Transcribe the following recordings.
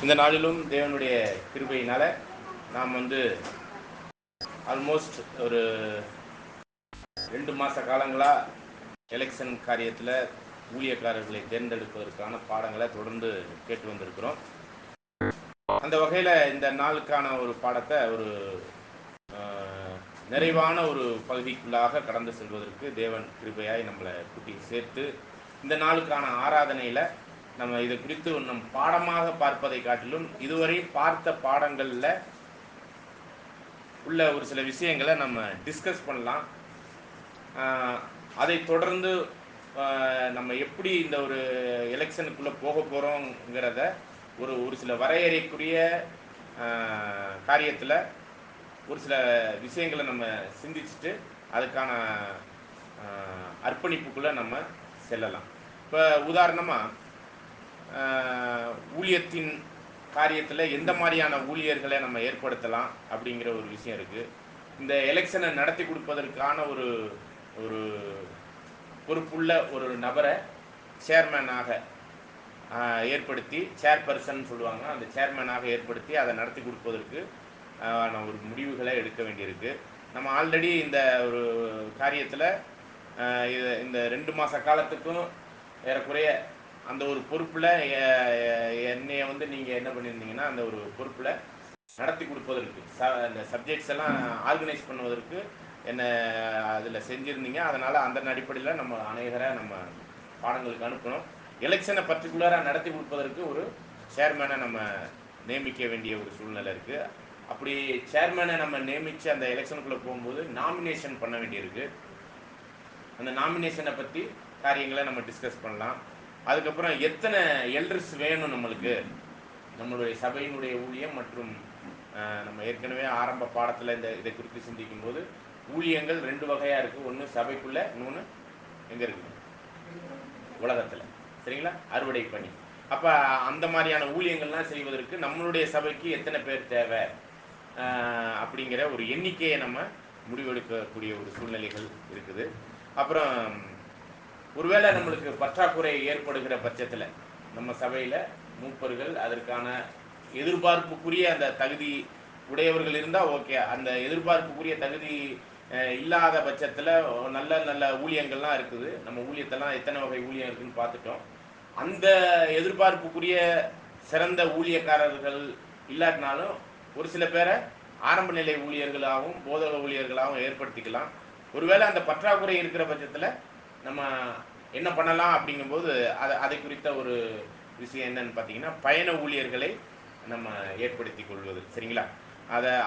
இந்த நாளிலும் தேவனுடைய கிருபையினால நாம் ஆல்மோஸ்ட் ஒரு 2 மாத காலங்களாக எலெக்ஷன் காரியத்தில் ஊழியக்காரர்களை தேர்ந்தெடுப்பதற்கான பாடங்களை தொடர்ந்து கேட்டு வந்திருக்கிறோம். அந்த வகையில் இந்த நாளுக்கான ஒரு பாடத்தை ஒரு நிறைவான ஒரு பகுதிக்குள்ளாக கடந்து செல்வதற்கு தேவன் கிருபையாய் நம்மளை கூட்டி சேர்த்து இந்த நாளுக்கான ஆராதனையில் நம்ம இதை குறித்து நம் பாடமாக பார்ப்பதை காட்டிலும் இதுவரை பார்த்த பாடங்களில் உள்ள ஒரு சில விஷயங்களை நம்ம டிஸ்கஸ் பண்ணலாம். அதை தொடர்ந்து நம்ம எப்படி இந்த ஒரு எலெக்ஷனுக்குள்ளே போக போகிறோங்கிறத ஒரு சில வரையறைக்குரிய காரியத்தில் ஒரு சில விஷயங்களை நம்ம சிந்திச்சுட்டு அதுக்கான அர்ப்பணிப்புக்குள்ளே நம்ம செல்லலாம். இப்போ உதாரணமாக ஊழியத்தின் காரியத்தில் எந்த மாதிரியான ஊழியர்களை நம்ம ஏற்படுத்தலாம் அப்படிங்கிற ஒரு விஷயம் இருக்குது. இந்த எலெக்ஷனை நடத்தி கொடுப்பதற்கான ஒரு ஒரு பொறுப்புள்ள ஒரு நபரை சேர்மேனாக ஏற்படுத்தி, சேர்பர்சன் சொல்லுவாங்க, அந்த சேர்மேனாக ஏற்படுத்தி அதை நடத்தி கொடுப்பதற்கு ஒரு முடிவுகளை எடுக்க வேண்டியிருக்கு. நம்ம ஆல்ரெடி இந்த ஒரு காரியத்தில் இந்த 2 மாத காலத்துக்கும் ஏறக்குறைய அந்த ஒரு பொறுப்பில் என்னைய நீங்கள் என்ன பண்ணியிருந்தீங்கன்னா அந்த ஒரு பொறுப்பில் நடத்தி கொடுப்பதற்கு அந்த சப்ஜெக்ட்ஸ் எல்லாம் ஆர்கனைஸ் பண்ணுவதற்கு என்ன அதில் செஞ்சுருந்தீங்க. அதனால் அந்த அடிப்படையில் நம்ம அநேகரை நம்ம பாடங்களுக்கு அனுப்பணும். எலெக்ஷனை பர்டிகுலராக நடத்தி கொடுப்பதற்கு ஒரு சேர்மேனை நம்ம நியமிக்க வேண்டிய ஒரு சூழ்நிலை இருக்குது. அப்படி சேர்மேனை நம்ம நியமித்து அந்த எலெக்ஷனுக்குள்ளே போகும்போது நாமினேஷன் பண்ண வேண்டியிருக்கு. அந்த நாமினேஷனை பற்றி காரியங்களை நம்ம டிஸ்கஸ் பண்ணலாம். அதுக்கப்புறம் எத்தனை எல்டர்ஸ் வேணும் நம்மளுக்கு, நம்மளுடைய சபையினுடைய ஊழியம் மற்றும் நம்ம ஏற்கனவே ஆரம்ப பாடத்தில் இதை குறித்து சிந்திக்கும் போது ஊழியங்கள் 2 வகையாக இருக்குது. ஒன்று சபைக்குள்ளே, இன்னொன்று எங்கே இருக்குது, உலகத்தில். சரிங்களா, அறுவடை பணி. அப்போ அந்த மாதிரியான ஊழியங்கள்லாம் செய்வதற்கு நம்மளுடைய சபைக்கு எத்தனை பேர் தேவை அப்படிங்கிற ஒரு எண்ணிக்கையை நம்ம முடிவெடுக்கக்கூடிய ஒரு சூழ்நிலைகள் இருக்குது. அப்புறம் ஒருவேளை நம்மளுக்கு பற்றாக்குறை ஏற்படுகிற பட்சத்தில் நம்ம சபையில் மூப்பர்கள் அதற்கான எதிர்பார்ப்புக்குரிய அந்த தகுதி உடையவர்கள் இருந்தால் ஓகே. அந்த எதிர்பார்ப்புக்குரிய தகுதி இல்லாத பட்சத்தில் நல்ல நல்ல ஊழியங்கள்லாம் இருக்குது. நம்ம ஊழியத்தெல்லாம் எத்தனை வகை ஊழியம் இருக்குதுன்னு பார்த்துட்டோம். அந்த எதிர்பார்ப்புக்குரிய சிறந்த ஊழியக்காரர்கள் இல்லாட்டினாலும் ஒரு சில பேரை ஆரம்ப நிலை ஊழியர்களாகவும் போதக ஊழியர்களாகவும் ஏற்படுத்திக்கலாம். ஒருவேளை அந்த பற்றாக்குறை இருக்கிற பட்சத்தில் நம்ம என்ன பண்ணலாம் அப்படிங்கும்போது அதை குறித்த ஒரு விஷயம் என்னன்னு பார்த்தீங்கன்னா பயண ஊழியர்களை நம்ம ஏற்படுத்தி கொள்வது. சரிங்களா,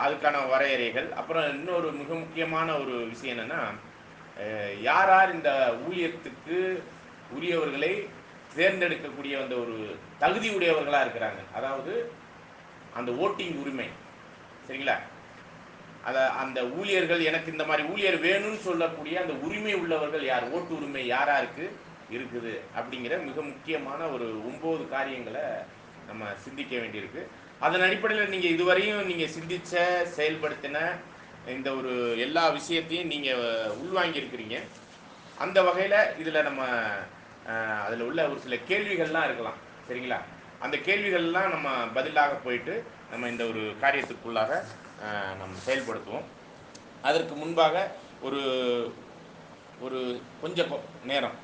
அதுக்கான வரையறைகள். அப்புறம் இன்னொரு மிக முக்கியமான ஒரு விஷயம் என்னென்னா யார் யார் இந்த ஊழியத்துக்கு உரியவர்களை தேர்ந்தெடுக்கக்கூடிய அந்த ஒரு தகுதி உடையவர்களாக இருக்கிறாங்க, அதாவது அந்த ஓட்டிங் உரிமை. சரிங்களா, அந்த ஊழியர்கள் எனக்கு இந்த மாதிரி ஊழியர் வேணும்னு சொல்லக்கூடிய அந்த உரிமை உள்ளவர்கள் யார், ஓட்டு உரிமை யாராருக்கு இருக்குது அப்படிங்கிற மிக முக்கியமான ஒரு 9 காரியங்களை நம்ம சிந்திக்க வேண்டியிருக்கு. அதன் அடிப்படையில் நீங்கள் இதுவரையும் நீங்கள் சிந்திச்ச செயல்படுத்தின இந்த ஒரு எல்லா விஷயத்தையும் நீங்கள் உள்வாங்கியிருக்கிறீங்க. அந்த வகையில் இதில் நம்ம அதில் உள்ள ஒரு சில கேள்விகள்லாம் இருக்கலாம். சரிங்களா, அந்த கேள்விகள்லாம் நம்ம பதிலாக போயிட்டு நம்ம இந்த ஒரு காரியத்துக்குள்ளாக நம்ம செயல்படுத்துவோம். அதற்கு முன்பாக ஒரு ஒரு கொஞ்சம் நேரம்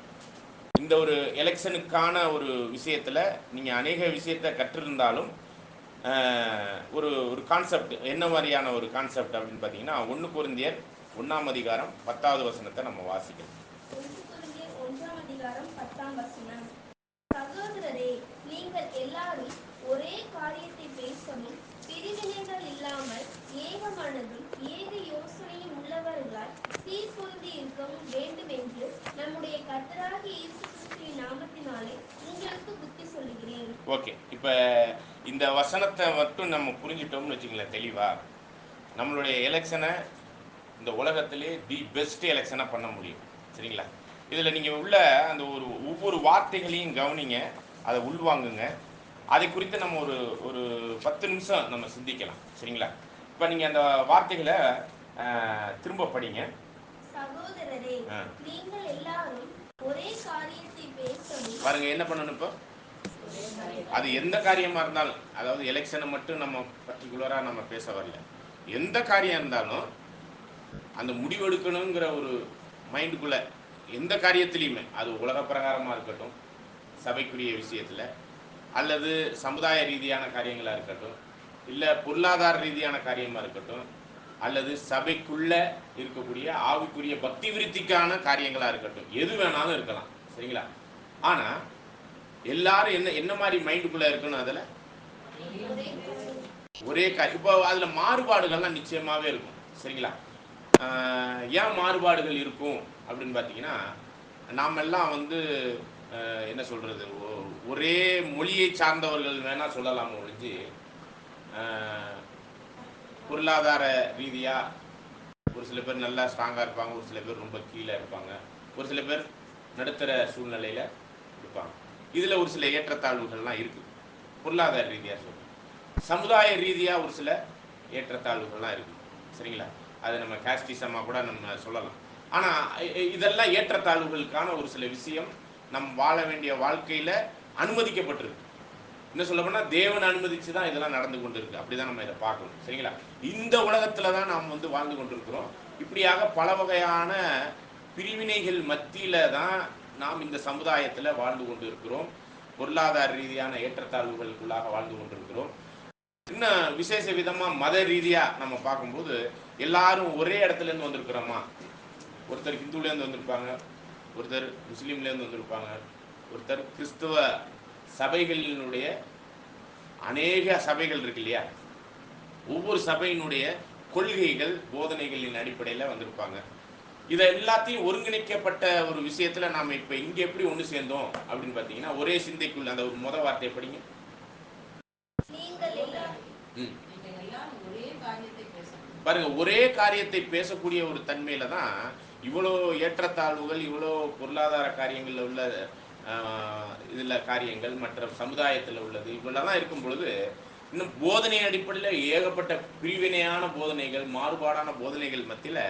இந்த ஒரு எலெக்ஷனுக்கான ஒரு விஷயத்தில் நீங்கள் அநேக விஷயத்தை கற்றிருந்தாலும் ஒரு ஒரு கான்செப்ட் என்ன மாதிரியான ஒரு கான்செப்ட் அப்படின்னு பார்த்தீங்கன்னா 1 கொரிந்தியர் 1ஆம் அதிகாரம் 10வது வசனத்தை நம்ம வாசிக்கணும். 1 கொரிந்தியர் 1ஆம் அதிகாரம் 10ஆம் வசனம். சகோதரரே, நீங்கள் எல்லாரும் ஒரே காரியத்தை பேசவும் பிரிவினைகள் இல்லாமல் ஏக மனதும் ஏக யோசனையும் உள்ளவர்களாய் சீர்பொருந்தி இருக்கவும் வேண்டும் என்று நம்முடைய கர்த்தராகிய இயேசு கிறிஸ்துவின் நாமத்தினாலே உங்களுக்கு புத்தி சொல்லுகிறேன். ஓகே, இப்போ இந்த வசனத்தை மட்டும் நம்ம புரிஞ்சிட்டோம்னு வச்சுக்கலாம் தெளிவா, நம்மளுடைய எலெக்ஷனை இந்த உலகத்திலே தி பெஸ்ட் எலெக்ஷனாக பண்ண முடியும். சரிங்களா, இதில் நீங்கள் உள்ள அந்த ஒவ்வொரு வார்த்தைகளையும் கவனிங்க, அதை உள்வாங்குங்க. அதை குறித்து நம்ம ஒரு 10 நிமிஷம் நம்ம சிந்திக்கலாம். சரிங்களா, இப்போ நீங்கள் அந்த வார்த்தைகளை திரும்ப படிங்க. சகோதரரே, நீங்கள் எல்லாரும் ஒரே காரியத்தை பேசவும். பாருங்க என்ன பண்ணணும். இப்போ அது எந்த காரியமா இருந்தாலும், அதாவது எலெக்ஷனை மட்டும் நம்ம பர்டிகுலரா நம்ம பேச வரல. எந்த காரியம் இருந்தாலும் அந்த முடிவெடுக்கணுங்கிற ஒரு மைண்டுக்குள்ள எந்த காரியத்திலையுமே, அது உலக பிரகாரமா இருக்கட்டும், சபைக்குரிய விஷயத்துல, அல்லது சமுதாய ரீதியான காரியங்களா இருக்கட்டும், இல்ல பொருளாதார ரீதியான காரியமா இருக்கட்டும், அல்லது சபைக்குள்ள இருக்கக்கூடிய ஆவிக்குரிய பக்தி விருத்திக்கான காரியங்களா இருக்கட்டும், எது வேணாலும் இருக்கலாம். சரிங்களா? ஆனா எல்லாரும் என்ன என்ன மாதிரி மைண்டுக்குள்ள இருக்கணும்? அதுல ஒரே காரியம். இப்போ அதுல மாறுபாடுகள்லாம் நிச்சயமாவே இருக்கும். சரிங்களா? ஏன் மாறுபாடுகள் இருக்கும் அப்படின்னு பார்த்தீங்கன்னா, நாமெல்லாம் வந்து என்ன சொல்றது, ஒரே மொழியை சார்ந்தவர்கள் வேணா சொல்லலாம் ஒழிஞ்சு, அஹ், பொருளாதார ரீதியா ஒரு சில பேர் நல்லா ஸ்ட்ராங்காக இருப்பாங்க, ஒரு சில பேர் ரொம்ப கீழே இருப்பாங்க, ஒரு சில பேர் நடுத்தர சூழ்நிலையில் இருப்பாங்க. இதில் ஒரு சில ஏற்றத்தாழ்வுகள்லாம் இருக்குது. பொருளாதார ரீதியாக சொல்லுங்கள், சமுதாய ரீதியாக ஒரு சில ஏற்றத்தாழ்வுகள்லாம் இருக்குது. சரிங்களா? அது நம்ம கேஸ்டிசமாக கூட நம்ம சொல்லலாம். ஆனால் இதெல்லாம் ஏற்றத்தாழ்வுகளுக்கான ஒரு சில விஷயம் நம் வாழ வேண்டிய வாழ்க்கையில் அனுமதிக்கப்பட்டிருக்கு. என்ன சொல்ல போனால் தேவன் அனுமதிச்சு தான் இதெல்லாம் நடந்து கொண்டு இருக்கு. அப்படிதான் நம்ம இதை பார்க்கணும். சரிங்களா? இந்த உலகத்துல தான் நாம் வந்து வாழ்ந்து கொண்டிருக்கிறோம். இப்படியாக பல வகையான பிரிவினைகள் மத்தியில தான் நாம் இந்த சமுதாயத்துல வாழ்ந்து கொண்டு இருக்கிறோம். பொருளாதார ரீதியான ஏற்றத்தாழ்வுகளுக்குள்ளாக வாழ்ந்து கொண்டிருக்கிறோம். இன்னும் விசேஷ விதமா மத ரீதியா நம்ம பார்க்கும்போது எல்லாரும் ஒரே இடத்துல இருந்து வந்திருக்கிறோமா? ஒருத்தர் ஹிந்துல இருந்து வந்திருப்பாங்க, ஒருத்தர் முஸ்லீம்ல இருந்து வந்திருப்பாங்க, ஒருத்தர் கிறிஸ்துவ சபைகளினுடைய அநேக சபைகள் இருக்கு இல்லையா, ஒவ்வொரு சபையினுடைய கொள்கைகள் போதனைகளின் அடிப்படையில் வந்திருப்பாங்க. இதை எல்லாத்தையும் ஒருங்கிணைக்கப்பட்ட ஒரு விஷயத்துல நாம இப்ப இங்க எப்படி ஒன்று சேர்ந்தோம் அப்படின்னு பார்த்தீங்கன்னா, ஒரே சிந்தைக்குள்ள அந்த ஒரு முத வார்த்தையை படிங்க. பாருங்க, ஒரே காரியத்தை பேசக்கூடிய ஒரு தன்மையில தான் இவ்வளோ ஏற்றத்தாழ்வுகள், இவ்வளோ பொருளாதார காரியங்களில் உள்ள இதில் காரியங்கள், மற்ற சமுதாயத்தில் உள்ளது இவ்வளோதான் இருக்கும் பொழுது, இன்னும் போதனை அடிப்படையில் ஏகப்பட்ட பிரிவினையான போதனைகள், மாறுபாடான போதனைகள் மத்தியில்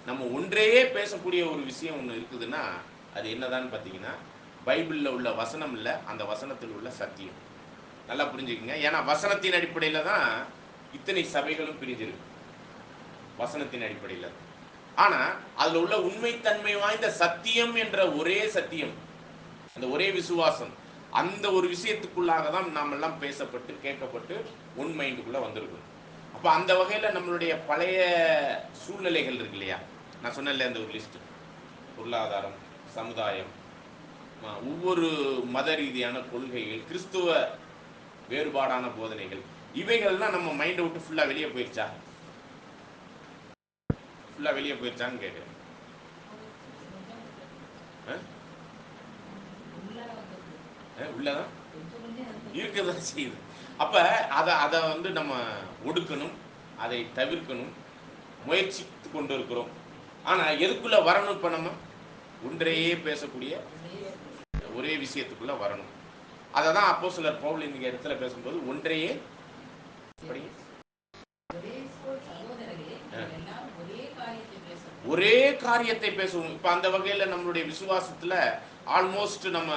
நம்ம ஒன்றையே பேசக்கூடிய ஒரு விஷயம் ஒன்று இருக்குதுன்னா அது என்னதான்னு பார்த்தீங்கன்னா, பைபிளில் உள்ள வசனம் இல்லை, அந்த வசனத்தில் உள்ள சத்தியம். நல்லா புரிஞ்சுக்கங்க. ஏன்னா வசனத்தின் அடிப்படையில் தான் இத்தனை சபைகளும் பிரிஞ்சிருக்கு, வசனத்தின் அடிப்படையில். ஆனா அதுல உள்ள உண்மைத்தன்மை வாய்ந்த சத்தியம் என்ற ஒரே சத்தியம், அந்த ஒரே விசுவாசம், அந்த ஒரு விஷயத்துக்குள்ளாக தான் நாம் எல்லாம் பேசப்பட்டு கேட்கப்பட்டு ஒன் மைண்டுக்குள்ள வந்திருக்கணும். அப்ப அந்த வகையில நம்மளுடைய பழைய சூழ்நிலைகள் இருக்கு இல்லையா, நான் சொன்னேன்ல அந்த ஒரு லிஸ்ட், பொருளாதாரம், சமுதாயம், ஒவ்வொரு மத ரீதியான கொள்கைகள், கிறிஸ்துவ வேறுபாடான போதனைகள், இவைகள்லாம் நம்ம மைண்டை விட்டு ஃபுல்லா வெளியே போயிடுச்சா? ஃபுல்லா வெளியே போயிடுச்சான்னு கேட்குறேன். உள்ளதான் இருக்கதான் செய்யுது. அப்ப அதை வந்து நம்ம ஒடுக்கணும், அதை தவிர்க்கணும், முயற்சித்து கொண்டு இருக்கிறோம். ஆனா எதுக்குள்ள வரணும்? இப்ப நம்ம ஒன்றையே பேசக்கூடிய ஒரே விஷயத்துக்குள்ள வரணும். அதை தான் அப்போஸ்தலர் பவுல் இந்த இடத்துல பேசும்போது ஒன்றையே ஒரே காரியத்தை பேசுவோம். இப்ப அந்த வகையில நம்மளுடைய விசுவாசத்துல ஆல்மோஸ்ட் நம்ம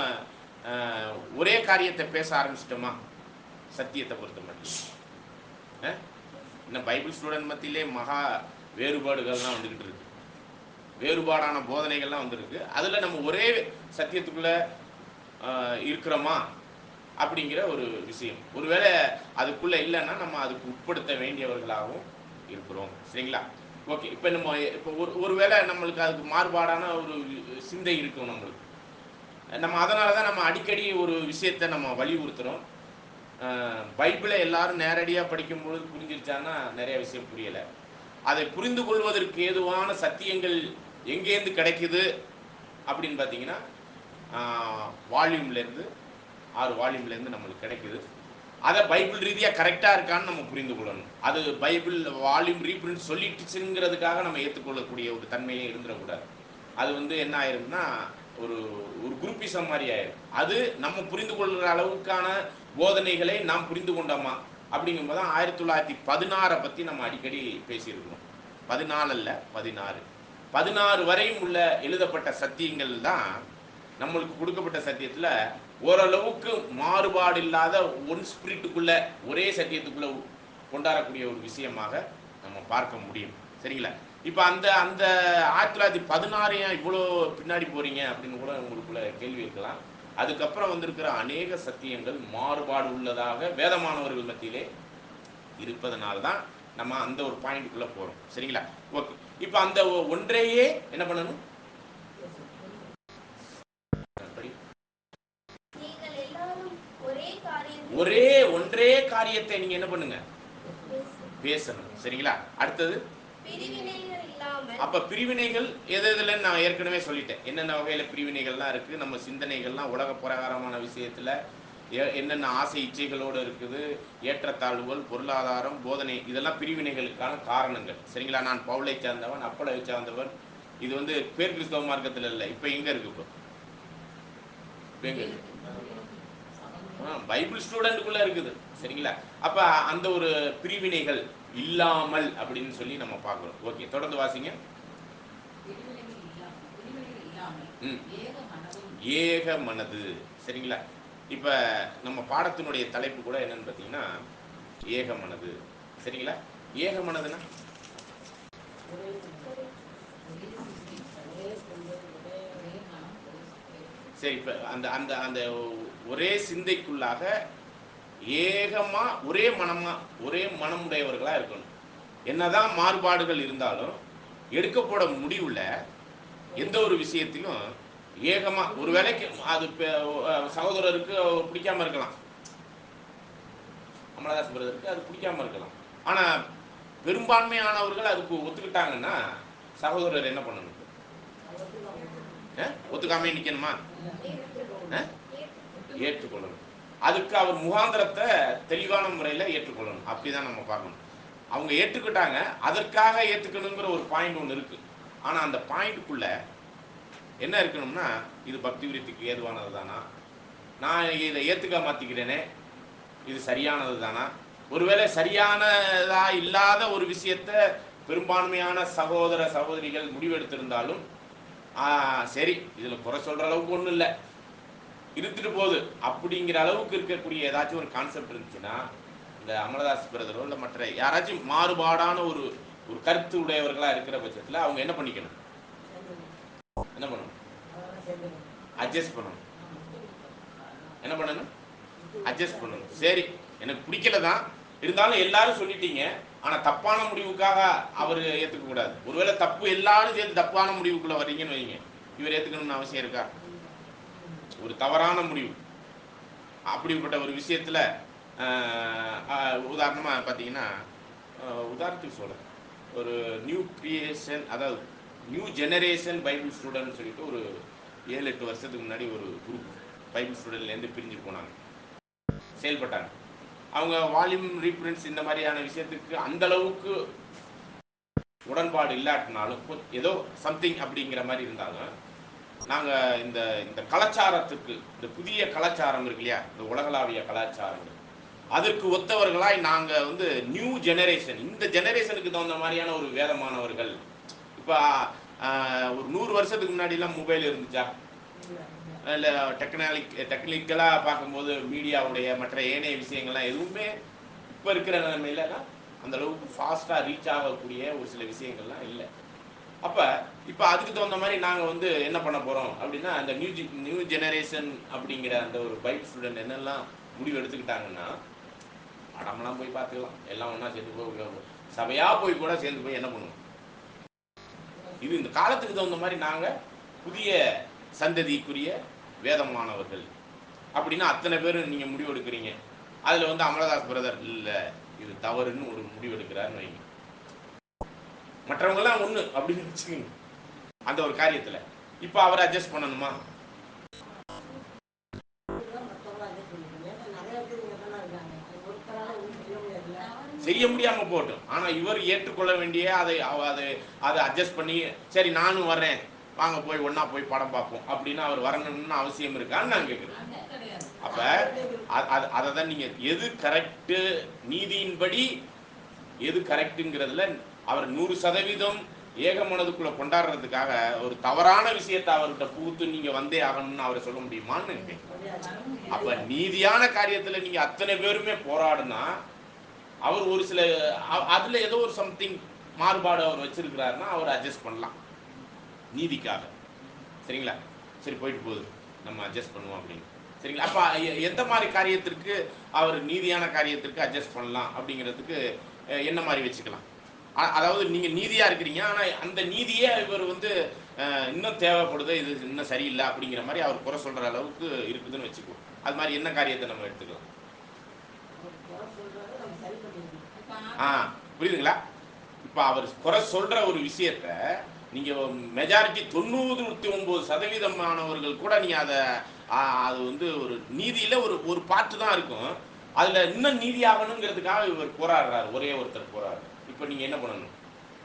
ஒரே காரியத்தை பேச ஆரம்பிச்சிட்டோமா? சத்தியத்தை பொறுத்த மட்டும் இன்னும் பைபிள் ஸ்டூடெண்ட் மத்தியிலே மகா வேறுபாடுகள்லாம் வந்துகிட்டு இருக்கு, வேறுபாடான போதனைகள்லாம் வந்துருக்கு. அதுல நம்ம ஒரே சத்தியத்துக்குள்ள இருக்கிறோமா அப்படிங்கிற ஒரு விஷயம். ஒருவேளை அதுக்குள்ள இல்லைன்னா நம்ம அதுக்கு உட்படுத்த வேண்டியவர்களாகவும் இருக்கிறோம். சரிங்களா? ஓகே. இப்போ நம்ம இப்போ ஒருவேளை நம்மளுக்கு அதுக்கு மாறுபாடான ஒரு சிந்தை இருக்கும் நம்மளுக்கு. நம்ம அதனால தான் நம்ம அடிக்கடி ஒரு விஷயத்தை நம்ம வலியுறுத்துகிறோம். பைபிளை எல்லாரும் நேரடியாக படிக்கும்பொழுது புரிஞ்சிருச்சான்னா நிறைய விஷயம் புரியலை. அதை புரிந்து கொள்வதற்கு ஏதுவான சத்தியங்கள் எங்கேருந்து கிடைக்குது அப்படின்னு பார்த்தீங்கன்னா, வால்யூம்லேருந்து 6 வால்யூம்லேருந்து நம்மளுக்கு கிடைக்குது. அதை பைபிள் ரீதியாக கரெக்டாக இருக்கான்னு நம்ம புரிந்து கொள்ளணும். அது பைபிள் வால்யூம் ரீப்ரிண்ட் சொல்லிட்டுச்சுங்கிறதுக்காக நம்ம ஏற்றுக்கொள்ளக்கூடிய ஒரு தன்மையே இருந்துடக்கூடாது. அது வந்து என்ன ஆயிரும்னா ஒரு ஒரு குரூப்பிசம் மாதிரி ஆயிரும். அது நம்ம புரிந்து கொள்கிற அளவுக்கான போதனைகளை நாம் புரிந்து கொண்டோமா அப்படிங்கும்போது தான் 1916 பற்றி நம்ம அடிக்கடி பேசியிருக்கணும். 14 அல்ல, 16. 16 வரையும் உள்ள எழுதப்பட்ட சத்தியங்கள் தான் நம்மளுக்கு கொடுக்கப்பட்ட சத்தியத்தில் ஓரளவுக்கு மாறுபாடு இல்லாத ஒன் ஸ்பிரிட்டுக்குள்ள ஒரே சத்தியத்துக்குள்ள கொண்டாடக்கூடிய ஒரு விஷயமாக நம்ம பார்க்க முடியும். சரிங்களா? இப்போ அந்த அந்த 1916 ஏன் இவ்வளோ பின்னாடி போறீங்க அப்படின்னு கூட உங்களுக்குள்ள கேள்வி இருக்கலாம். அதுக்கப்புறம் வந்திருக்கிற அநேக சத்தியங்கள் மாறுபாடு உள்ளதாக வேதமானவர்கள் மத்தியிலே இருப்பதனால தான் நம்ம அந்த ஒரு பாயிண்ட்டுக்குள்ள போறோம். சரிங்களா? ஓகே. இப்போ அந்த ஒன்றையே என்ன பண்ணணும்? நீங்கள் எல்லாரும் ஒரே காரியத்தை ஒன்றே காரியத்தை நீங்க என்ன பண்ணுங்க? பேசணும். சரிங்களா? அடுத்தது பிரிவினைகள் இல்லாமல். அப்ப பிரிவினைகள் எது எதுலன்னு நான் ஏற்கனவே சொல்லிட்டேன். என்னென்ன வகையில பிரிவினைகள்லாம் இருக்கு, நம்ம சிந்தனைகள்லாம் உலக பிரகாரமான விஷயத்துல என்னென்ன ஆசை இச்சைகளோடு இருக்குது, ஏற்றத்தாழ்வுகள், பொருளாதாரம், போதனை, இதெல்லாம் பிரிவினைகளுக்கான காரணங்கள். சரிங்களா? நான் பவுலை சார்ந்தவன், அப்பளை சார்ந்தவன். இது வந்து பேர் கிறிஸ்தவ மார்க்கத்தில் இல்லை. இப்போ எங்க இருக்கு? இப்போ எங்க இருக்கு? பைபிள் ஸ்டூடெண்ட்டுக்குள்ள இருக்குது. சரிங்களா? அப்ப அந்த ஒரு பிரிவினைகள் இல்லாமல் அப்படின்னு சொல்லி நம்ம பார்க்கிறோம். ஓகே, தொடர்ந்து வாசிங்க. ஏக மனது. சரிங்களா? இப்ப நம்ம பாடத்தினுடைய தலைப்பு கூட என்னன்னு பார்த்தீங்கன்னா ஏக மனது. சரிங்களா? ஏக மனதுன்னா சரி, இப்ப அந்த அந்த அந்த ஒரே சிந்தைக்குள்ளாக ஏகமா ஒரே மனமா ஒரே மனமுடையவர்களா இருக்கணும். என்னதான் மாறுபாடுகள் இருந்தாலும் எடுக்கப்பட முடிவுல எந்த ஒரு விஷயத்திலும் ஏகமா, ஒரு வேலைக்கு அது சகோதரருக்கு பிடிக்காம இருக்கலாம், அமலதாஸ் பிரதருக்கு அது பிடிக்காம இருக்கலாம். ஆனா பெரும்பான்மையானவர்கள் அதுக்கு ஒத்துக்கிட்டாங்கன்னா சகோதரர் என்ன பண்ணணும்? ஒத்துக்காம நிக்கணுமா? ஏற்றுக்கொள்ளணும். அதுக்கு அவர் முகாந்திரத்தை தெளிவான முறையில் ஏற்றுக்கொள்ளணும். அப்படிதான் நம்ம பார்க்கணும். அவங்க ஏற்றுக்கிட்டாங்க, அதற்காக ஏற்றுக்கணுங்கிற ஒரு பாயிண்ட் ஒன்று இருக்கு. ஆனா அந்த பாயிண்ட்டுக்குள்ள என்ன இருக்கணும்னா, இது பக்தி விருத்திக்கு ஏதுவானது தானா, நான் இதை ஏற்றுக்க மாத்திக்கிறேனே, இது சரியானது தானா, ஒருவேளை சரியானதா இல்லாத ஒரு விஷயத்த பெரும்பான்மையான சகோதர சகோதரிகள் முடிவெடுத்திருந்தாலும் சரி, இதில் குறை சொல்ற அளவுக்கு ஒன்றும் இல்லை, இருந்துட்டு போகுது அப்படிங்கிற அளவுக்கு இருக்கக்கூடிய ஏதாச்சும் ஒரு கான்செப்ட் இருந்துச்சுன்னா, இந்த அமலதாஸ் பிரதரோ இல்லை மற்ற யாராச்சும் மாறுபாடான ஒரு ஒரு கருத்து உடையவர்களா இருக்கிற பட்சத்தில் அவங்க என்ன பண்ணிக்கணும்? என்ன பண்ணணும்? அட்ஜஸ்ட் பண்ணணும். என்ன பண்ணணும்? அட்ஜஸ்ட் பண்ணணும். சரி, எனக்கு பிடிக்கல தான், இருந்தாலும் எல்லாரும் சொல்லிட்டீங்க, ஆனா தப்பான முடிவுக்காக அவர் ஏத்துக்க கூடாது. ஒருவேளை தப்பு எல்லாரும் சேர்த்து தப்பான முடிவுக்குள்ள வர்றீங்கன்னு வைங்க, இவர் ஏத்துக்கணும்னு அவசியம் இருக்கா? ஒரு தவறான முடிவு அப்படிப்பட்ட ஒரு விஷயத்துல உதாரணமா பார்த்தீங்கன்னா, உதாரணத்துக்கு சொல்றேன், ஒரு நியூ கிரியேஷன், அதாவது நியூ ஜெனரேஷன் பைபிள் ஸ்டூடெண்ட் சொல்லிட்டு ஒரு 7-8 வருஷத்துக்கு முன்னாடி ஒரு குரூப் பைபிள் ஸ்டூடெண்ட்லேருந்து பிரிஞ்சு போனாங்க, செயல்பட்டாங்க. அவங்க வால்யூம் ரீப்ரிண்ட்ஸ் இந்த மாதிரியான விஷயத்துக்கு அந்த அளவுக்கு உடன்பாடு இல்லாட்டினாலும் ஏதோ சம்திங் அப்படிங்கிற மாதிரி இருந்தாலும், நாங்கள் இந்த இந்த கலாச்சாரத்துக்கு, இந்த புதிய கலாச்சாரம் இருக்கு இல்லையா, இந்த உலகளாவிய கலாச்சாரம், அதற்கு ஒத்தவர்களாய் நாங்கள் வந்து நியூ ஜெனரேஷன், இந்த ஜெனரேஷனுக்கு தகுந்த மாதிரியான ஒரு வேதமானவர்கள். இப்போ ஒரு 100 வருஷத்துக்கு முன்னாடிலாம் மொபைல் இருந்துச்சா? இல்லை டெக்னிக்கலாக பார்க்கும்போது மீடியாவுடைய மற்ற ஏனைய விஷயங்கள்லாம் எதுவுமே இப்போ இருக்கிற நிலைமையில அந்த அளவுக்கு ஃபாஸ்ட்டாக ரீச் ஆகக்கூடிய ஒரு சில விஷயங்கள்லாம் இல்லை. அப்போ இப்போ அதுக்கு தகுந்த மாதிரி நாங்கள் வந்து என்ன பண்ண போகிறோம் அப்படின்னா, அந்த நியூ ஜெனரேஷன் அப்படிங்கிற அந்த ஒரு பைபிள் ஸ்டூடெண்ட் என்னெல்லாம் முடிவு எடுத்துக்கிட்டாங்கன்னா, படம்லாம் போய் பார்த்துக்கலாம், எல்லாம் ஒன்றா சேர்ந்து போய் சபையாக போய் கூட சேர்ந்து போய் என்ன பண்ணுவோம், இது இந்த காலத்துக்கு தகுந்த மாதிரி நாங்கள் புதிய சந்ததிக்குரிய வேதமானவர்கள் அப்படின்னு அத்தனை பேரும் நீங்கள் முடிவு எடுக்கிறீங்க. அதில் வந்து அமலதாஸ் பிரதர் இல்லை, இது தவறுன்னு ஒரு முடிவு எடுக்கிறாருன்னு வைங்க, மற்றவங்கெல்லாம் ஒன்று அப்படின்னு வச்சுக்கோங்க அந்த ஒரு காரியத்தில். இப்போ அவரை அட்ஜஸ்ட் பண்ணணுமா? செய்ய முடியாம போட்டும், ஆனா இவர் ஏற்றுக்கொள்ள வேண்டிய அதை அட்ஜஸ்ட் பண்ணி, சரி நானும் வர்றேன், வாங்க போய் ஒன்னா போய் படம் பார்ப்போம் அப்படின்னு அவர் வரணும்னு அவசியம் இருக்கான்னு நான் கேட்கிறேன். அப்ப அதை தான் நீங்க எது கரெக்டு, நீதியின்படி எது கரெக்டுங்கிறதுல அவர் 100% ஏக மனதுக்குள்ள கொண்டாடுறதுக்காக ஒரு தவறான விஷயத்தை அவர்கிட்ட புகுத்து நீங்க வந்தே ஆகணும்னு அவரை சொல்ல முடியுமான்னு அப்ப நீதியான காரியத்துல நீங்க அத்தனை பேருமே போராடுனா அவர் ஒரு சில அதுல ஏதோ ஒரு சம்திங் மாறுபாடு அவர் வச்சிருக்கிறாருன்னா அவர் அட்ஜஸ்ட் பண்ணலாம் நீதிக்காக. சரிங்களா? சரி போயிட்டு போகுது, நம்ம அட்ஜஸ்ட் பண்ணுவோம் அப்படின்னு. சரிங்களா? அப்ப எந்த மாதிரி காரியத்திற்கு அவர் நீதியான காரியத்திற்கு அட்ஜஸ்ட் பண்ணலாம் அப்படிங்கிறதுக்கு என்ன மாதிரி வச்சுக்கலாம்? அதாவது நீங்க நீதியா இருக்கிறீங்க, ஆனா அந்த நீதியே இவர் வந்து இன்னும் தேவைப்படுது, இது இன்னும் சரியில்லை அப்படிங்கிற மாதிரி அவர் குறை சொல்ற அளவுக்கு இருக்குதுன்னு வச்சுக்குவோம். அது மாதிரி என்ன காரியத்தை நம்ம எடுத்துக்கலாம்? புரியுதுங்களா? இப்ப அவர் குறை சொல்ற ஒரு விஷயத்த நீங்க மெஜாரிட்டி 99% மாணவர்கள் கூட நீங்க அதை அது வந்து ஒரு நீதியில ஒரு ஒரு பாட்டு தான் இருக்கும். அதுல இன்னும் நீதி ஆகணுங்கிறதுக்காக இவர் போராடுறாரு, ஒரே ஒருத்தர் போராடுறாரு. இப்ப நீங்க என்ன பண்ணணும்?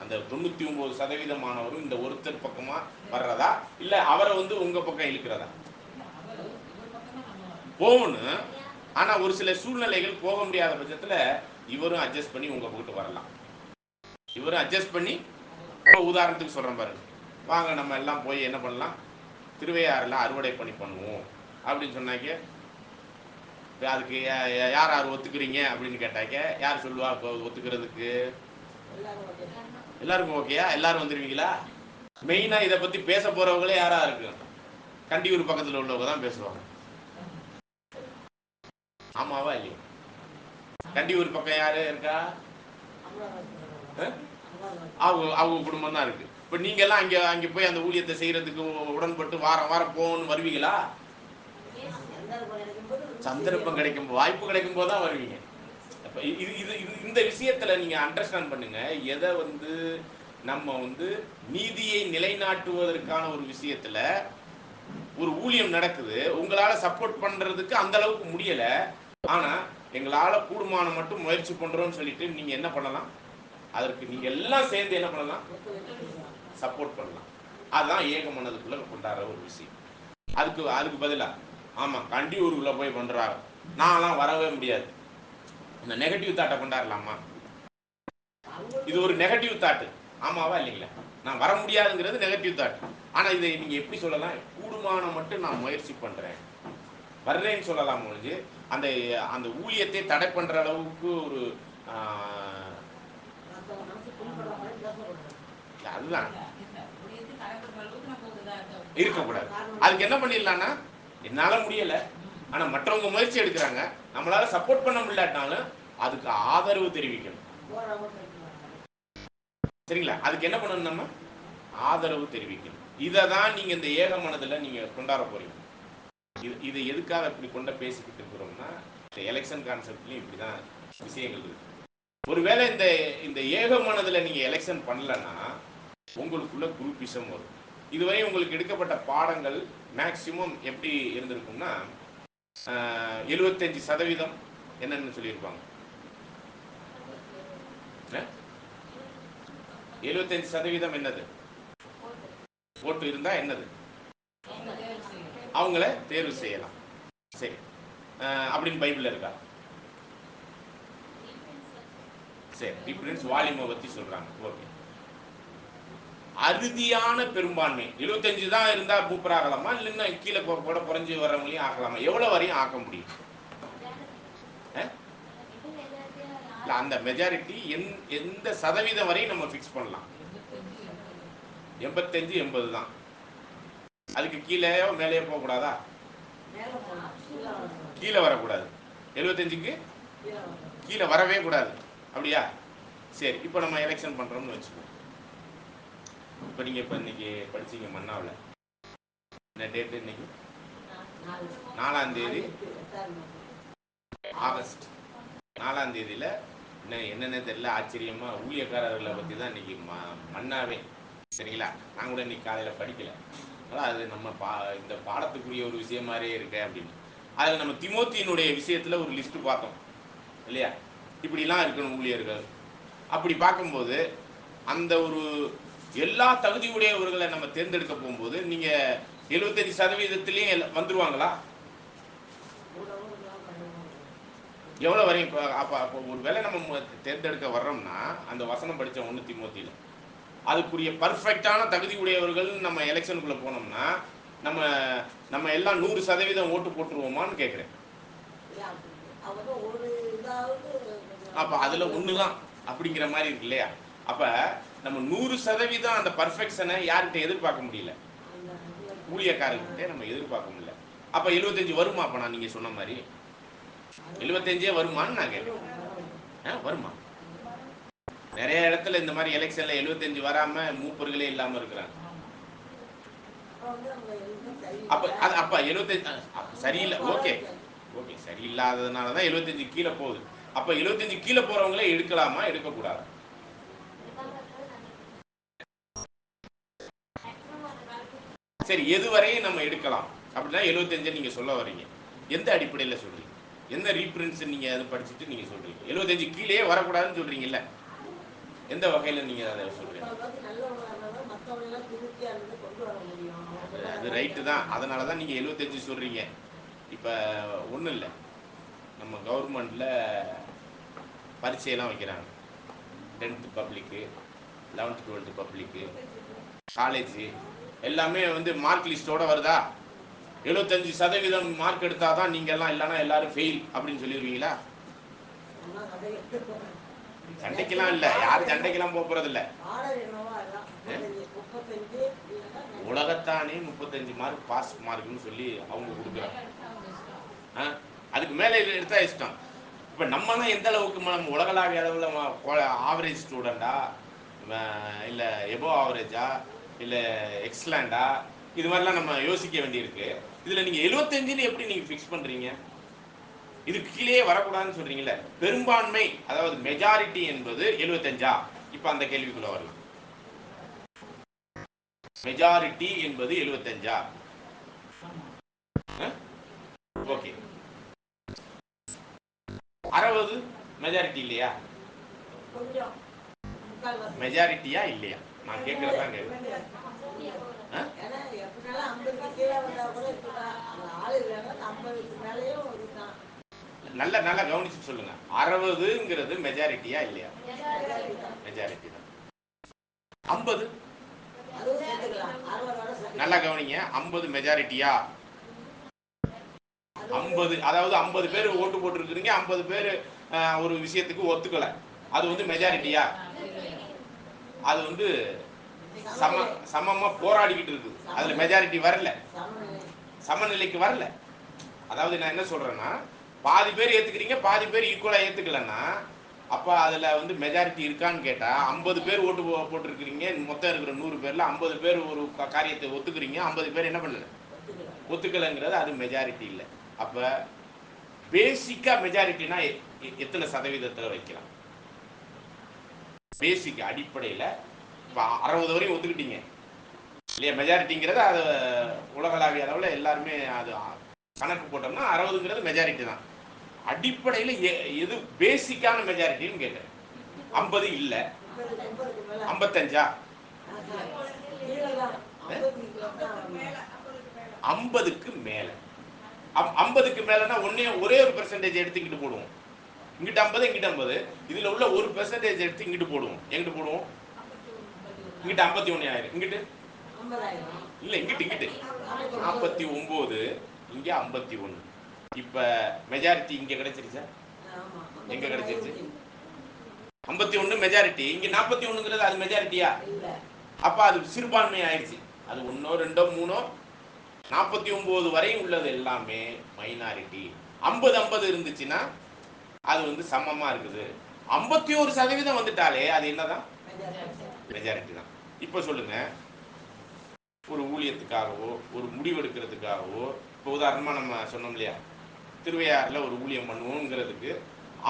அந்த 99% மாணவரும் இந்த ஒருத்தர் பக்கமா வர்றதா, இல்ல அவரை வந்து உங்க பக்கம் இழுக்கிறதா? போகணும். ஆனா ஒரு சில சூழ்நிலைகள் போக முடியாத பட்சத்துல இவரும் அட்ஜஸ்ட் பண்ணி உங்க பக்கம் வரலாம். இவரும் அட்ஜஸ்ட் பண்ணி, உதாரணத்துக்கு சொல்றேன் பாருங்க, வாங்க நம்ம எல்லாம் போய் என்ன பண்ணலாம், திருவையாறுல அறுவடை பணி பண்ணுவோம் அப்படின்னு சொன்னாக்க, அதுக்கு யார் யார் ஒத்துக்கிறீங்க அப்படின்னு கேட்டாக்க யார் சொல்லுவா ஒத்துக்கிறதுக்கு? எல்லாருக்கும் ஓகேயா? எல்லாரும் வந்துருவீங்களா? மெயினா இதை பத்தி பேச போறவங்களே யாரா இருக்கு? கண்டியூர் பக்கத்துல உள்ளவங்க தான் பேசுவாங்க. ஆமாவா இல்லையா? கண்டியூர் பக்கம் யாரு இருக்கா? அவங்க அவங்க குடும்பம் தான் இருக்கு. இப்ப நீங்க எல்லாம் அங்க போய் அந்த ஊழியத்தை செய்யறதுக்கு உடன்பட்டு வாரம் வாரம் போகணும்னு வருவீங்களா? சந்தர்ப்பம் கிடைக்கும், வாய்ப்பு கிடைக்கும் போதுதான் வருவீங்க. இந்த விஷயத்துல நீங்க அண்டர்ஸ்டாண்ட் பண்ணுங்க. எதை வந்து நம்ம வந்து நீதியை நிலைநாட்டுவதற்கான ஒரு விஷயத்துல ஒரு ஊழியம் நடக்குது, உங்களால சப்போர்ட் பண்றதுக்கு அந்த அளவுக்கு முடியல, ஆனா எங்களால கூடுமான மட்டும் முயற்சி பண்றோம்னு சொல்லிட்டு நீங்க என்ன பண்ணலாம்? அதற்கு நீங்க எல்லாம் சேர்ந்து என்ன பண்ணலாம்? சப்போர்ட் பண்ணலாம். அதுதான் ஏக மனதுக்குள்ள கொண்டாடுற ஒரு விஷயம். அதுக்கு பதிலா ஆமா கண்டியூருக்குள்ள போய் பண்றாங்க, நான்லாம் வரவே முடியாது, இந்த நெகட்டிவ் தாட்டை கொண்டாடலாமா? இது ஒரு நெகட்டிவ் தாட். ஆமாவா இல்லைங்களா? நான் வர முடியாதுங்கிறது நெகட்டிவ் தாட். ஆனா இதை நீங்க எப்படி சொல்லலாம்? கூடுமான மட்டும் நான் முயற்சி பண்றேன், வர்றேன்னு சொல்லலாம். முடிஞ்சு அந்த அந்த ஊழியத்தை தடை பண்ற அளவுக்கு ஒரு அதுதான் இருக்கக்கூடாது. அதுக்கு என்ன பண்ணிடலாம்னா, என்னால முடியல, ஆனா மற்றவங்க முயற்சி எடுக்கிறாங்க, நம்மளால சப்போர்ட் பண்ண முடியலாட்டாலும் அதுக்கு ஆதரவு தெரிவிக்கணும். சரிங்களா? அதுக்கு என்ன பண்ணணும்? நம்ம ஆதரவு தெரிவிக்கணும். இதை தான் நீங்க இந்த ஏக மனதுல நீங்க கொண்டாட போறீங்க. இது எதுக்காக இப்படி கொண்ட பேசிக்கிட்டு இருக்கிறோம்னா, இந்த எலெக்ஷன் கான்செப்ட்லயும் இப்படிதான் விஷயங்கள் இருக்கு. ஒருவேளை இந்த இந்த ஏக மனதுல நீங்க எலெக்ஷன் பண்ணலன்னா உங்களுக்குள்ள குரூப்பிசம் வரும். இதுவரை உங்களுக்கு எடுக்கப்பட்ட பாடங்கள் மேக்சிமம் எப்படி இருந்திருக்கும்னா 75% என்னன்னு சொல்லியிருப்பாங்க. 75% என்னது? ஓட்டு இருந்தா என்னது? அவங்கள தேர்வு செய்யலாம். சரி, அப்படின்னு பைபிள்ல இருக்கா? சரி, டிஃபரன்ஸ் வால்யூமை பத்தி சொல்றாங்க. ஓகே, அறுதியான பெரும்பான்மை 75 தான் இருந்தா மூப்பர் ஆகலாமா, இல்லைன்னா கீழே கூட குறைஞ்சி வர்றவங்களையும் ஆக்கலாமா? எவ்வளவு வரையும் ஆக்க முடியும்? அந்த மெஜாரிட்டி எந்த சதவீதம் வரையும் நம்ம ஃபிக்ஸ் பண்ணலாம்? 85 80 தான். அதுக்கு கீழே மேலேயே போகக்கூடாதா? கீழே வரக்கூடாது. 75க்கு கீழே வரவே கூடாது. அப்படியா? சரி, இப்போ நம்ம எலெக்ஷன் பண்றோம்னு வச்சுக்கோங்க. இப்போ நீங்க இன்னைக்கு படிச்சீங்க மன்னாவில், என்ன டேட் இன்னைக்கு? 4ஆம் தேதி ஆகஸ்ட். 4ஆம் தேதியில என்னென்ன தெரியல, ஆச்சரியமா ஊழியக்காரர்களை பத்தி தான் இன்னைக்கு மன்னாவே. சரிங்களா? நான் கூட இன்னைக்கு காலையில படிக்கல, அது நம்ம இந்த பாடத்துக்குரிய ஒரு விஷயம் மாதிரியே இருக்கு அப்படின்னு. அதில் நம்ம திமோத்தியினுடைய விஷயத்துல ஒரு லிஸ்ட் பார்த்தோம் இல்லையா? இப்படிலாம் இருக்கணும் ஊழியர்கள். அப்படி பார்க்கும்போது அந்த ஒரு எல்லா தகுதியுடையவர்களை நம்ம தேர்ந்தெடுக்க போகும்போது நீங்க 75% வந்துருவாங்களா? எவ்வளவு வரையும்? அப்ப ஒரு வேளை நம்ம தேர்ந்தெடுக்க வர்றோம்னா அந்த வசனம் படிச்ச 1 தீமோத்தியில அதுக்குரிய பர்ஃபெக்டான தகுதி உடையவர்கள் நம்ம எலெக்ஷனுக்குள்ள போனோம்னா நம்ம நம்ம எல்லாம் 100% ஓட்டு போட்டுருவோமான்னு கேட்குறேன். அப்ப அதுல ஒண்ணுதான் அப்படிங்கிற மாதிரி இருக்கு இல்லையா? அப்ப நம்ம 100% அந்த பர்ஃபெக்ஷனை யார்கிட்ட எதிர்பார்க்க முடியல, ஊழியக்காரர்கிட்ட நம்ம எதிர்பார்க்க முடியல. அப்ப 75 வருமா? அப்ப நான் நீங்க சொன்ன மாதிரி 75 வருமான்னு நான் கேட்கிறேன். வருமா? நிறைய இடத்துல இந்த மாதிரி எலெக்ஷன்ல 75 வராம மூப்பர்களே இல்லாம இருக்கிறாங்க. அப்ப அது அப்ப 75 சரியில்லை. ஓகே ஓகே, சரியில்லாததுனாலதான் 75 கீழே போகுது. அப்ப 75 கீழே போறவங்களே எடுக்கலாமா, எடுக்கக்கூடாது? சரி, எதுவரையும் நம்ம எடுக்கலாம் அப்படின்னா 75 நீங்க சொல்ல வர்றீங்க. எந்த அடிப்படையில சொல்றீங்க? எந்த ரீஃபரன்ஸ் நீங்க அதை படிச்சுட்டு நீங்க சொல்றீங்க 75 கீழே வரக்கூடாதுன்னு சொல்றீங்கல்ல? எந்த வகையில நீங்க அதை சொல்றீங்க? அது ரைட்டு தான். அதனால தான் நீங்க 75 சொல்றீங்க. இப்ப ஒன்றும் இல்லை, நம்ம கவர்மெண்ட்ல பரீட்சையெல்லாம் வைக்கிறாங்க. 10th பப்ளிக்கு, 11th 12th பப்ளிக்கு, காலேஜ் எல்லாமே வந்து மார்க் லிஸ்டோட வருதா? 75% மார்க் எடுத்தாதான் நீங்க எல்லாம், இல்லைன்னா எல்லாரும் ஃபெயில் அப்படின்னு சொல்லிடுவீங்களா? சண்டைக்கெல்லாம் இல்லை, யாரும் சண்டைக்கெல்லாம் போக போறது இல்லை. உலகத்தானே 35 மார்க் பாஸ் மார்க்னு சொல்லி அவங்க கொடுக்குறாங்க. அதுக்கு மேலே எடுத்தா இஷ்டம். இப்போ நம்மலாம் எந்த அளவுக்கு நம்ம உலகளாவிய அளவில் ஆவரேஜ் ஸ்டூடெண்டா, இல்லை எபோ ஆவரேஜா, இல்லை எக்ஸலண்டா, இது மாதிரிலாம் நம்ம யோசிக்க வேண்டியிருக்கு. இதில் நீங்கள் 75ன்னு எப்படி நீங்கள் ஃபிக்ஸ் பண்ணுறீங்க? இது கீழே வரக்கூடாதுன்னு சொல்றீங்கல்ல. பெரும்பான்மை, அதாவது மெஜாரிட்டி என்பது 75ஆ? இப்போ அந்த கேள்விக்குள்ள வரலாம். மெஜாரிட்டி என்பது 75ஆ? ஓகே. 60 மெஜாரிட்டி இல்லையா? மெஜாரிட்டியா இல்லையா? நான் கேட்கறதாங்க. நல்ல நல்லா கவனிச்சு சொல்லுங்க. 60ங்கிறது மெஜாரிட்டியா இல்லையா? மெஜாரிட்டி தான். 50 நல்லா கவனிங்க. 50 மெஜாரிட்டியா? 50, அதாவது 50 பேர் ஓட்டு போட்டுருக்கீங்க, 50 பேர் ஒரு விஷயத்துக்கு ஒத்துக்கல, அது வந்து மெஜாரிட்டியா? அது வந்து சமமா போராடிக்கிட்டு இருக்கு, அதுல மெஜாரிட்டி வரல, சமநிலைக்கு வரல. அதாவது நான் என்ன சொல்றேன்னா, பாதி பேர் ஏத்துக்கிறீங்க, பாதி பேர் ஈக்குவலா ஏத்துக்கலன்னா அப்ப அதுல வந்து மெஜாரிட்டி இருக்கான்னு கேட்டா, 50 பேர் ஓட்டு போட்டுருக்கீங்க, மொத்தம் இருக்கிற 100 பேர்ல 50 பேர் ஒரு காரியத்தை ஒத்துக்கிறீங்க, 50 பேர் என்ன பண்ணல, ஒத்துக்கலைங்கிறது அது மெஜாரிட்டி இல்லை. அப்ப பேசிக்கா மெஜாரிட்டினா எத்தனை சதவீதத்தில் வைக்கலாம்? பேசிக் அடிப்படையில் இப்போ 60 வரையும் ஒத்துக்கிட்டீங்க இல்லையா? மெஜாரிட்டிங்கிறது அது உலகளாவிய அளவில் எல்லாருமே அது கணக்கு போட்டோம்னா 60ங்கிறது மெஜாரிட்டி தான். அடிப்படையில் எது பேசிக்கான மெஜாரிட்டின்னு கேட்குறேன். 50 இல்லை, 55ஆ? 50க்கு மேலே. 50க்கு மேலன்னா ஒரே ஒரு பெர்சன்டேஜ் எடுத்துக்கிட்டு போடுவோம். இங்கிட்ட 50, இங்கிட்ட 50, இதுல உள்ள ஒரு பெர்சன்டேஜ் எடுத்து இங்கிட்டு போடுவோம். எங்கிட்டு போடுவோம்? இங்கிட்ட 51 ஆயிரம், இங்கிட்டு இல்ல, இங்கிட்டு 49, இங்க 51. இப்ப மெஜாரிட்டி இங்க கிடைச்சிருச்சா? எங்க கிடைச்சிருச்சு? 51 மெஜாரிட்டி. இங்க 41ங்கிறது அது மெஜாரிட்டியா? அப்ப அது சிறுபான்மை ஆயிடுச்சு. அது 1 2 3 49 வரை உள்ளது எல்லாமே மைனாரிட்டி. 50 இருந்துச்சுன்னா அது வந்து சமமா இருக்குது. 51% வந்துட்டாலே அது என்னதான்? மெஜாரிட்டி தான். இப்ப சொல்லுங்க, ஒரு ஊழியத்துக்காகவோ ஒரு முடிவெடுக்கிறதுக்காகவோ, இப்போ உதாரணமா நம்ம சொன்னோம் இல்லையா, திருவையாறுல ஒரு ஊழியம் பண்ணுவோங்கிறதுக்கு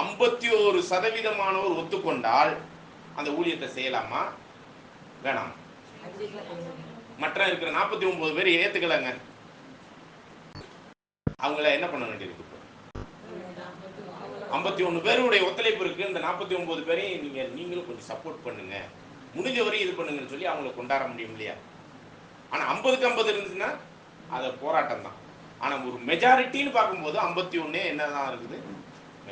51% ஒத்துக்கொண்டால் அந்த ஊழியத்தை செய்யலாமா வேணாம்? மற்ற இருக்கிற 49 பேர் ஏத்துக்கலங்க, அவங்கள என்ன பண்ண வேண்டியிருக்கு? 51 பேருடைய ஒத்துழைப்பு இருக்கு. இந்த 49 பேரையும் நீங்களும் கொஞ்சம் சப்போர்ட் பண்ணுங்க, முடிஞ்ச வரையும் இது பண்ணுங்கன்னு சொல்லி அவங்களை கொண்டாட முடியும் இல்லையா? ஆனா 50க்கு 50 இருந்துச்சுன்னா அது போராட்டம் தான். ஆனா ஒரு மெஜாரிட்டின்னு பார்க்கும்போது 51 என்னதான் இருக்குது?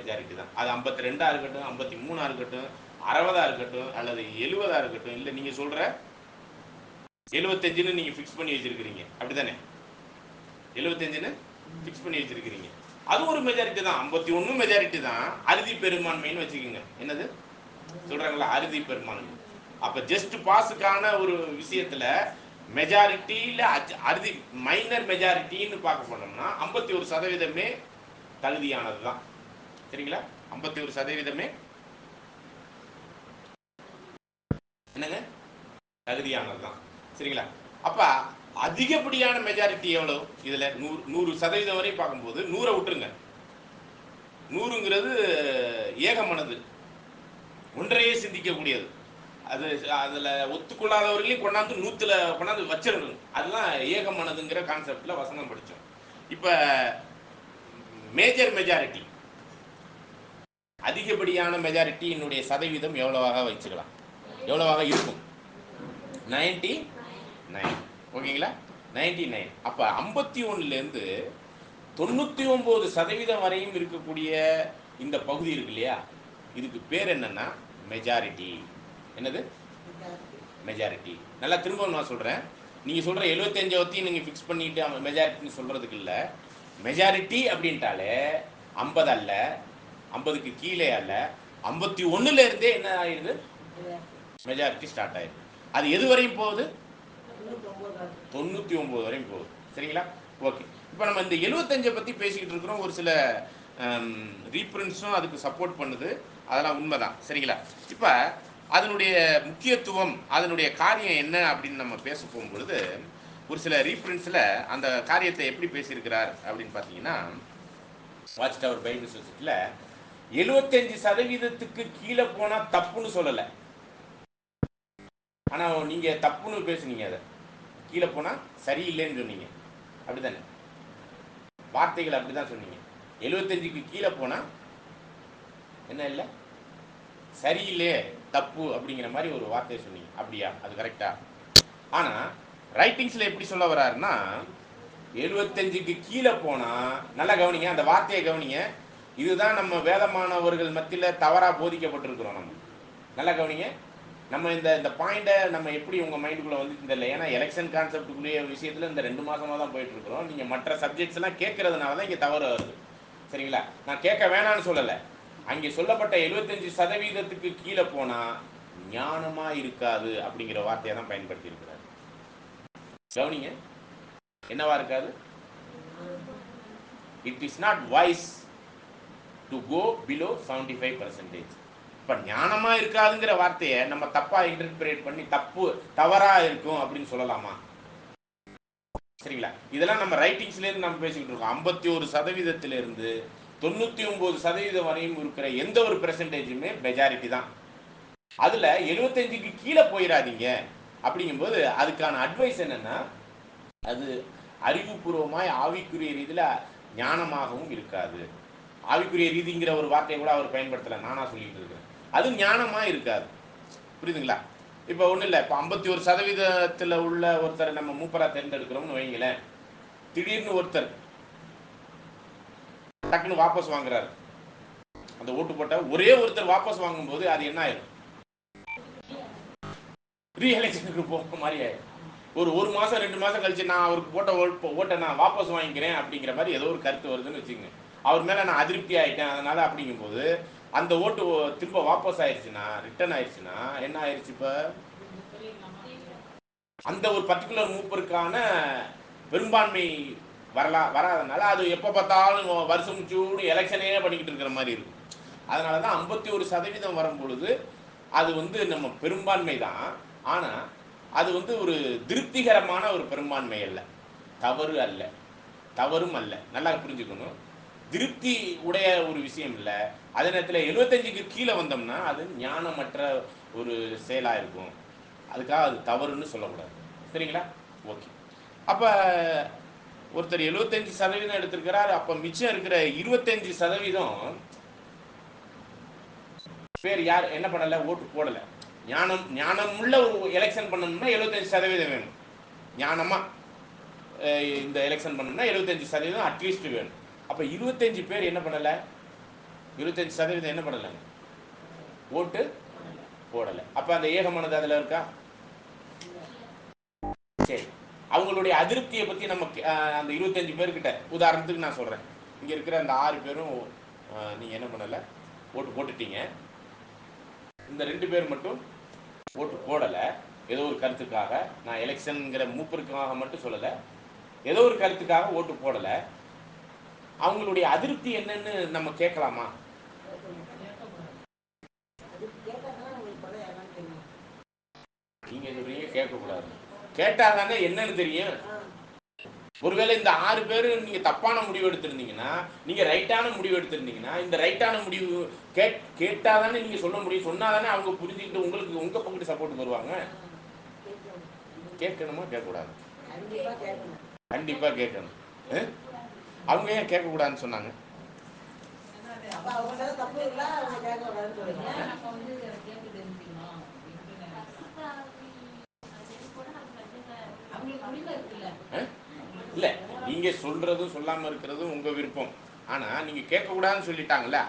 மெஜாரிட்டி தான். அது 52 இருக்கட்டும், 53 இருக்கட்டும், 60 இருக்கட்டும், அல்லது 70 இருக்கட்டும், இல்லை நீங்க சொல்ற 75ன்னு நீங்க ஃபிக்ஸ் பண்ணி வச்சிருக்கிறீங்க, அப்படித்தானே? 75ன்னு ஃபிக்ஸ் பண்ணி வச்சிருக்கிறீங்க, அது ஒரு மெஜாரிட்டி தான். 51 மெஜாரிட்டி தான். அறுதி பெரும்பான்மைன்னு வச்சுக்கோங்க. என்னது சொல்றாங்களா? அறுதி பெரும்பான்மை. அப்ப ஜஸ்ட் பாஸுக்கான ஒரு விஷயத்துல மெஜாரிட்டியில அறுதி மைனர் மெஜாரிட்டின்னு பார்க்க போனோம்னா 51% தகுதியானது தான். சரிங்களா? 51% என்னங்க தகுதியானது தான். சரிங்களா? அப்ப அதிகப்படியான மெஜாரிட்டி எவ்வளவு? இதுல 100% வரை பார்க்கும்போது 100 விட்டுருங்க. 100ங்கிறது ஏகமனது, ஒன்றையே சிந்திக்கக்கூடியது. அது அதுல ஒத்துக்கொள்ளாதவர்களையும் கொண்டாந்து 100ல கொண்டாந்து வச்சிடணும். அதெல்லாம் ஏகமனதுங்கிற கான்செப்ட்ல வசனம் படிச்சோம். இப்ப மேஜர் மெஜாரிட்டி, அதிகப்படியான மெஜாரிட்டி என்னுடைய சதவீதம் எவ்வளவாக வச்சுக்கலாம்? எவ்வளவாக இருக்கும்? 99. ஓகேங்களா? 99. அப்ப 51லேருந்து 99% வரையும் இருக்கக்கூடிய இந்த பகுதி இருக்கு இல்லையா, இதுக்கு பேர் என்னன்னா மெஜாரிட்டி. என்னது? மெஜாரிட்டி. நல்லா திரும்ப நான் சொல்றேன். நீங்க சொல்ற 75 நீங்க ஃபிக்ஸ் பண்ணிட்டு மெஜாரிட்டின்னு சொல்றதுக்கு இல்ல. மெஜாரிட்டி அப்படின்ட்டாலே 50 அல்ல, 50க்கு கீழே அல்ல, 51ல இருந்தே என்ன ஆயிடுது? மெஜாரிட்டி ஸ்டார்ட் ஆயிடுது. அது எது வரையும் போகுது? 99 வரையும் போகுது. சரிங்களா? ஓகே. இப்போ நம்ம இந்த 75 பத்தி பேசிக்கிட்டு இருக்கிறோம். ஒரு சில ரீப்ரின்ஸும் அதுக்கு சப்போர்ட் பண்ணுது. அதெல்லாம் உண்மைதான். சரிங்களா? இப்போ அதனுடைய முக்கியத்துவம், அதனுடைய காரியம் என்ன அப்படின்னு நம்ம பேச போகும்பொழுது, ஒரு சில ரீப்ரின்ஸில் அந்த காரியத்தை எப்படி பேசியிருக்கிறார் அப்படின்னு பார்த்தீங்கன்னா, வாட்ச் டவர் பைபிள் சொசைட்டியில் 75%க்கு கீழே போனால் தப்புன்னு சொல்லலை. ஆனால் நீங்கள் தப்புன்னு பேசுனீங்க. அதை கீழே போனால் சரியில்லைன்னு சொன்னீங்க, அப்படித்தானே? வார்த்தைகள் அப்படிதான் சொன்னீங்க. 75க்கு கீழே போனால் என்ன இல்லை? சரியில்லையே, தப்பு அப்படிங்கிற மாதிரி ஒரு வார்த்தையை சொன்னீங்க. அப்படியா? அது கரெக்டா? ஆனால் ரைட்டிங்ஸில் எப்படி சொல்ல வர்றாருன்னா, 75க்கு கீழே போனால், நல்லா கவனிங்க, அந்த வார்த்தையை கவனிங்க. இதுதான் நம்ம வேதமானவர்கள் மத்தியில் தவறாக போதிக்கப்பட்டிருக்கிறோம். நம்ம நல்லா கவனிங்க. நம்ம இந்த பாயிண்டை நம்ம எப்படி உங்கள் மைண்டுக்குள்ளே வந்து தெரியல. ஏன்னா எலெக்ஷன் கான்செப்டுக்குரிய விஷயத்தில் இந்த 2 மாதமாக தான் போயிட்டு இருக்கிறோம். நீங்கள் மற்ற சப்ஜெக்ட்ஸ் எல்லாம் கேட்கறதுனால தான் இங்கே தவறு வருது. சரிங்களா? நான் கேட்க வேணான்னு சொல்லலை. அங்கே சொல்லப்பட்ட 75%க்கு கீழே போனால் ஞானமாக இருக்காது அப்படிங்கிற வார்த்தையை தான் பயன்படுத்தி இருக்கிறார். கவனிங்க, என்னவா இருக்காது? It is not wise to go below 75%. இப்போ ஞானமாக இருக்காதுங்கிற வார்த்தையை நம்ம தப்பாக இன்டர்பிரேட் பண்ணி தவறா இருக்கும் அப்படின்னு சொல்லலாமா? சரிங்களா? இதெல்லாம் நம்ம ரைட்டிங்ஸ்லேருந்து நம்ம பேசிக்கிட்டு இருக்கோம். 51%லிருந்து 99% வரையும் இருக்கிற எந்த ஒரு பெர்சன்டேஜுமே மெஜாரிட்டி தான். அதில் 75க்கு கீழே போயிடாதீங்க. அப்படிங்கும்போது அதுக்கான அட்வைஸ் என்னன்னா, அது அறிவுபூர்வமாய் ஆவிக்குரிய ரீதியில் ஞானமாகவும் இருக்காது. ஆவிக்குரிய ரீதிங்கிற ஒரு வார்த்தையை கூட அவர் பயன்படுத்தலை, நானா சொல்லிட்டு இருக்கிறேன். அது ஞானமாக இருக்காது. புரியுதுங்களா? இப்போ ஒன்றும் இல்லை. இப்போ 51% உள்ள ஒருத்தரை நம்ம மூப்பராக தேர்ந்தெடுக்கிறோம்னு வைங்களேன். திடீர்னு ஒருத்தர் டக்குன்னு வாபஸ் வாங்குறாரு. அந்த ஓட்டு போட்ட ஒரே ஒருத்தர் வாபஸ் வாங்கும்போது அது என்ன ஆயிடும்? ரீஎலெக்ஷனுக்கு போகிற மாதிரி ஆயிடும். ஒரு மாதம் 2 மாதம் கழிச்சு நான் அவருக்கு போட்ட ஓட்டை நான் வாபஸ் வாங்கிக்கிறேன் அப்படிங்கிற மாதிரி ஏதோ ஒரு கருத்து வருதுன்னு வச்சுக்கோங்க. அவர் மேலே நான் அதிருப்தி ஆகிட்டேன். அதனால் அப்படிங்கும்போது அந்த ஓட்டு திரும்ப வாபஸ் ஆயிடுச்சுன்னா, ரிட்டர்ன் ஆயிடுச்சுன்னா என்ன ஆயிடுச்சு? இப்போ அந்த ஒரு பர்டிகுலர் மூப்பருக்கான பெரும்பான்மை வராதனால அது எப்போ பார்த்தாலும் வருஷம் சூடு எலெக்ஷனே பண்ணிக்கிட்டு இருக்கிற மாதிரி இருக்கும். அதனால தான் 51% வரும்பொழுது அது வந்து நம்ம பெரும்பான்மை தான். ஆனால் அது வந்து ஒரு திருப்திகரமான ஒரு பெரும்பான்மை அல்ல, தவறு அல்ல, தவறும் அல்ல. நல்லா புரிஞ்சுக்கணும். திருப்தி உடைய ஒரு விஷயம் இல்லை. அதே நேரத்தில் 75க்கு கீழே வந்தோம்னா அது ஞானமற்ற ஒரு செயலாக இருக்கும். அதுக்காக அது தவறுன்னு சொல்லக்கூடாது. சரிங்களா? ஓகே. அப்போ ஒருத்தர் 75% எடுத்திருக்கிறார். அப்போ மிச்சம் இருக்கிற 25% பேர் யார் என்ன பண்ணலை? ஓட்டு போடலை. ஞானம் உள்ள ஒரு எலெக்ஷன் பண்ணணும்னா 75% வேணும். ஞானமாக இந்த எலெக்ஷன் பண்ணணும்னா 75% அட்லீஸ்ட் வேணும். அப்போ 25 பேர் என்ன பண்ணலை? 25% என்ன பண்ணலைங்க, ஓட்டு போடலை. அப்போ அந்த ஏகமானது அதில் இருக்கா? சரி, அவங்களுடைய அதிருப்தியை பற்றி நம்ம அந்த 25 பேர்கிட்ட உதாரணத்துக்கு நான் சொல்கிறேன். இங்கே இருக்கிற அந்த 6 பேரும் நீங்கள் என்ன பண்ணலை, ஓட்டு போட்டுட்டீங்க. இந்த 2 பேர் மட்டும் ஓட்டு போடலை. ஏதோ ஒரு கருத்துக்காக, நான் எலெக்ஷனுங்கிற மூப்பருக்காக மட்டும் சொல்லலை, ஏதோ ஒரு கருத்துக்காக ஓட்டு போடலை. அவங்களுடைய அதிருப்தி என்னன்னு நம்ம கேட்கலாமா? நீங்க சொல்றீங்க கேட்கக்கூடாது. கேட்டாதானே என்னன்னு தெரியும். ஒருவேளை இந்த 6 பேர் நீங்க தப்பான முடிவு எடுத்திருந்தீங்கன்னா, நீங்க ரைட்டான முடிவு எடுத்திருந்தீங்கன்னா, இந்த ரைட்டான முடிவு கேட்டாதானே நீங்க சொல்ல முடியும். சொன்னாதானே அவங்க புரிஞ்சுக்கிட்டு உங்களுக்கு உங்க பக்கத்து சப்போர்ட் வருவாங்க. கேட்கணுமா கேட்கக்கூடாது? கண்டிப்பா கேட்கணும். அவங்க ஏன் கேட்கக்கூடாதுன்னு சொன்னாங்க? இல்ல, நீங்க சொல்றதும் சொல்லாம இருக்கிறதும் உங்க விருப்பம். ஆனா நீங்க கேட்கக்கூடாதுன்னு சொல்லிட்டாங்கல்ல,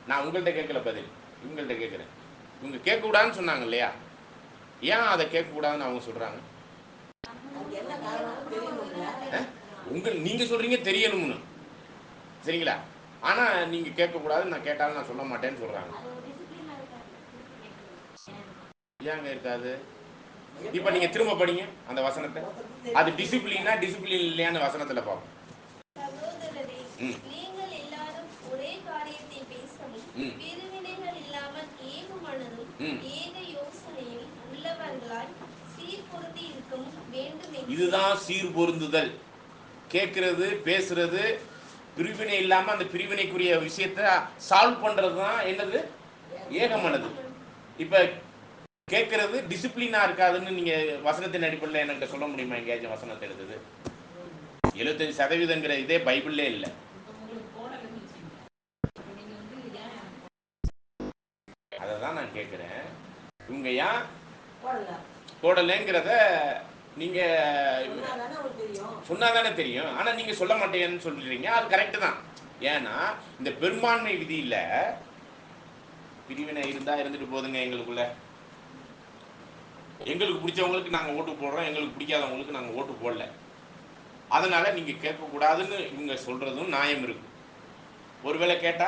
நான் உங்கள்கிட்ட கேட்கல பதில், இவங்கள்ட்ட கேட்கிறேன். இவங்க கேட்கக்கூடாதுன்னு சொன்னாங்க இல்லையா, ஏன் அதை கேட்கக்கூடாதுன்னு அவங்க சொல்றாங்க? நீங்க சொல்றீங்க தெரியணும்னு, சரிங்களா? ஆனா நீங்க கேட்கக்கூடாது, நான் கேட்டாலும் நான் சொல்ல மாட்டேன்னு சொல்றாங்க. ஏங்க இருக்காது? இப்ப நீங்க திரும்ப படிங்க அந்த வசனத்தை. அது டிசிப்ளினா டிசிப்ளின் இல்லையான்னு வசனத்துல பார்ப்போம். நீங்கள் எல்லாரும் ஒரே காரியத்தை பேசவும் பிரிவினைகள் இல்லாமல் ஏக மனதும் ஏக யோசனையும் உள்ளவர்களாய் சீர்பொருந்தி இருக்கவும் வேண்டும். இதுதான் சீர் பொருந்துதல். கேட்கறது, பேசுறது, பிரிவினை இல்லாம அந்த பிரிவினைக்குரிய விஷயத்தை சால்வ் பண்றது தான் என்னது, ஏகமனது. இப்ப கேட்கறது டிசிப்ளினா இருக்காதுன்னு நீங்க வசனத்தின் அடிப்படையில் எனக்கு சொல்ல முடியுமா? எங்கேயாச்சும் வசனத்தை எடுத்தது 75% இதே பைபிள்லே இல்லை. அதை தான் நான் கேட்கிறேன். இவங்க ஏன் போடலைங்கிறத நீங்க சொன்னாதானே தெரியும். ஆனா நீங்க சொல்ல மாட்டேன்னு சொல்றீங்க. அது கரெக்ட் தான். ஏன்னா இந்த பெரும்பான்மை விதியில பிரிவினை இருந்தா இருந்துட்டு போதுங்க. எங்களுக்கு பிடிச்சவங்களுக்கு நாங்க ஓட்டு போடுறோம், எங்களுக்கு பிடிக்காதவங்களுக்கு நாங்க ஓட்டு போடல. அதனால நீங்க கேட்கக்கூடாதுன்னு இவங்க சொல்றதும் நியாயம் இருக்கு. ஒருவேளை கேட்டா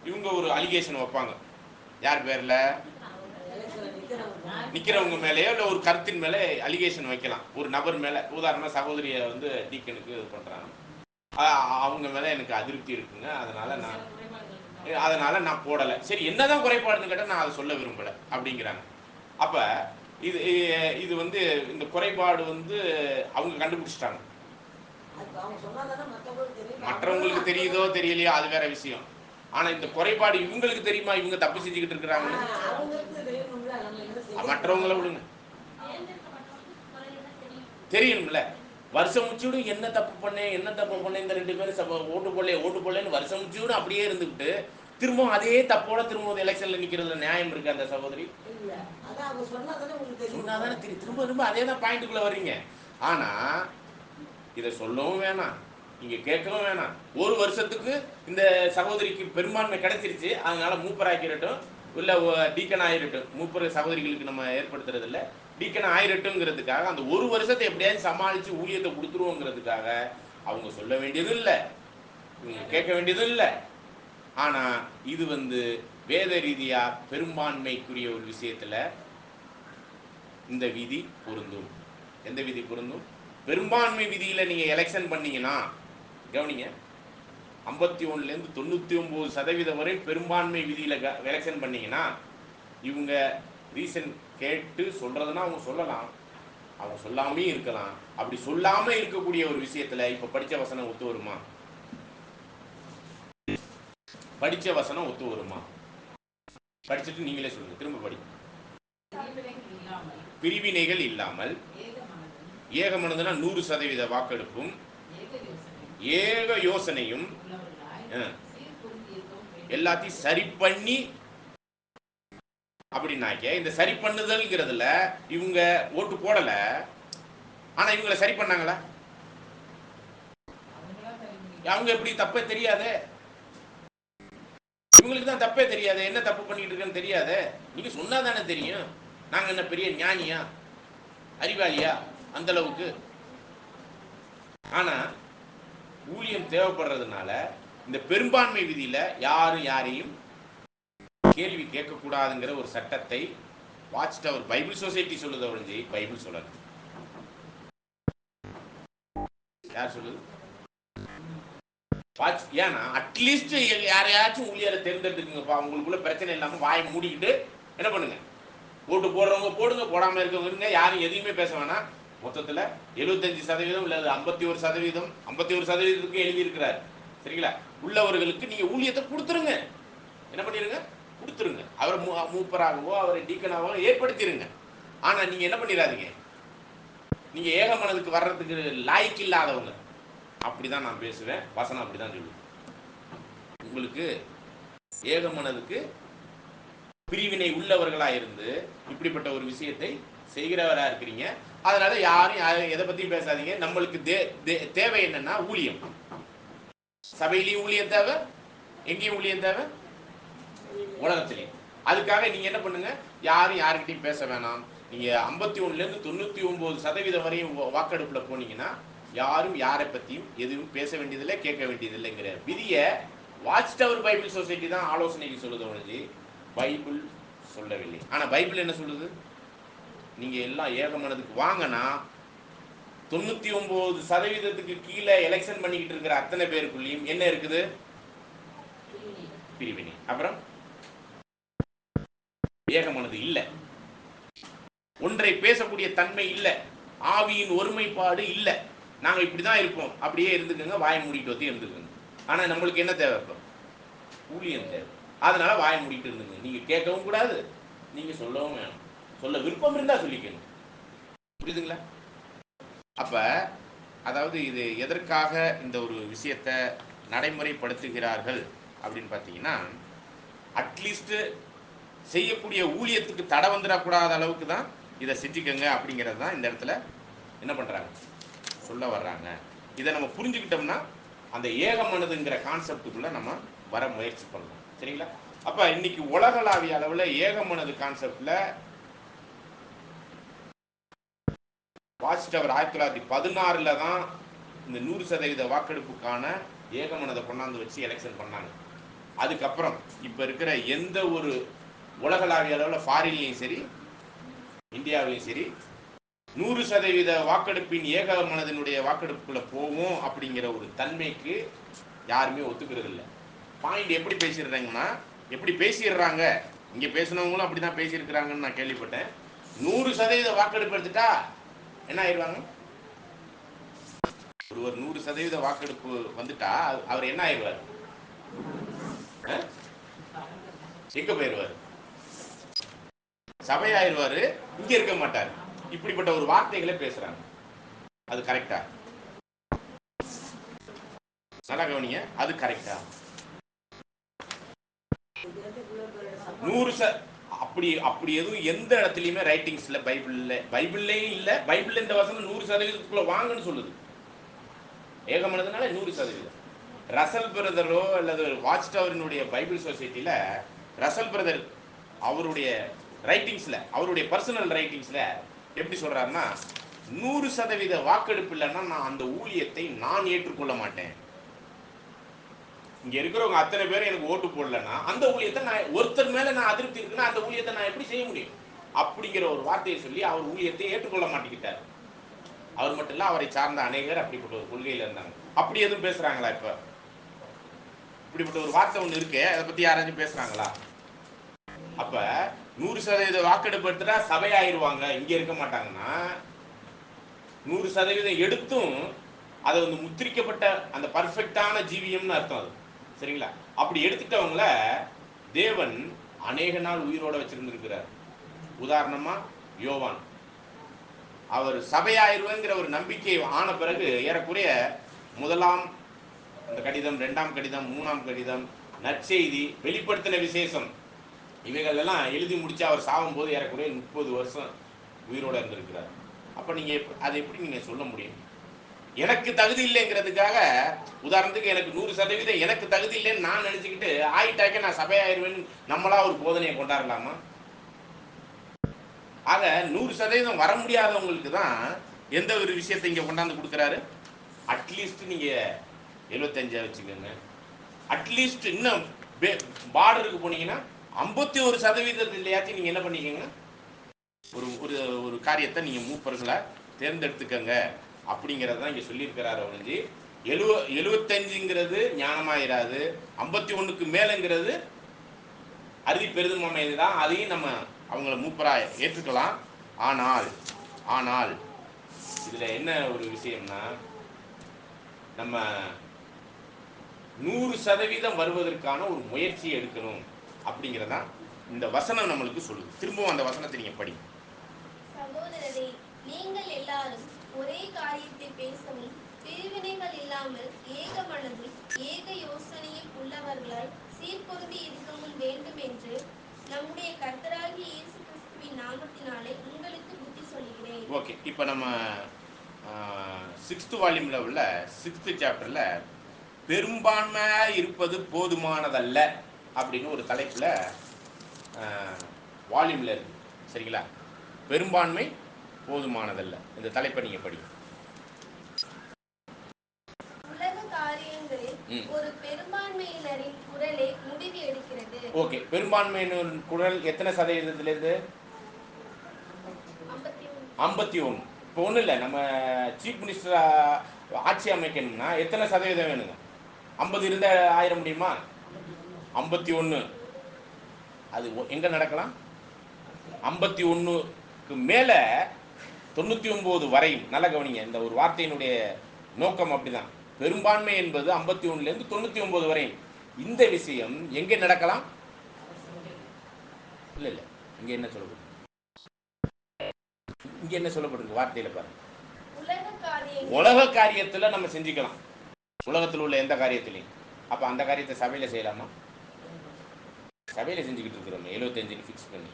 இவங்க ஒரு அலிகேஷன் வைப்பாங்க. யார் பேர்ல? நிக்கிறவங்க மேலேயோ இல்லை ஒரு கருத்தின் மேலே அலிகேஷன் வைக்கலாம். ஒரு நபர் மேல, உதாரணமா சகோதரியை வந்து டீக்கனுக்கு இது பண்றாங்க, அவங்க மேல எனக்கு அதிருப்தி இருக்குங்க, அதனால நான் போடலை. சரி, என்னதான் குறைபாடுன்னு கேட்டால் நான் அதை சொல்ல விரும்பலை அப்படிங்கிறாங்க. அப்ப இது இது வந்து இந்த குறைபாடு வந்து அவங்க கண்டுபிடிச்சிட்டாங்க. மற்றவங்களுக்கு தெரியுதோ தெரியலையோ அது வேற விஷயம். ஆனா இந்த குறைபாடு இவங்களுக்கு தெரியுமா? இவங்க தப்பு செஞ்சுக்கிட்டு இருக்கிறாங்க. மற்றவங்கள விடுங்க, தெரியணும்ல. வருஷம் முச்சூடு என்ன தப்பு பண்ணேன் இந்த 2 பேரும் ஓட்டு போடலன்னு வருஷம் முச்சூடு அப்படியே இருந்துக்கிட்டு திரும்ப அதே தப்போட திரும்ப எலெக்ஷன்ல நிக்கிறதுல நியாயம் இருக்கு அந்த சகோதரி? சொன்னாதானே தெரியும். திரும்ப அதே தான் பாயிண்ட்டுக்குள்ள வர்றீங்க. ஆனா இதை சொல்லவும் வேணாம், நீங்க கேட்கவும் வேணாம். ஒரு வருஷத்துக்கு இந்த சகோதரிக்கு பெரும்பான்மை கிடைச்சிருச்சு, அதனால மூப்பர் ஆக்கிரட்டும் இல்ல டீக்கன் ஆயிரட்டும். மூப்பர் சகோதரிகளுக்கு நம்ம ஏற்படுத்துறது இல்லை, டீக்கன் ஆயிரட்டும்ங்கிறதுக்காக அந்த ஒரு வருஷத்தை எப்படியாவது சமாளிச்சு ஊழியத்தை கொடுத்துருவோங்கிறதுக்காக அவங்க சொல்ல வேண்டியதும் இல்லை, இவங்க கேட்க வேண்டியதும் இல்லை. ஆனா இது வந்து வேத ரீதியா பெரும்பான்மைக்குரிய ஒரு விஷயத்துல இந்த விதி பொருந்தும். எந்த விதி பொருந்தும்? பெரும்பான்மை விதியில நீங்க எலெக்ஷன் பண்ணீங்கன்னா, கவனிங்க, 51லேருந்து 99% வரை பெரும்பான்மை விதியில எலெக்ஷன் பண்ணீங்கன்னா, இவங்க ரீசன் கேட்டு சொல்றதுன்னா அவங்க சொல்லலாம், அவங்க சொல்லாமே இருக்கலாம். அப்படி சொல்லாம இருக்கக்கூடிய ஒரு விஷயத்துல இப்ப படிச்ச வசனம் ஒத்து வருமா? படிச்ச வசனம் ஒத்து வருமா? படிச்சுட்டு நீங்களே சொல்லுங்க, திரும்ப படி. பிரிவினைகள் இல்லாமல் ஏக மனதுனா 100% வாக்கெடுப்பும் ஏக யோசனையும் எல்லாத்தையும் சரி பண்ணி அப்படின்னாக்க, இந்த சரி பண்ணுதல்ங்கிறதுல இவங்க ஓட்டு போடல, ஆனா இவங்களை சரி பண்ணாங்களா? அவங்க எப்படி? தப்பே தெரியாதே. இவங்களுக்கு தான் தப்பே தெரியாது, என்ன தப்பு பண்ணிட்டு இருக்கேன்னு தெரியாத. நீங்க சொன்னா தானே தெரியும். நாங்க என்ன பெரிய ஞானியா, அறிவாளியா அந்த அளவுக்கு? ஆனா ஊழியம் தேவைப்படுறதுனால இந்த பெரும்பான்மை விதியில யாரும் யாரையும் கேள்வி கேட்கக்கூடாதுங்கிற ஒரு சட்டத்தை வாட்ச் டவர் பைபிள் சொசைட்டி சொல்லுத ஒழிஞ்சு பைபிள் சொல்லல. யார் சொல்லுது? ஏன்னா அட்லீஸ்ட் யாரையாச்சும் ஊழியரை தேர்ந்தெடுத்துக்குங்கப்பா. உங்களுக்குள்ள பிரச்சனை இல்லாம வாயை மூடிக்கிட்டு என்ன பண்ணுங்க, ஓட்டு போடுறவங்க போடுங்க, போடாம இருக்கவங்க யாரும் எதையுமே பேச வேணாம். மொத்தத்தில் 75% இல்ல 51%, 51%க்கு எழுதி இருக்கிறார். சரிங்களா? உள்ளவர்களுக்கு நீங்க ஊழியத்தை கொடுத்துருங்க. என்ன பண்ணிருங்க? கொடுத்துருங்க. அவரை மூப்பராகவோ அவரை டீக்கனாகவோ ஏற்படுத்திடுங்க. ஆனா நீங்க என்ன பண்ணிடாதீங்க, நீங்க ஏக மனதுக்கு வர்றதுக்கு லாய்க்கு இல்லாதவங்க. அப்படிதான் நான் பேசுவேன், வசனம் அப்படிதான் சொல்லுவேன். உங்களுக்கு ஏக மனதுக்கு பிரிவினை உள்ளவர்களா இருந்து இப்படிப்பட்ட ஒரு விஷயத்தை செய்கிறவரா இருக்கிறீங்க. அதனால யாரும் எதை பத்தியும் பேசாதீங்க. நம்மளுக்கு தேவை என்னன்னா ஊழியம். சபையிலையும் ஊழியம் தேவை, எங்கேயும் ஊழியம் தேவை, உலகத்திலையும். அதுக்காக நீங்க என்ன பண்ணுங்க, யாரும் யாருக்கிட்டையும் பேச வேணாம். நீங்க 51லேருந்து 99% வரையும் வாக்கெடுப்புல போனீங்கன்னா யாரும் யாரை பத்தியும் எதுவும் பேச வேண்டியதில்லை, கேட்க வேண்டியதில்லைங்கிற விதியை வாட்ச் டவர் பைபிள் சொசைட்டி தான் ஆலோசனைக்கு சொல்லுது ஒழிஞ்சு பைபிள் சொல்லவில்லை. ஆனா பைபிள் என்ன சொல்லுது? நீங்க எல்லாம் ஏக மனதுக்கு வாங்கினா 99% கீழே எலெக்ஷன் பண்ணிக்கிட்டு இருக்கிற அத்தனை பேருக்குள்ளேயும் என்ன இருக்குது? பிரிவினை. அப்புறம் ஏக மனது இல்ல, ஒன்றை பேசக்கூடிய தன்மை இல்ல, ஆவியின் ஒருமைப்பாடு இல்ல. நாங்க இப்படிதான் இருப்போம், அப்படியே இருந்துக்கங்க, வாயை மூடிட்டு வந்து இருந்துக்கங்க. ஆனா நம்மளுக்கு என்ன தேவை? இப்போ ஊழியம் தேவை. அதனால வாயை மூடிட்டு இருந்துங்க. நீங்க கேட்கவும் கூடாது, நீங்க சொல்லவும் வேணும். சொல்ல விருப்பம் இருந்தா சொல்லிக்கணும். புரியுதுங்களா? அப்ப அதாவது இது எதற்காக இந்த ஒரு விஷயத்தை நடைமுறைப்படுத்துகிறார்கள் அப்படின்னு பார்த்தீங்கன்னா, அட்லீஸ்ட் செய்யக்கூடிய ஊழியத்துக்கு தடை வந்துடக்கூடாத அளவுக்கு தான் இதை செஞ்சுக்கங்க அப்படிங்கிறது தான் இந்த இடத்துல என்ன பண்றாங்க, சொல்ல வர்றாங்க. இதை நம்ம புரிஞ்சுக்கிட்டோம்னா அந்த ஏகமனதுங்கிற கான்செப்டுக்குள்ள நம்ம வர முயற்சி பண்ணலாம். சரிங்களா? அப்ப இன்னைக்கு உலகளாவிய அளவில் ஏகமனது கான்செப்ட்ல வாட்ச் டவர் 1916 தான் இந்த 100% வாக்கெடுப்புக்கான ஏகமனதை கொண்டாந்து வச்சு எலெக்ஷன் பண்ணாங்க. அதுக்கப்புறம் இப்ப இருக்கிற எந்த ஒரு உலகளாவிய அளவில் ஃபாரின்லையும் சரி இந்தியாவிலையும் சரி 100% வாக்கெடுப்பின் ஏக மனதினுடைய வாக்கெடுப்புக்குள்ள போவோம் அப்படிங்கிற ஒரு தன்மைக்கு யாருமே ஒத்துக்கிறது இல்லை. பாயிண்ட் எப்படி பேசிடுறாங்கன்னா, எப்படி பேசிடுறாங்க, இங்க பேசினவங்களும் அப்படிதான் பேசியிருக்கிறாங்கன்னு நான் கேள்விப்பட்டேன். 100% வாக்கெடுப்பு எடுத்துட்டா என்ன ஆயிடுவாங்க? ஒருவர் 100% வாக்கெடுப்பு வந்துட்டா அவர் என்ன ஆயிடுவார்? எங்க போயிடுவார்? சபையாயிருவாரு, இங்க இருக்க மாட்டார். இப்படிப்பட்ட ஒரு வார்த்தைகளை பேசுறாங்க. அது கரெக்டா? நல்லா கவனிங்க, அது கரெக்டா? 100 அப்படி அப்படி எதுவும் எந்த இடத்துலயுமே ரைட்டிங்ஸ்ல பைபிள்லயும் இல்ல. பைபிள்ல இந்த வசனம் 100%க்குள்ள வாங்கன்னு சொல்லுது. ஏகமனதுனால 100%. ரசல் பிரதரோ அல்லது வாட்ச் டவரினுடைய பைபிள் சொசைட்டில ரசல் பிரதர் அவருடைய ரைட்டிங்ஸ்ல, அவருடைய பர்சனல் ரைட்டிங்ஸ்ல எப்படி சொல்றாருன்னா, 100% வாக்கெடுப்பு இல்லைன்னா நான் அந்த ஊழியத்தை நான் ஏற்றுக்கொள்ள மாட்டேன். இங்க இருக்கிறவங்க அத்தனை பேரும் எனக்கு ஓட்டு போடலன்னா அந்த ஊழியத்தை நான், ஒருத்தர் மேல நான் அதிருப்தி இருக்குன்னா அந்த ஊழியத்தை நான் எப்படி செய்ய முடியும்? அப்படிங்கிற ஒரு வார்த்தையை சொல்லி அவர் ஊழியத்தை ஏற்றுக்கொள்ள மாட்டேங்கிட்டார். அவர் மட்டும் இல்ல, அவரை சார்ந்த அநேகர் அப்படிப்பட்ட ஒரு கொள்கையில இருந்தாங்க. அப்படி எதுவும் பேசுறாங்களா? இப்ப இப்படிப்பட்ட ஒரு வார்த்தை ஒண்ணு இருக்கு, அதை பத்தி யாராச்சும் பேசுறாங்களா? அப்ப 100% வாக்கெடுப்பு எடுத்துட்டா சபையாயிருவாங்க, இங்க இருக்க மாட்டாங்கன்னா 100% எடுத்தும் அதை வந்து முத்திரிக்கப்பட்ட அந்த பர்ஃபெக்டான ஜீவியம்னு அர்த்தம் அது. சரிங்களா? அப்படி எடுத்துட்டவங்கள தேவன் அநேக நாள் உயிரோட வச்சிருந்திருக்கிறார். உதாரணமா யோவான், அவர் சபையாயிருவங்கிற ஒரு நம்பிக்கை ஆன பிறகு ஏறக்குறைய முதலாம் அந்த கடிதம், 2ஆம் கடிதம், 3ஆம் கடிதம், நற்செய்தி, வெளிப்படுத்தின விசேஷம், இவைகள் எல்லாம் எழுதி முடிச்சு அவர் சாகும் போது ஏறக்குறைய 30 வருஷம் உயிரோட இருந்திருக்கிறார். அப்ப நீங்க அதை எப்படி நீங்க சொல்ல முடியும்? எனக்கு தகுதி இல்லைங்கிறதுக்காக, உதாரணத்துக்கு எனக்கு 100% எனக்கு தகுதி இல்லைன்னு நான் நினைச்சுக்கிட்டு ஆயிட்டாக்க நான் சபையாயிருவேன்னு நம்மளா ஒரு போதனையை கொண்டாடலாமா? ஆக 100% வர முடியாதவங்களுக்கு தான் எந்த ஒரு விஷயத்தை இங்க கொண்டாந்து கொடுக்குறாரு. அட்லீஸ்ட் நீங்க 75 வச்சுக்கோங்க. அட்லீஸ்ட் இன்னும் பார்டருக்கு போனீங்கன்னா 51% இல்லையாச்சும் நீங்க என்ன பண்ணிக்கோங்க, ஒரு ஒரு ஒரு காரியத்தை நீங்க மூப்பர்களை தேர்ந்தெடுத்துக்கங்க அப்படிங்கிறத இங்க சொல்லியிருக்கிறாரு ஒழிஞ்சு 75ங்கிறது ஞானமாயிராது, 51க்கு மேலங்கிறது அறுதி பெருதுமாமை தான். அதையும் நம்ம அவங்கள மூப்பரா ஏற்றுக்கலாம். ஆனால் ஆனால் இதுல என்ன ஒரு விஷயம்னா, நம்ம 100% வருவதற்கான ஒரு முயற்சியை எடுக்கணும் அப்படிங்கிறதான் இந்த வசனம் நம்மளுக்கு சொல்லுது. திரும்பவும் அந்த வசனத்தை நீங்க படி. சகோதரரே, நீங்கள் எல்லாரும் ஒரே காரியத்தை பேசவும் பிரிவினைகள் இல்லாமல் ஏக மனதும் ஏக யோசனையும் உள்ளவர்களாய் சீர்பொருந்தி இருக்கவும் வேண்டும் என்று நம்முடைய கர்த்தராகிய இயேசு கிறிஸ்துவின் நாமத்தினாலே உங்களுக்கு புத்தி சொல்கிறேன். ஓகே, இப்போ நம்ம 6th வால்யூம்ல உள்ள 6th சாப்டர்ல பெரும்பான்மையா இருப்பது போதுமானதல்ல அப்படின்னு ஒரு தலைப்புல வால்யூம்ல இருக்கு. சரிங்களா? பெரும்பான்மை போதுமானதல்ல, இந்த தலைப்பை நீங்க படிங்க. உலக காரியங்களில் ஒரு பெரும்பான்மையினரின் குரலே முடிவு எடுக்கிறது. ஓகே, பெரும்பான்மையினர் குரல் எத்தனை சதவீதத்திலிருந்து? 51. இப்போ ஒன்றும் இல்லை, நம்ம சீஃப் மினிஸ்டர் ஆட்சி அமைக்கணும்னா எத்தனை சதவீதம் வேணுங்க? 50 இருந்தால் ஆயிர முடியுமா? 51. அது எங்க நடக்கலாம்? 51க்கு மேலே 99 வரையும். நல்ல கவனிங்க, இந்த ஒரு வார்த்தையினுடைய நோக்கம் அப்படிதான். பெரும்பான்மை என்பது 51லேருந்து 99 வரையும். இந்த விஷயம் எங்கே நடக்கலாம்? இல்லை இல்லை, இங்கே என்ன சொல்லப்படும்? இங்கே என்ன சொல்லப்பட்டிருக்கு வார்த்தையில் பாருங்க. உலக காரியத்தில் நம்ம செஞ்சுக்கலாம், உலகத்தில் உள்ள எந்த காரியத்திலையும். அப்போ அந்த காரியத்தை சபையில் செய்யலாமா? சபையில் செஞ்சுக்கிட்டு இருக்கிறோம் 75 ஃபிக்ஸ் பண்ணி.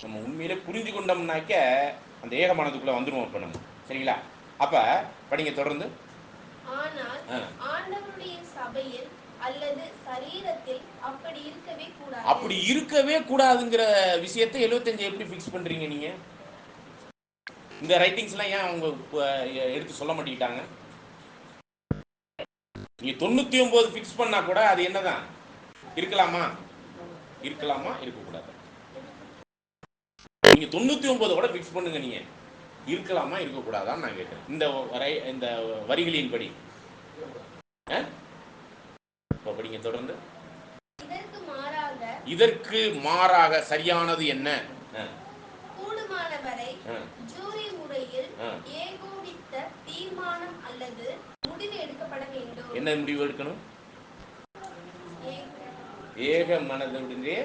நம்ம உண்மையிலே புரிஞ்சு கொண்டோம்னாக்க அந்த ஏகமானதுக்குள்ள வந்துருவோம் இப்போ நம்ம. சரிங்களா? அப்ப படிங்க தொடர்ந்து. ஆனால் ஆண்டவருடைய சபையில் அல்லது சரீரத்தில் அப்படி இருக்கவே கூடாது. அப்படி இருக்கவே கூடாதுங்கிற விஷயத்தை 75 எப்படி ஃபிக்ஸ் பண்றீங்க நீங்க? இந்த ரைட்டிங்ஸ்லாம் ஏன் அவங்க எடுத்து சொல்ல மாட்டேங்கிட்டாங்க? நீங்க 99 ஃபிக்ஸ் பண்ணா கூட அது என்னதான் இருக்கலாமா? இருக்கலாமா, இருக்கக்கூடாது? நீங்க 99 கூட ஃபிக்ஸ் பண்ணுங்க, நீங்க இருக்கலாமா இருக்கக்கூடாதான்னு நான் கேட்கிறேன். இந்த வரிகளின் படி படிங்க தொடர்ந்து. இதற்கு மாறாக சரியானது என்ன? கூடுமானவரை ஜூரி முறையில் ஏகோபித்த தீர்மானம் அல்லது முடிவு எடுக்கப்பட வேண்டும். என்ன முடிவு எடுக்கணும்? ஏக மனதுடைய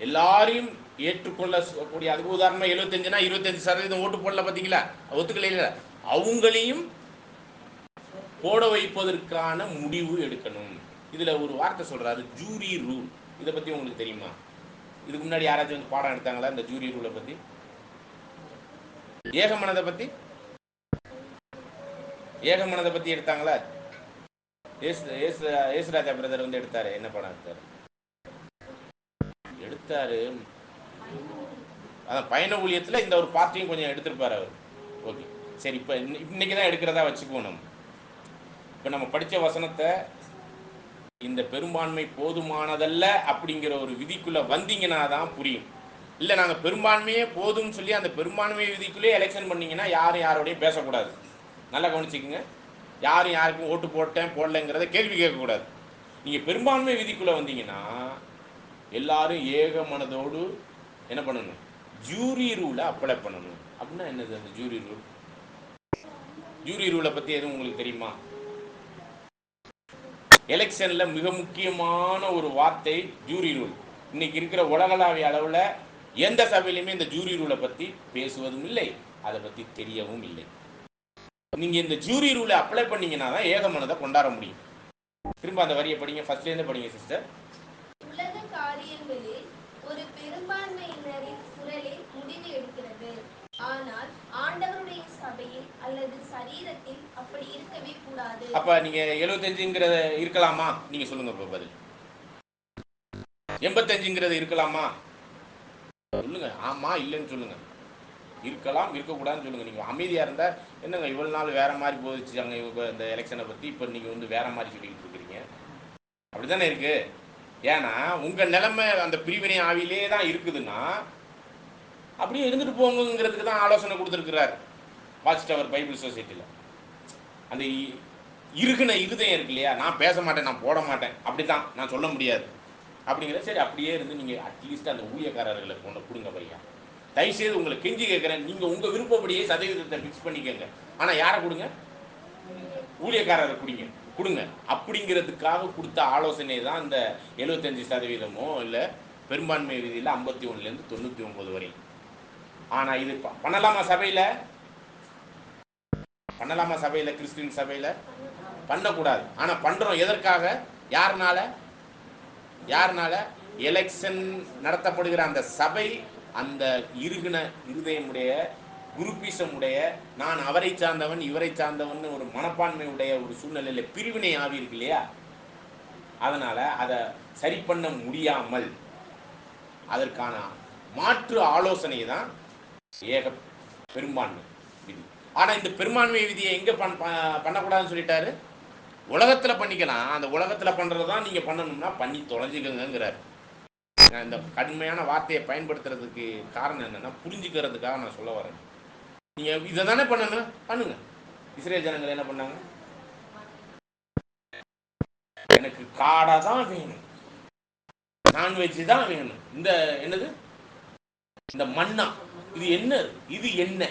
எல்லாரையும் ஏற்றுக்கொள்ளக்கூடிய. அதுக்கு உதாரணமா 75னா 25% ஓட்டு போடல, பார்த்தீங்களா? ஒத்துக்கல, அவங்களையும் போட வைப்பதற்கான முடிவு எடுக்கணும். இதுல ஒரு வார்த்தை சொல்றாரு, ஜூரி ரூல். இதை பத்தி உங்களுக்கு தெரியுமா? இதுக்கு முன்னாடி யாராச்சும் வந்து பாடம் எடுத்தாங்களா இந்த ஜூரி ரூலை பத்தி? ஏகமனதை பத்தி ஏகமனதை பத்தி எடுத்தாங்களா? ஏசுராஜா பிரதர் வந்து எடுத்தாரு. என்ன பாடம் எடுத்தாரு? அதான் பயண ஊழியத்துல இந்த ஒரு பார்ட்டியும் கொஞ்சம் எடுத்திருப்பாரு அவர். ஓகே, சரி, இப்ப இன்னைக்கு தான் எடுக்கிறதா வச்சுக்குவோம். நம்ம இப்ப நம்ம படிச்ச வசனத்தை இந்த பெரும்பான்மை போதுமானதல்ல அப்படிங்கிற ஒரு விதிக்குள்ள வந்தீங்கன்னா தான் புரியும். இல்லை நாங்கள் பெரும்பான்மையே போதும்னு சொல்லி அந்த பெரும்பான்மை விதிக்குள்ளே எலெக்ஷன் பண்ணீங்கன்னா யாரும் யாரோடையும் பேசக்கூடாது. நல்லா கவனிச்சுக்குங்க. யாரும் யாருக்கும் ஓட்டு போட்டேன் போடலைங்கிறத கேள்வி கேட்கக்கூடாது. நீங்கள் பெரும்பான்மை விதிக்குள்ளே வந்தீங்கன்னா எல்லாரும் ஏக மனதோடு என்ன பண்ணணும்? ஜூரி ரூலை அப்ளை பண்ணணும். அப்படின்னா என்னது அந்த ஜூரி ரூல்? ஜூரி ரூலை பற்றி எதுவும் உங்களுக்கு தெரியுமா? எலெக்ஷன்ல மிக முக்கியமான ஒரு வார்த்தை ஜூரி ரூல். இன்னைக்கு இருக்கிற உலகளாவிய அளவில் எந்த சபையிலுமே இந்த ஜூரி ரூலை பற்றி பேசுவதும் இல்லை, அதை பற்றி தெரியவும் இல்லை. நீங்க இந்த ஜூரி ரூலை அப்ளை பண்ணீங்கன்னா தான் ஏகமனதை கொண்டாட முடியும். திரும்ப அந்த வரியை படிங்க, ஃபர்ஸ்ட்லேருந்து படிங்க சிஸ்டர். உலக காரியங்களில் ஒரு பெரும்பான்மையினரின் குரலே முடிவு எடுக்கிறது, ஆனால் ஆண்டவர் சபையில் அல்லது சரீரத்தில் அப்படி இருக்கவே கூடாது. அப்ப நீங்க 75ங்கிறத இருக்கலாமா? நீங்க சொல்லுங்க இப்ப பதில். 85ங்கிறது இருக்கலாமா? சொல்லுங்க. ஆமா இல்லைன்னு சொல்லுங்க. இருக்கலாம், இருக்கக்கூடாதுன்னு சொல்லுங்க. நீங்க அமைதியா இருந்தா என்னங்க இவ்வளவு நாள் வேற மாதிரி போதிச்சாங்க இவங்க இந்த எலெக்ஷனை பத்தி, இப்ப நீங்க வந்து வேற மாதிரி சொல்லிட்டு இருக்கிறீங்க. அப்படித்தானே இருக்கு. ஏன்னா உங்க நிலைமை அந்த பிரிவினை ஆவிலே தான் இருக்குதுன்னா அப்படியே இருந்துட்டு போங்கிறதுக்கு தான் ஆலோசனை கொடுத்துருக்கிறார் வாட்ச் டவர் பைபிள் சொசைட்டியில். அந்த இருகுன இருதயம் இருக்கு இல்லையா, நான் பேச மாட்டேன், நான் போட மாட்டேன், அப்படித்தான் நான் சொல்ல முடியாது அப்படிங்கிற. சரி அப்படியே இருந்து நீங்கள் அட்லீஸ்ட் அந்த ஊழியக்காரர்களை கொண்டு கொடுங்க பையா. தயவுசெய்து உங்களை கெஞ்சி கேட்குறேன், நீங்கள் உங்கள் விருப்பப்படியே சதவீதத்தை ஃபிக்ஸ் பண்ணிக்கோங்க. ஆனால் யாரை கொடுங்க? ஊழியக்காரரை கொடுங்க. அப்படிங்கிறதுக்காக கொடுத்த ஆலோசனை தான் இந்த 75% இல்லை பெரும்பான்மை விதியில் 51லேருந்து 99 வரை. ஆனால் இது பண்ணலாமா சபையில்? பண்ணலாமா சபையில்? கிறிஸ்டின் சபையில் பண்ணக்கூடாது. ஆனால் பண்ணுறோம். எதற்காக? யாருனால? எலெக்ஷன் நடத்தப்படுகிற அந்த சபை அந்த இருகுன இருதயமுடைய குருப்பீசமுடைய, நான் அவரை சார்ந்தவன் இவரை சார்ந்தவன் ஒரு மனப்பான்மை உடைய ஒரு சூழ்நிலையில் பிரிவினை ஆவி இருக்கு இல்லையா, அதனால அதை சரி பண்ண முடியாமல் அதற்கான மாற்று ஆலோசனை தான் ஏக பெரும்பான்மை விதி. ஆனால் இந்த பெரும்பான்மை விதியை எங்கே பண்ணக்கூடாதுன்னு சொல்லிட்டாரு? உலகத்தில் பண்ணிக்கலாம். அந்த உலகத்தில் பண்ணுறது தான் நீங்கள் பண்ணணும்னா பண்ணி தொலைஞ்சிக்கங்கிறார். நான் இந்த கடுமையான வார்த்தையை பயன்படுத்துறதுக்கு காரணம் என்னன்னா புரிஞ்சுக்கிறதுக்காக நான் சொல்ல வரேன். நீங்கள் இதை தானே பண்ணணும், பண்ணுங்க. இஸ்ரேல் ஜனங்கள் என்ன பண்ணாங்க? எனக்கு காடை தான் வேணும், நான்வெஜ் தான் வேணும். இந்த என்னது இந்த மண்ணா, இது என்ன, இது என்ன,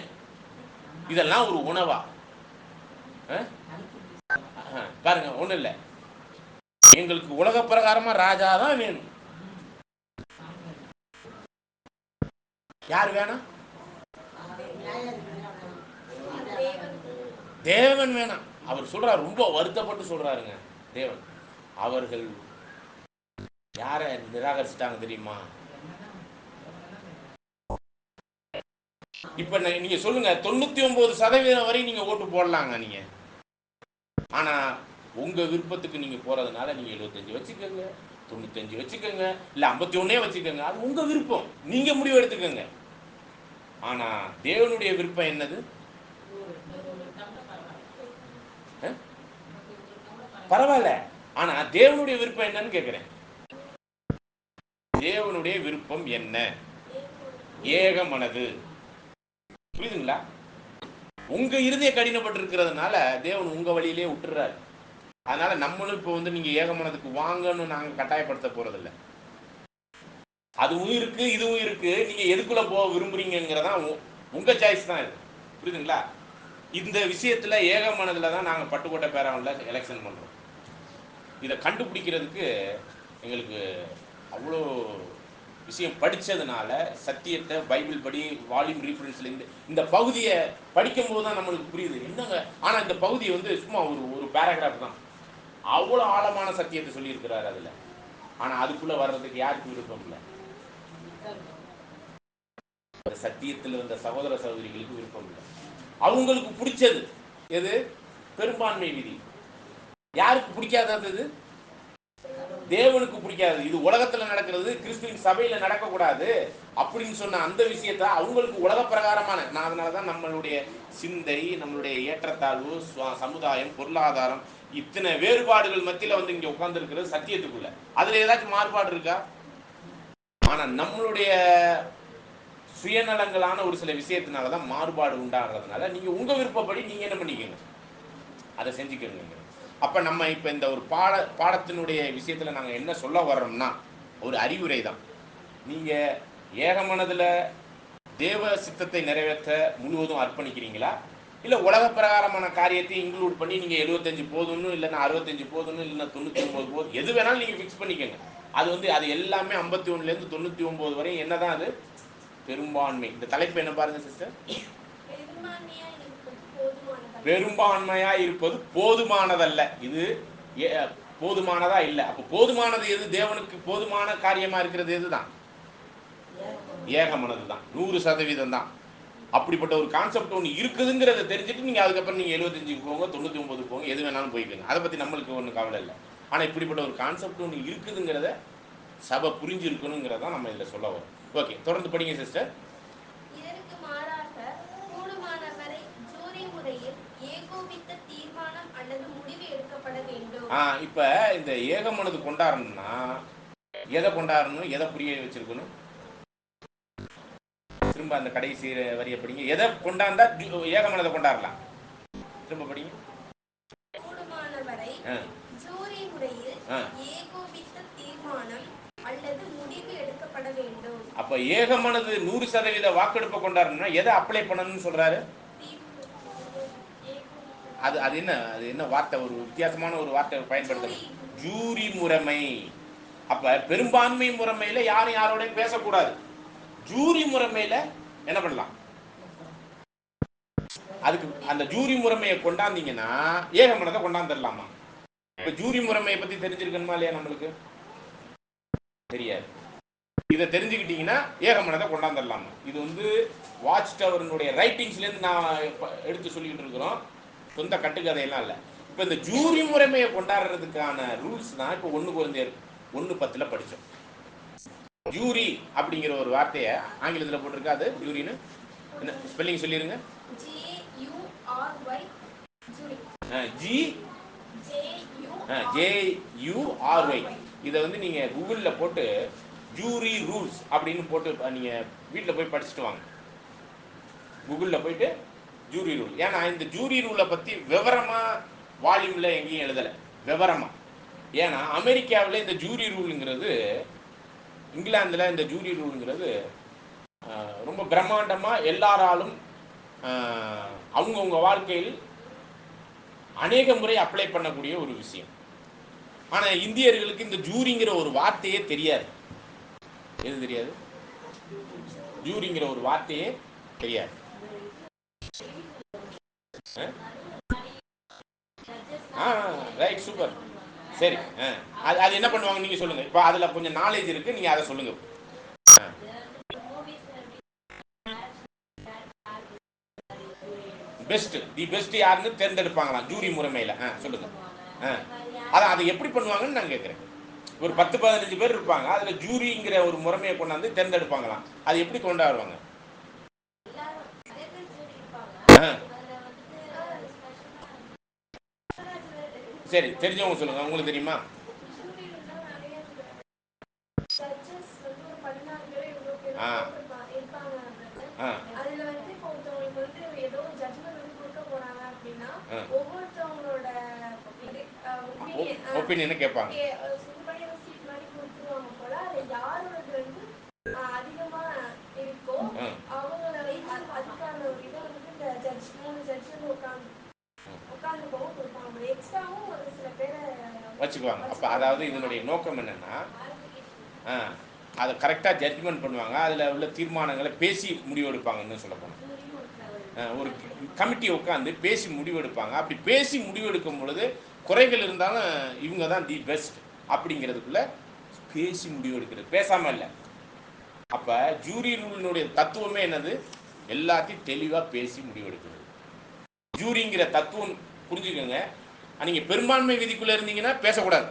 இதெல்லாம் ஒரு உணவா? பாருங்க, ஒண்ணு இல்லை, எங்களுக்கு உலக பிரகாரமா ராஜா தான் வேணும். யார் வேணும்? தேவன் வேணாம். அவர் சொல்றாரு, ரொம்ப வருத்தப்பட்டு சொல்றாருங்க தேவன். அவர்கள் யாரை நிராகரிச்சிட்டாங்க தெரியுமா? இப்ப நீங்க சொல்லுங்க, 99% வரை நீங்க ஓட்டு போடலாங்க நீங்க. ஆனா உங்க விருப்பத்துக்கு நீங்க போறதுனால நீங்க 75 வச்சுக்கோங்க, 95 வச்சுக்கோங்க, இல்ல 51 வச்சுக்கோங்க. அது உங்க விருப்பம், நீங்க முடிவு எடுத்துக்கோங்க. ஆனா தேவனுடைய விருப்பம் என்னது? பரவாயில்ல. ஆனா தேவனுடைய விருப்பம் என்னன்னு கேட்கிறேன். தேவனுடைய விருப்பம் என்ன? ஏக மனது. புரியுதுங்களா? உங்க இருதய கடினப்பட்டிருக்கிறதுனால தேவன் உங்க வழியிலே விட்டுறாரு. அதனால நம்மளும் இப்போ வந்து நீங்க ஏக மனதுக்கு வாங்கன்னு நாங்க கட்டாயப்படுத்த போறதில்லை. அதுவும் இருக்கு, இதுவும் இருக்கு. நீங்க எதுக்குள்ள போக விரும்புறீங்கிறதா உங்க சாய்ஸ் தான் இது. புரியுதுங்களா? இந்த விஷயத்துல ஏக மனதுல தான் நாங்க பட்டுக்கோட்டை பேராவன்ல எலெக்ஷன் பண்றோம். இதை கண்டுபிடிக்கிறதுக்கு எங்களுக்கு அவ்வளோ விஷயம் படித்ததுனால, சத்தியத்தை பைபிள் படி வால்யூம் ரீஃபரன்ஸ்ல இந்த பகுதியை படிக்கும் போது தான் நம்மளுக்கு புரியுது என்னங்க. ஆனால் இந்த பகுதி வந்து சும்மா ஒரு பேராகிராஃப் தான், அவ்வளோ ஆழமான சத்தியத்தை சொல்லியிருக்கிறார் அதில். ஆனால் அதுக்குள்ளே வர்றதுக்கு யாருக்கு விருப்பம் இல்லை? சத்தியத்தில் இருந்த சகோதர சகோதரிகளுக்கு விருப்பம் இல்லை. அவங்களுக்கு பிடிச்சது எது? பெரும்பான்மை விதி. யாருக்கு பிடிக்காதது? தேவனுக்கு பிடிக்காது. இது உலகத்துல நடக்கிறது, கிறிஸ்துவின் சபையில நடக்கக்கூடாது அப்படின்னு சொன்ன அந்த விஷயத்த அவங்களுக்கு உலக பிரகாரமான. நான் அதனாலதான் நம்மளுடைய சிந்தை, நம்மளுடைய ஏற்றத்தாழ்வு, சமுதாயம், பொருளாதாரம், இத்தனை வேறுபாடுகள் மத்தியில வந்து இங்க உட்கார்ந்து இருக்கிறது சத்தியத்துக்குள்ள. அதுல ஏதாச்சும் மாறுபாடு இருக்கா? ஆனா நம்மளுடைய சுயநலங்களான ஒரு சில விஷயத்தினாலதான் மாறுபாடு உண்டாகிறதுனால நீங்க உங்க விருப்பப்படி நீங்க என்ன பண்ணிக்கங்க, அதை செஞ்சுக்கங்க. அப்ப நம்ம இப்ப இந்த ஒரு பாடத்தினுடைய விஷயத்துல நாங்க என்ன சொல்ல வர்றோம்னா ஒரு அறிவுரை தான். நீங்க ஏக மனதுல தேவ சித்தத்தை நிறைவேற்ற முழுவதும் அர்ப்பணிக்கிறீங்களா, இல்ல உலக பிரகாரமான காரியத்தை இன்க்ளூட் பண்ணி நீங்க 75 போதும்னு, இல்லைன்னா 65 போதும்னு, இல்லைன்னா 99 போதும், எது வேணாலும் நீங்க ஃபிக்ஸ் பண்ணிக்கோங்க. அது வந்து அது எல்லாமே 51லேருந்து 99 வரை என்னதான் அது பெரும்பான்மை. இந்த தலைப்பு என்ன பாருங்க சிஸ்டர், பெரும்பான்மையா இருப்பது போதுமானதல்ல. இது போதுமானதா இல்ல. அப்ப போதுமானது எது? தேவனுக்கு போதுமான காரியமா இருக்கிறது எதுதான்? ஏக மனது தான். 100% தான். அப்படிப்பட்ட ஒரு கான்செப்ட் ஒன்று இருக்குதுங்கிறத தெரிஞ்சுட்டு நீங்கள் அதுக்கப்புறம் நீங்கள் 75 போங்க 99 போங்க எது வேணாலும் போய்க்கோங்க. அதை பற்றி நம்மளுக்கு ஒன்றும் கவலை இல்லை. ஆனால் இப்படிப்பட்ட ஒரு கான்செப்ட் ஒன்று இருக்குதுங்கிறத சபை புரிஞ்சிருக்கணுங்கிறத நம்ம இதில் சொல்ல வரோம். ஓகே, தொடர்ந்து படிங்க சிஸ்டர். இதற்கு மாறாக கூடுமானவரை ஜூரி முறையில் ஏகோபித்த தீர்மானம் அல்லது முடிவு எடுக்கப்பட வேண்டும். இப்போ இந்த ஏகமனது கொண்டாடணும்னா எதை கொண்டாடணும், எதை புரிய வச்சிருக்கணும்? திரும்ப அந்த கடைசி வரிய படிங்க. எதை கொண்டாந்தா ஏகமனதை கொண்டாடலாம்? திரும்ப படிங்க. கூடுமானவரை ஜூரி முறையில் ஏகோபித்த தீர்மானம் அல்லது முடிவு எடுக்கப்பட வேண்டும். அப்ப ஏகமனது 100% வாக்கெடுப்பை கொண்டாடணும்னா எதை அப்ளை பண்ணணும்னு சொல்றாரு? அது என்ன வார்த்தை? ஒரு வித்தியாசமான ஒரு வார்த்தை பயன்படுத்தணும். ஜூரி முறைமை. அப்ப பெரும்பான்மை முறைமையில யாரும் யாரோட பேசக்கூடாது. ஜூரி முறைமையில என்ன பண்ணலாம்? அதுக்கு அந்த ஜூரி முறைமையை கொண்டாந்தீங்கன்னா ஏகமனதை கொண்டாந்துடலாமா? இப்ப ஜூரி முறைமையை பத்தி தெரிஞ்சிருக்கணுமா இல்லையா? நம்மளுக்கு தெரியாது. இதை தெரிஞ்சுக்கிட்டீங்கன்னா ஏகமனதை கொண்டாந்துடலாமா? இது வாட்ச் டவரினுடைய ரைட்டிங்ஸ்ல இருந்து நான் எடுத்து சொல்லிட்டு இருக்கிறோம். சொந்த கட்டுக்கதையெல்லாம் இல்லை. இப்போ இந்த ஜூரி முறைமையை கொண்டாடுறதுக்கான ரூல்ஸ் தான் இப்போ 1 கொரிந்தியர் 1:10 படித்தோம். ஜூரி அப்படிங்கிற ஒரு வார்த்தையை ஆங்கிலத்தில் போட்டிருக்கு. அது ஜூரின்னு என்ன ஸ்பெல்லிங் சொல்லிருங்க. JURY. இதை நீங்கள் கூகுளில் போட்டு ஜூரி ரூல்ஸ் அப்படின்னு போட்டு நீங்கள் வீட்டில் போய் படிச்சுட்டு வாங்க. கூகுளில் போயிட்டு ஜூரி ரூல். ஏன்னா இந்த ஜூரி ரூலை பற்றி விவரமாக வால்யூமில் எங்கேயும் எழுதலை விவரமாக. ஏன்னா அமெரிக்காவில் இந்த ஜூரி ரூலுங்கிறது, இங்கிலாந்தில் இந்த ஜூரி ரூலுங்கிறது ரொம்ப பிரம்மாண்டமாக எல்லாராலும் அவங்கவுங்க வாழ்க்கையில் அநேக முறை அப்ளை பண்ணக்கூடிய ஒரு விஷயம். ஆனால் இந்தியர்களுக்கு இந்த ஜூரிங்கிற ஒரு வார்த்தையே தெரியாது. எது தெரியாது? ஜூரிங்கிற ஒரு வார்த்தையே தெரியாது. Right, super. சரி, அது என்ன பண்ணுவாங்க நீங்க சொல்லுங்க. இப்போ அதுல கொஞ்சம் நாலேஜ் இருக்கு, நீங்க அதை சொல்லுங்க. தி பெஸ்ட் யாருன்னு தேர்ந்தெடுப்பாங்களாம் ஜூரி முறைமையில. சொல்லுங்க. அதை எப்படி பண்ணுவாங்கன்னு நான் கேட்குறேன். ஒரு 10-15 பேர் இருப்பாங்க, அதுல ஜூரிங்கிற ஒரு முறைமையை கொண்டாந்து தேர்ந்தெடுப்பாங்களாம். அது எப்படி கொண்டாடுவாங்க? சரி, தெரிஞ்சவங்க சொல்லுங்க. உங்களுக்கு தெரியுமா? ஒப்பீனியன் கேட்பாங்க. வச்சுக்குவாங்க. அப்ப அதாவது இதனுடைய நோக்கம் என்னன்னா, அதை கரெக்டாக ஜட்ஜ்மெண்ட் பண்ணுவாங்க. அதில் உள்ள தீர்மானங்களை பேசி முடிவெடுப்பாங்கன்னு சொல்ல போனோம். ஒரு கமிட்டி உட்காந்து பேசி முடிவெடுப்பாங்க. அப்படி பேசி முடிவெடுக்கும் பொழுது குறைகள் இருந்தாலும் இவங்க தான் தி பெஸ்ட் அப்படிங்கிறதுக்குள்ள பேசி முடிவெடுக்கிறது, பேசாமல் இல்லை. அப்போ ஜூரி ரூலினுடைய தத்துவமே என்னது? எல்லாத்தையும் தெளிவாக பேசி முடிவெடுக்கிறது. ஜூரிங்கிற தத்துவம் புரிஞ்சுக்கோங்க. நீங்கள் பெரும்பான்மை விதிக்குள்ளே இருந்தீங்கன்னா பேசக்கூடாது,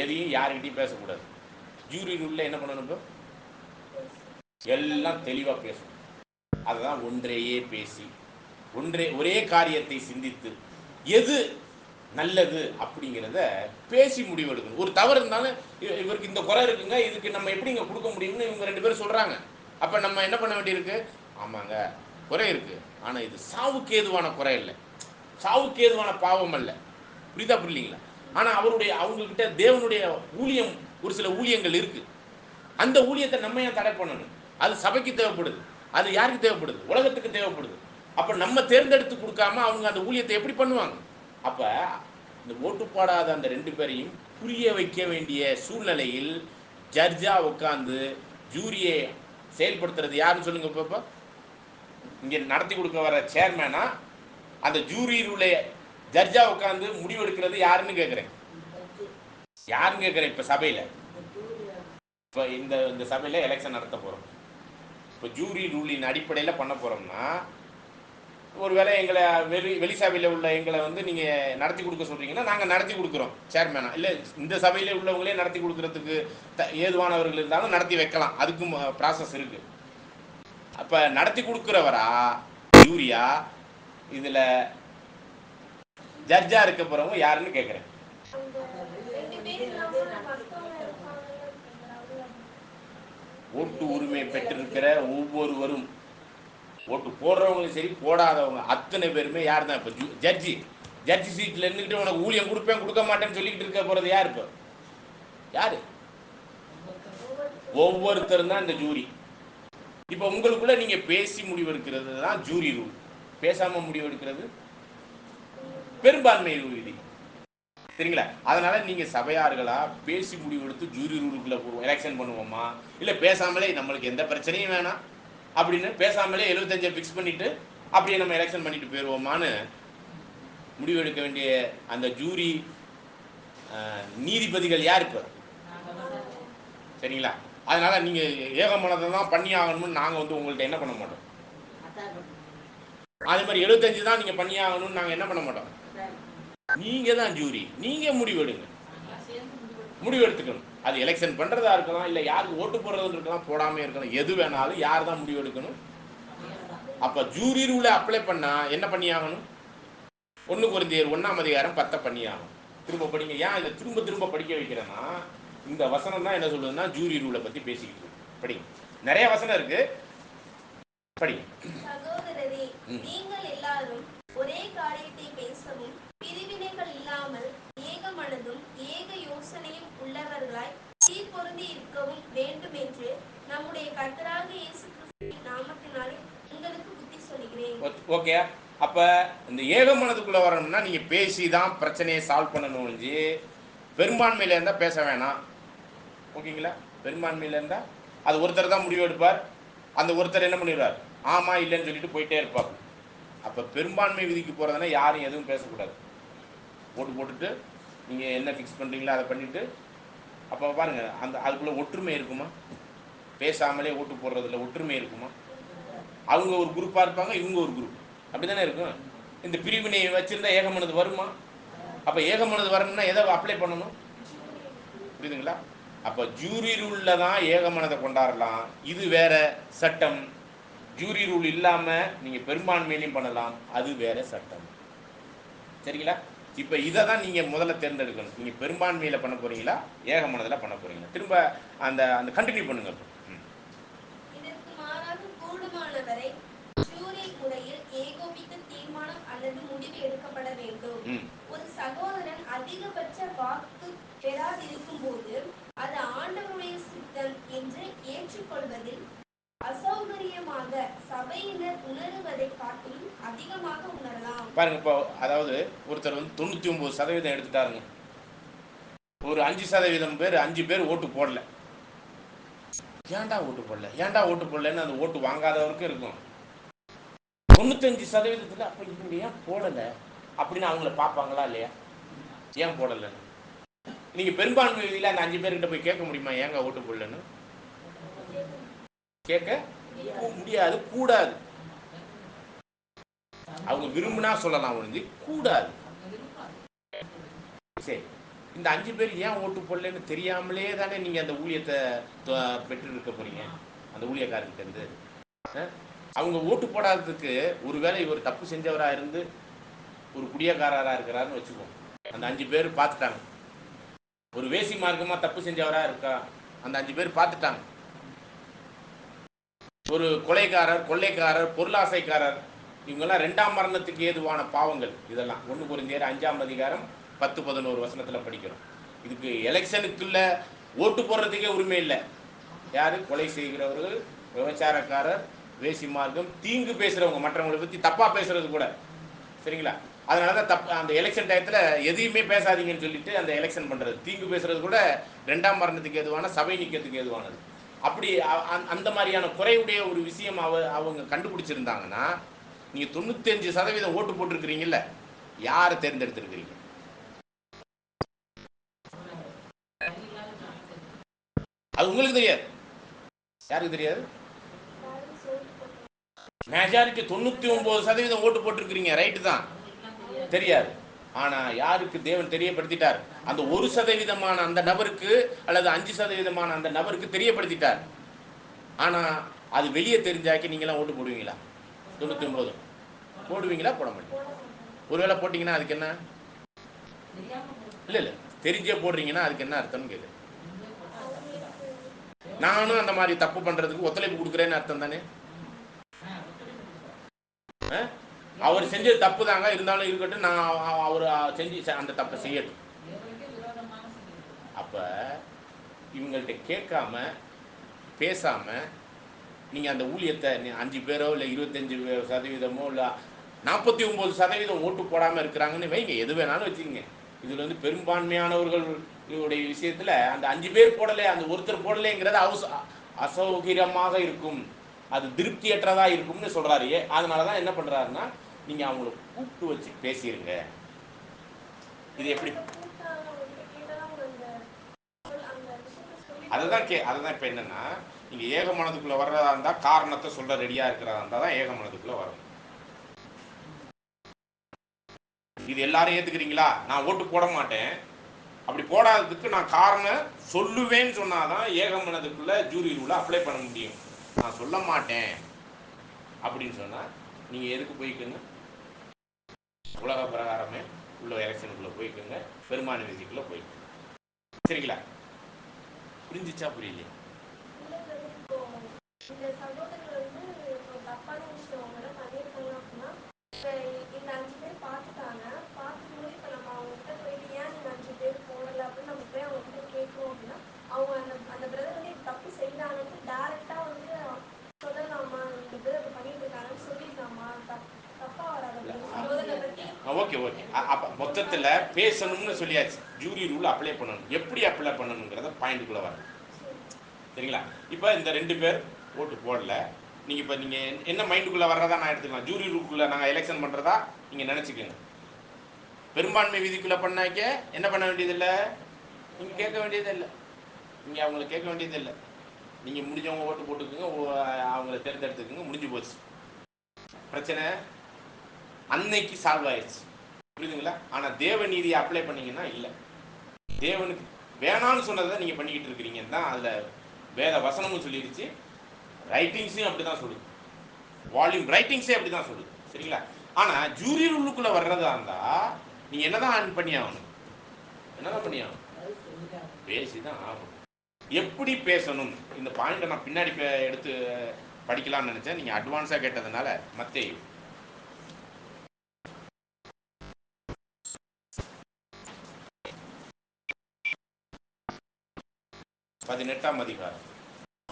எதையும் யாருக்கிட்டையும் பேசக்கூடாது. ஜூரி ரூலில் என்ன பண்ணணும்? இப்போ எல்லாம் தெளிவாக பேசணும். அதுதான் ஒன்றையே பேசி ஒரே காரியத்தை சிந்தித்து எது நல்லது அப்படிங்கிறத பேசி முடிவெடுக்கணும். ஒரு தவறு இருந்தாலும் இவருக்கு இந்த குறை இருக்குங்க, இதுக்கு நம்ம எப்படி இங்கே கொடுக்க முடியும்னு இவங்க 2 பேரும் சொல்கிறாங்க. அப்போ நம்ம என்ன பண்ண வேண்டியிருக்கு? ஆமாங்க, குறை இருக்குது, ஆனால் இது சாவுக்கு ஏதுவான குறை இல்லை, சாவுக்கு ஏதுவான பாவம் அல்ல. புரியுதா புரியலீங்களா? ஆனால் அவங்கக்கிட்ட தேவனுடைய ஊழியம், ஒரு சில ஊழியங்கள் இருக்குது. அந்த ஊழியத்தை நம்ம ஏன் தடை பண்ணணும்? அது சபைக்கு தேவைப்படுது, அது யாருக்கு தேவைப்படுது? உலகத்துக்கு தேவைப்படுது. அப்போ நம்ம தேர்ந்தெடுத்து கொடுக்காம அவங்க அந்த ஊழியத்தை எப்படி பண்ணுவாங்க? அப்போ இந்த ஓட்டு போடாத அந்த 2 பேரையும் புரிய வைக்க வேண்டிய சூழ்நிலையில் ஜட்ஜா உட்காந்து ஜூரியை செயல்படுத்துறது யாருன்னு சொல்லுங்க. இப்போ இங்கே நடத்தி கொடுக்க வர சேர்மேனா அந்த ஜூரி ரூலை ஜட்ஜா உட்காந்து முடிவெடுக்கிறது யாருன்னு கேட்குறேன். யாருன்னு கேட்குறேன். இப்போ சபையில், இப்போ இந்த சபையில் எலெக்ஷன் நடத்த போகிறோம். இப்போ ஜூரி ரூலின் அடிப்படையில் பண்ண போகிறோம்னா, ஒருவேளை எங்களை வெளி சபையில் உள்ள எங்களை வந்து நீங்கள் நடத்தி கொடுக்க சொல்கிறீங்கன்னா நாங்கள் நடத்தி கொடுக்குறோம் சேர்மேனா, இல்லை இந்த சபையில் உள்ளவங்களே நடத்தி கொடுக்குறதுக்கு ஏதுவானவர்கள் இருந்தாலும் நடத்தி வைக்கலாம், அதுக்கும் ப்ராசஸ் இருக்குது. அப்போ நடத்தி கொடுக்குறவரா ஜூரியா, இதில் ஜட்ஜாக இருக்க போகிறவங்க யாருன்னு கேட்குறேன். ஓட்டு உரிமை பெற்றிருக்கிற ஒவ்வொருவரும், ஓட்டு போடுறவங்களும் சரி போடாதவங்க அத்தனை பேருமே யார் தான்? இப்போ ஜட்ஜி சீட்டில் இருந்துக்கிட்டு உனக்கு ஊழியம் கொடுப்பேன் கொடுக்க மாட்டேன்னு சொல்லிக்கிட்டு இருக்க போகிறது யார்? இப்போ யார்? ஒவ்வொருத்தரும் தான் இந்த ஜூரி. இப்போ உங்களுக்குள்ள நீங்கள் பேசி முடிவெடுக்கிறது தான் ஜூரி ரூல். பேசாமல் முடிவெடுக்கிறது பெரும்பான்மை விதி, சரிங்களா? அதனால நீங்க சபையார்களா பேசி முடிவெடுத்து ஜூரி ரூலுக்குள்ள எலெக்ஷன் பண்ணுவோமா, இல்ல பேசாமலே நம்மளுக்கு எந்த பிரச்சனையும் வேணாம் அப்படின்னு பேசாமலே 75 ஃபிக்ஸ் பண்ணிட்டு அப்படியே நம்ம எலெக்ஷன் பண்ணிட்டு போயிடுவோமான்னு முடிவெடுக்க வேண்டிய அந்த ஜூரி நீதிபதிகள் யார் இப்போ? சரிங்களா? அதனால நீங்க ஏகமனதை தான் பண்ணி ஆகணும்னு நாங்க வந்து உங்கள்ட்ட என்ன பண்ண மாட்டோம். அதே மாதிரி 75 தான் நீங்க பண்ணி ஆகணும்னு நாங்க என்ன பண்ண மாட்டோம். நீங்க தான் ஜூரி, நீங்க முடிவெடுங்க, முடிவெடுத்துக்கணும். அது எலெக்ஷன் பண்றதா இருக்கலாம், இல்ல யாருக்கு ஓட்டு போடுறது இருக்கலாம், போடாம இருக்கலாம், எது வேணாலும் யார் தான் முடிவெடுக்கணும். அப்ப ஜூரி ரூலை அப்ளை பண்ணா என்ன பண்ணி ஆகணும்? 1 கொரிந்தியர் 1:10 பண்ணி ஆகணும். திரும்ப படிங்க. ஏன் இதை திரும்ப திரும்ப படிக்க வைக்கிறேன்னா, இந்த வசனம் தான் என்ன சொல்லுதுன்னா ஜூரி ரூலை பத்தி பேசிக்கிட்டு இருக்கு. படிங்க, நிறைய வசனம் இருக்கு, படிங்க. சகோதரரே, நீங்கள் எல்லாரும் ஒரே காரியத்தை பேசவும் பிரிவினைகள் இல்லாமல் ஏக மனதும் ஏக யோசனையும் உள்ளவர்களாய் சீர்பொருந்தி இருக்கவும் வேண்டும் என்று நம்முடைய கர்த்தராகிய இயேசு கிறிஸ்துவின் நாமத்தினாலே உங்களுக்கு புத்தி சொல்கிறேன். ஓகே. அப்ப இந்த ஏக மனதுக்குள்ள வரணும்னா நீங்க பேசி தான் பிரச்சனையை சால்வ் பண்ணணும் ஒழிஞ்சு பெரும்பான்மையில இருந்தா பேச வேணாம். ஓகேங்களா? பெரும்பான்மையில இருந்தா அது ஒருத்தர் தான் முடிவு எடுப்பார். அந்த ஒருத்தர் என்ன பண்ணிடுவார், ஆமா இல்லைன்னு சொல்லிட்டு போயிட்டே இருப்பார். அப்ப பெரும்பான்மை விதிக்கு போறதுன்னா யாரும் எதுவும் பேசக்கூடாது. ஓட்டு போட்டுட்டு நீங்க என்ன ஃபிக்ஸ் பண்றீங்களோ அதை பண்ணிட்டு அப்போ பாருங்க, அந்த அதுக்குள்ள ஒற்றுமை இருக்குமா? பேசாமலே ஓட்டு போடுறதுல ஒற்றுமை இருக்குமா? அவங்க ஒரு குரூப்பா இருப்பாங்க, இவங்க ஒரு குரூப், அப்படிதானே இருக்கும். இந்த பிரிவினை வச்சிருந்தா ஏகமனது வருமா? அப்ப ஏகமனது வரணும்னா எதை அப்ளை பண்ணணும்? புரியுதுங்களா? அப்ப ஜூரி ரூல்ல தான் ஏகமனதை கொண்டாடலாம். இது வேற சட்டம். ஜூரி ரூல் இல்லாம நீங்க பெரும்பான்மையிலையும் பண்ணலாம், அது வேற சட்டம். சரிங்களா? இப்ப இதை தான் நீங்க முதல்ல தேர்ந்தெடுக்கணும். நீங்க பெரும்பான்மையில பண்ண போறீங்களா, ஏகமனதில் பண்ண போறீங்களா? திரும்ப அந்த அந்த கண்டினியூ பண்ணுங்க. இதற்கு மாறாக கூடுமானவரை ஜூரி முறையில் ஏகோபித்த தீர்மானம் அல்லது முடிவு எடுக்கப்பட வேண்டும். ஒரு சகோதரன் அதிகபட்ச வாக்கு பெறாதிருக்கும் போது அது ஆண்டவருடைய சித்தம் என்று ஏற்றுக்கொள்வதில் அசௌகரியமாக சபையினர் உணருவதை காட்டிலும் அதிகமாக உணரலாம். பாருங்க, இப்போ அதாவது ஒருத்தர் வந்து 99% எடுத்துட்டாருங்க, ஒரு 5% பேர் 5 பேர் ஓட்டு போடல. ஏன்டா ஓட்டு போடல, ஏன்டா ஓட்டு போடலன்னு அந்த ஓட்டு வாங்காதவருக்கும் இருக்கும். 95% அப்ப இவங்க ஏன் போடல அப்படின்னு அவங்கள பார்ப்பாங்களா இல்லையா? ஏன் போடல? நீங்க பெரும்பான்மை விதியில அந்த 5 பேர்கிட்ட போய் கேட்க முடியுமா ஏங்க ஓட்டு போடலன்னு? கேட்க முடியாது, கூடாது. அவங்க விரும்பினா சொல்லலாம், ஒழிஞ்சு கூடாது. சரி, இந்த 5 பேர் ஏன் ஓட்டு போடலன்னு தெரியாமலே தானே நீங்க அந்த ஊழியத்தை பெற்று இருக்க போறீங்க. அந்த ஊழியக்காரர்கிட்ட இருந்து அவங்க ஓட்டு போடாததுக்கு ஒருவேளை இவர் தப்பு செஞ்சவரா இருந்து ஒரு குடியக்காரரா இருக்கிறாருன்னு வச்சுக்கோங்க, அந்த 5 பேர் பார்த்துட்டாங்க. ஒரு வேசி மார்க்கமா தப்பு செஞ்சவரா இருக்கா, அந்த 5 பேர் பார்த்துட்டாங்க. ஒரு கொலைக்காரர், கொள்ளைக்காரர், பொருளாசைக்காரர், இவங்கெல்லாம் 2ஆம் மரணத்துக்கு ஏதுவான பாவங்கள். இதெல்லாம் 1 கொரிந்தியர் 5:10-11 வசனத்துல படிக்கிறோம். இதுக்கு எலெக்ஷனுக்குள்ள ஓட்டு போடுறதுக்கே உரிமை இல்லை. யாரு? கொலை செய்கிறவர்கள், விபச்சாரக்காரர், வேசி மார்க்கம், தீங்கு பேசுறவங்க, மற்றவங்களை பத்தி தப்பா பேசுறது கூட. சரிங்களா? அதனாலதான் தப்பு அந்த எலெக்ஷன் டயத்துல எதையுமே பேசாதீங்கன்னு சொல்லிட்டு அந்த எலெக்ஷன் பண்றது, தீங்கு பேசுறது கூட 2ஆம் மரணத்துக்கு ஏதுவான, சபை நீக்கத்துக்கு ஏதுவானது. அப்படி அந்த மாதிரியான குறைவுடைய ஒரு விஷயம் அவங்க கண்டுபிடிச்சிருந்தாங்கன்னா நீங்க 95% ஓட்டு போட்டிருக்கிறீங்கல்ல, யாரை தேர்ந்தெடுத்திருக்கிறீங்க? அது உங்களுக்கு தெரியாது. யாருக்கு தெரியாது? மெஜாரிட்டி 99% ஓட்டு போட்டிருக்கிறீங்க, ரைட்டு தான், தெரியாது. ஆனா யாருக்கு தேவன் தெரியப்படுத்திட்டார்? அந்த 1% அந்த நபருக்கு அல்லது 5% அந்த நபருக்கு தெரியப்படுத்திட்டார். ஆனா அது வெளியே தெரிஞ்சாக்கி நீங்களாம் ஓட்டு போடுவீங்களா? 99 போடுவீங்களா போட மாட்டீங்க? ஒருவேளை போட்டிங்கன்னா அதுக்கு என்ன? இல்லை இல்லை, தெரிஞ்சே போடுறீங்கன்னா அதுக்கு என்ன அர்த்தம்னு கேட்குறேன். நானும் அந்த மாதிரி தப்பு பண்ணுறதுக்கு ஒத்துழைப்பு கொடுக்குறேன்னு அர்த்தம் தானே? அவர் செஞ்சது தப்பு தாங்க, இருந்தாலும் இருக்கட்டும், நான் அவர் செஞ்சு அந்த தப்பை செய்யட்டும். அப்போ இவங்கள்ட்ட கேட்காம பேசாமல் நீங்கள் அந்த ஊழியத்தை 5 பேரோ இல்லை 25% இல்லை 49% ஓட்டு போடாமல் இருக்கிறாங்கன்னு வைங்க, எது வேணாலும் வச்சுக்கோங்க. இதில் வந்து பெரும்பான்மையானவர்களுடைய விஷயத்தில் அந்த 5 பேர் போடலை, அந்த ஒருத்தர் போடலைங்கிறது அசௌகரியமாக இருக்கும், அது திருப்தியற்றதாக இருக்கும்னு சொல்கிறாரு. அதனால தான் என்ன பண்ணுறாருன்னா, நீங்கள் அவங்கள கூப்பிட்டு வச்சு பேசிடுங்க. இது எப்படி? அதுதான் இப்போ என்னன்னா, நீங்கள் ஏக மனதுக்குள்ளே வர்றதா இருந்தால் காரணத்தை சொல்ல ரெடியாக இருக்கிறதா இருந்தால் தான் ஏக மனதுக்குள்ளே வரணும். இது எல்லாரும் ஏற்றுக்கிறீங்களா? நான் ஓட்டு போட மாட்டேன், அப்படி போடாததுக்கு நான் காரணம் சொல்லுவேன்னு சொன்னாதான் ஏக மனதுக்குள்ள ஜூரி ரூலை அப்ளை பண்ண முடியும். நான் சொல்ல மாட்டேன் அப்படின்னு சொன்னால் நீங்கள் எதுக்கு போய்க்குங்க? உலக பிரகாரமே உள்ள எலெக்ஷனுக்குள்ளே போய்க்குங்க, பெரும்பான்மை விதிக்குள்ளே போய்க்குங்க. சரிங்களா? புரிஞ்சிச்சா புரியலையா? இந்த சகோதரர்கள் வந்து தப்பான விஷயம் அவங்க பண்ணியிருக்காங்க அப்படின்னா, இந்த 5 பேர் பார்த்துட்டாங்க, பார்க்கும்போது இப்போ நம்ம அவங்ககிட்ட போயிட்டு ஏன் நீங்கள் 5 பேர் போடலை அப்படின்னு நம்ம போய் அவங்ககிட்ட கேட்குறோம் அப்படின்னா, அவங்க அந்த அந்த பிரதர் வந்து தப்பு செய்தாங்கன்னு டேரெக்டாக வந்து சொல்லலாமா, இந்த பேர் அப்படி பண்ணிட்டு இருக்காங்கன்னு சொல்லிடலாமா? தப்பாக வராது சகோதரனை பற்றி. ஓகே ஓகே, அப்போ மொத்தத்தில் பேசணும்னு சொல்லியாச்சு, ஜூரி ரூல் அப்ளை பண்ணணும். எப்படி அப்ளை பண்ணணுங்கிறத பாயிண்ட்டுக்குள்ளே வரணும். சரிங்களா? இப்போ இந்த 2 பேர் ஓட்டு போடல, நீங்கள் இப்போ நீங்கள் என்ன மைண்டுக்குள்ளே வர்றதா நான் எடுத்துக்கலாம். ஜூரி ரூலுக்குள்ளே நாங்கள் எலெக்ஷன் பண்ணுறதா நீங்கள் நினச்சிக்கோங்க. பெரும்பான்மை விதிக்குள்ளே பண்ணாக்க என்ன பண்ண வேண்டியதில்லை, நீங்கள் கேட்க வேண்டியதில்லை, நீங்கள் அவங்கள கேட்க வேண்டியதில்லை. நீங்கள் முடிஞ்சவங்க ஓட்டு போட்டுக்குங்க, அவங்கள தேர்ந்தெடுத்துக்குங்க, முடிஞ்சு போச்சு பிரச்சனை, அன்னைக்கு சால்வ் ஆயிடுச்சு. புரியுதுங்களா? ஆனால் தேவ நீதியை அப்ளை பண்ணீங்கன்னா இல்லை, தேவனுக்கு வேணான்னு சொன்னதை நீங்கள் பண்ணிக்கிட்டு இருக்கிறீங்கன்னு தான் அதில் வேத வசனமும் சொல்லிடுச்சு, ரைட்டிங்ஸையும் அப்படி தான் சொல்லுது, வால்யூம் ரைட்டிங்ஸே அப்படி தான் சொல்லுது. சரிங்களா? ஆனால் ஜூரி ரூலுக்குள்ளே வர்றதா இருந்தால் நீங்கள் என்ன தான் பண்ணி ஆகணும்? என்னதான் பண்ணி ஆகணும்? பேசி தான் ஆகணும். எப்படி பேசணும் இந்த பாயிண்ட்டை நான் பின்னாடி எடுத்து படிக்கலாம்னு நினச்சேன், நீங்கள் அட்வான்ஸாக கேட்டதுனால. மத்தேயு 18ஆம் அதிகாரம்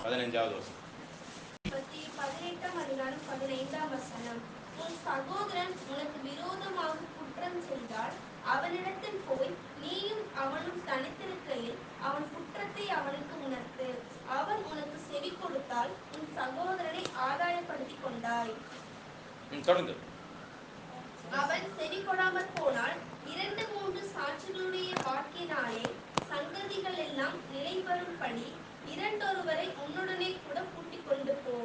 15வது வசனம். 18ஆம் அதிகாரம் 15ஆம் வசனம். உன் சகோதரன் உனக்கு விரோதமாக குற்றம் செய்தால் அவனிடத்தில் போய் நீயும் அவனும் தனித்திருக்கையில் அவன் குற்றத்தை அவனுக்கு உணர்த்து. அவன் உனக்கு செவி கொடுத்தால் உன் சகோதரனை ஆதாயப்படுத்திக் கொண்டாய். தொடர்ந்து. அவன் செவி கொடாமற் போனால் 2-3 சாட்சிகளுடைய வாக்கினாலே சங்கதிகள் எல்லாம் நிலைபெறும்படி இரண்டொருவரை உன்னுடனே கூட கூட்டிக் கொண்டு போ.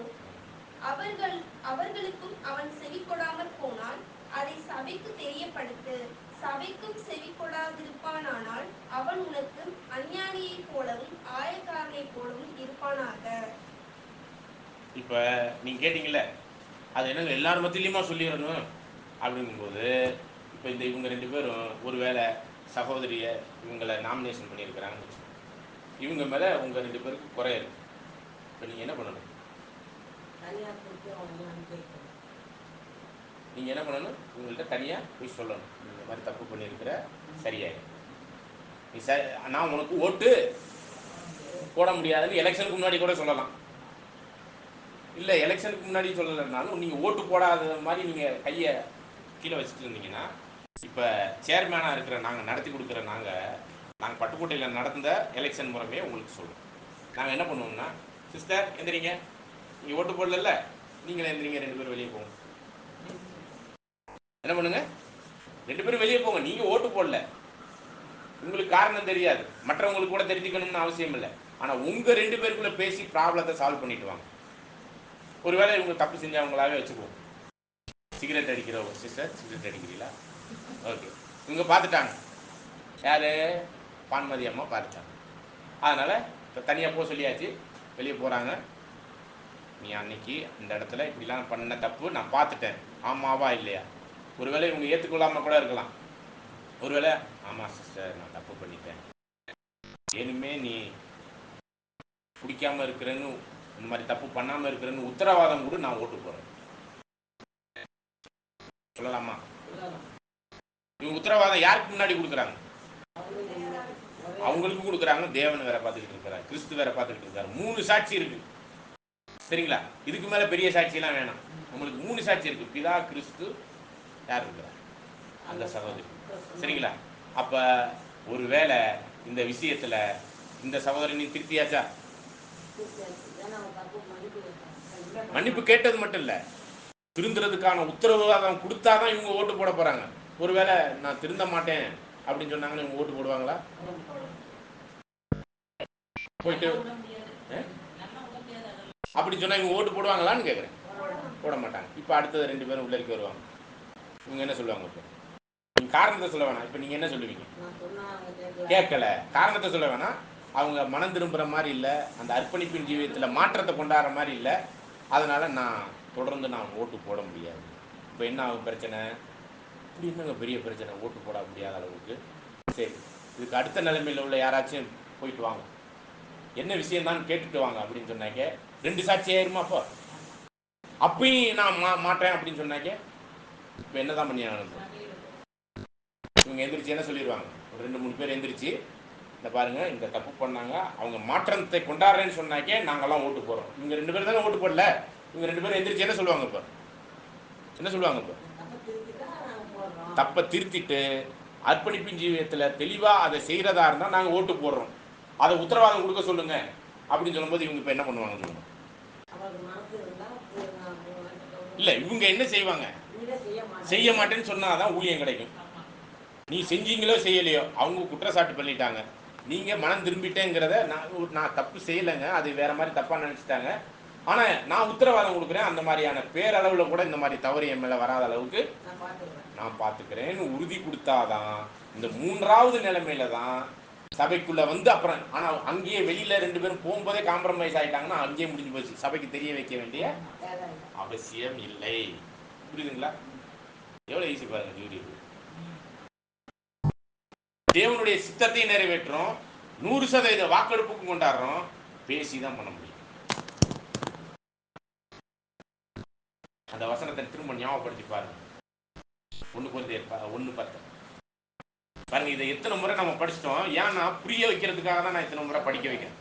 அவர்களுக்கும் அவன் செவி கொடாமற் போனால் அதை சபைக்கு தெரியப்படுத்து. சபைக்கும் செவி கொடாதிருப்பானானால் அவன் உனக்கு அஞ்ஞானியைப் போலவும் ஆயக்காரனைப் போலவும் இருப்பானாக. இப்ப நீங்க கேட்டீங்கல்ல, அது என்னங்க எல்லாரும் மத்தியிலுமா சொல்லிடணும் அப்படிங்கும்போது, இப்போ இவங்க 2 பேரும் ஒருவேளை சகோதரியை இவங்களை நாமினேஷன் பண்ணியிருக்கிறாங்கன்னு வச்சுக்கோங்க, இவங்க மேலே உங்கள் 2 பேருக்கு குறை இருக்கு. இப்போ நீங்கள் என்ன பண்ணணும்? நீங்கள் என்ன பண்ணணும்? இவங்கள்ட்ட தனியாக போய் சொல்லணும், இந்த மாதிரி தப்பு பண்ணியிருக்கிற, சரியாயிடும், நீ நான் உனக்கு ஓட்டு போட முடியாதுன்னு எலெக்ஷனுக்கு முன்னாடி கூட சொல்லலாம். இல்லை எலெக்ஷனுக்கு முன்னாடி சொல்லலைன்னாலும் நீங்கள் ஓட்டு போடாத மாதிரி நீங்கள் கையை கீழே வச்சுட்டு இருந்தீங்கன்னா, இப்போ சேர்மேனாக இருக்கிற நாங்கள், நடத்தி கொடுக்குற நாங்கள் பட்டுக்கோட்டையில் நடந்த எலெக்ஷன் முறைமையை உங்களுக்கு சொல்லுவோம். நாங்கள் என்ன பண்ணுவோம்னா, சிஸ்டர் எந்திரிங்க, நீங்கள் ஓட்டு போடல, நீங்களே எந்திரிங்க, 2 பேரும் வெளியே போங்க. என்ன பண்ணுங்க? 2 பேரும் வெளியே போங்க. நீங்கள் ஓட்டு போடல, உங்களுக்கு காரணம் தெரியாது, மற்றவங்களுக்கு கூட தெரிஞ்சுக்கணும்னு அவசியம் இல்லை. ஆனால் உங்கள் 2 பேருக்குள்ளே பேசி ப்ராப்ளத்தை சால்வ் பண்ணிட்டு வாங்க. ஒருவேளை இவங்க தப்பு செஞ்சவங்களாவே வச்சுக்குவோம். சிகரெட் அடிக்கிற ஒரு சிஸ்டர், சிகரெட் அடிக்கிறீங்களா? ஓகே. இவங்க பார்த்துட்டாங்க. யாரு? பான்மதி அம்மா பார்த்துட்டாங்க. அதனால் இப்போ தனியாக போக சொல்லியாச்சு. வெளியே போகிறாங்க. நீ அன்னைக்கு இந்த இடத்துல இப்படிலாம் பண்ண தப்பு நான் பார்த்துட்டேன், ஆமாவா இல்லையா? ஒருவேளை இவங்க ஏற்றுக்கொள்ளாமல் கூட இருக்கலாம். ஒருவேளை ஆமாம் சிஸ்டர் நான் தப்பு பண்ணிட்டேன், ஏனுமே நீ குடிக்காமல் இருக்கிறேன்னு, இந்த மாதிரி தப்பு பண்ணாமல் இருக்கிறேன்னு உத்தரவாதம் கூட நான் ஓட்டு போகிறேன் சொல்லலாமா? இவங்க உத்தரவாதம் யாருக்கு முன்னாடி கொடுக்குறாங்க? அவங்களுக்கு கொடுக்குறாங்க. தேவன் வேற பார்த்துக்கிட்டு இருக்கிறார், கிறிஸ்து வேற பார்த்துக்கிட்டு இருக்காரு. 3 சாட்சி இருக்கு. சரிங்களா? இதுக்கு மேல பெரிய சாட்சியெல்லாம் வேணாம். உங்களுக்கு 3 சாட்சி இருக்கு. பிதா, கிறிஸ்து, யார் இருக்கிறார்? அந்த சகோதரி. சரிங்களா? அப்ப ஒருவேளை இந்த விஷயத்துல இந்த சகோதரி நீ திருப்தியாச்சா? மன்னிப்பு கேட்டது மட்டும் இல்ல, திருந்துறதுக்கான உத்தரவாதம் கொடுத்தாதான் இவங்க ஓட்டு போட போறாங்க. ஒருவேளை நான் திருந்த மாட்டேன் அப்படின்னு சொன்னாங்கன்னு இவங்க ஓட்டு போடுவாங்களா? போயிட்டு அப்படி சொன்னா இவங்க ஓட்டு போடுவாங்களான்னு கேட்குறேன். போட மாட்டாங்க. இப்போ அடுத்தது 2 பேரும் உள்ள இருக்க வருவாங்க. இவங்க என்ன சொல்லுவாங்க? இப்போ நீங்கள் காரணத்தை சொல்ல வேணாம். இப்போ நீங்கள் என்ன சொல்லுவீங்க? கேட்கல, காரணத்தை சொல்ல வேணாம். அவங்க மனம் திரும்புகிற மாதிரி இல்லை, அந்த அர்ப்பணிப்பின் ஜீவியத்தில் மாற்றத்தை கொண்டாடுற மாதிரி இல்லை. அதனால் நான் தொடர்ந்து நான் ஓட்டு போட முடியாது. இப்போ என்ன ஆகும் பிரச்சனை? இப்படி என்னங்க பெரிய பிரச்சனை, ஓட்டு போட முடியாத அளவுக்கு? சரி, இதுக்கு அடுத்த நிலைமையில் உள்ள யாராச்சும் போயிட்டு வாங்க, என்ன விஷயம்தான் கேட்டுட்டு வாங்க அப்படின்னு சொன்னாக்க 2 சாட்சி ஆயிருமா? அப்பயும் நான் மாட்டேன் அப்படின்னு சொன்னாக்க இப்போ என்னதான் பண்ணி ஆகணும்? இவங்க எந்திரிச்சு என்ன சொல்லிடுவாங்க? ஒரு 2-3 பேர் எந்திரிச்சு, இந்த பாருங்க இந்த தப்பு பண்ணாங்க, அவங்க மாற்றத்தை கொண்டாடுறேன்னு சொன்னாக்கே நாங்கெல்லாம் ஓட்டு போறோம். இவங்க 2 பேரும் தானே ஓட்டு போடல. இவங்க 2 பேரும் எந்திரிச்சு என்ன சொல்லுவாங்க? இப்போ என்ன சொல்லுவாங்க? இப்போ தப்பை திருத்திட்டு அர்ப்பணிப்பின் ஜீவியத்தில் தெளிவாக அதை செய்கிறதா இருந்தால் நாங்கள் ஓட்டு போடுறோம், அதை உத்தரவாதம் கொடுக்க சொல்லுங்க அப்படின்னு சொல்லும்போது இவங்க இப்போ என்ன பண்ணுவாங்க சொல்லுங்க? இல்லை, இவங்க என்ன செய்வாங்க? செய்ய மாட்டேன்னு சொன்னாதான் ஊழியம் கிடைக்கும். நீ செஞ்சீங்களோ செய்யலையோ அவங்க குற்றச்சாட்டு பண்ணிட்டாங்க. நீங்கள் மனம் திரும்பிட்டேங்கிறத நான் தப்பு செய்யலைங்க, அது வேற மாதிரி தப்பாக நினச்சிட்டாங்க, ஆனால் நான் உத்தரவாதம் கொடுக்குறேன், அந்த மாதிரியான பேரளவில் கூட இந்த மாதிரி தவறு என் மேலே வராத அளவுக்கு நான் பார்த்துக்கிறேன்னு உறுதி கொடுத்தாதான் இந்த 3வது நிலைமையில தான் சபைக்குள்ள வந்து அப்புறம். ஆனால் அங்கேயே வெளியில 2 பேரும் போகும்போதே காம்ப்ரமைஸ் ஆகிட்டாங்கன்னா அங்கேயே முடிஞ்சு போச்சு. சபைக்கு தெரிய வைக்க வேண்டிய அவசியம் இல்லை. புரியுதுங்களா? எவ்வளவு ஈஸி பாருங்க ஜூரி. தேவனுடைய சித்தத்தை நிறைவேற்றோம், 100% வாக்கெடுப்புக்கு கொண்டாடுறோம், பேசிதான் பண்ண முடியும். அந்த வசனத்தை திரும்ப ஞாபகப்படுத்தி பாருங்க. 1:10 பாருங்க. இதை எத்தனை முறை நம்ம படிச்சிட்டோம். ஏன்னா புரிய வைக்கிறதுக்காக தான் நான் இத்தனை முறை படிக்க வைக்கிறேன்.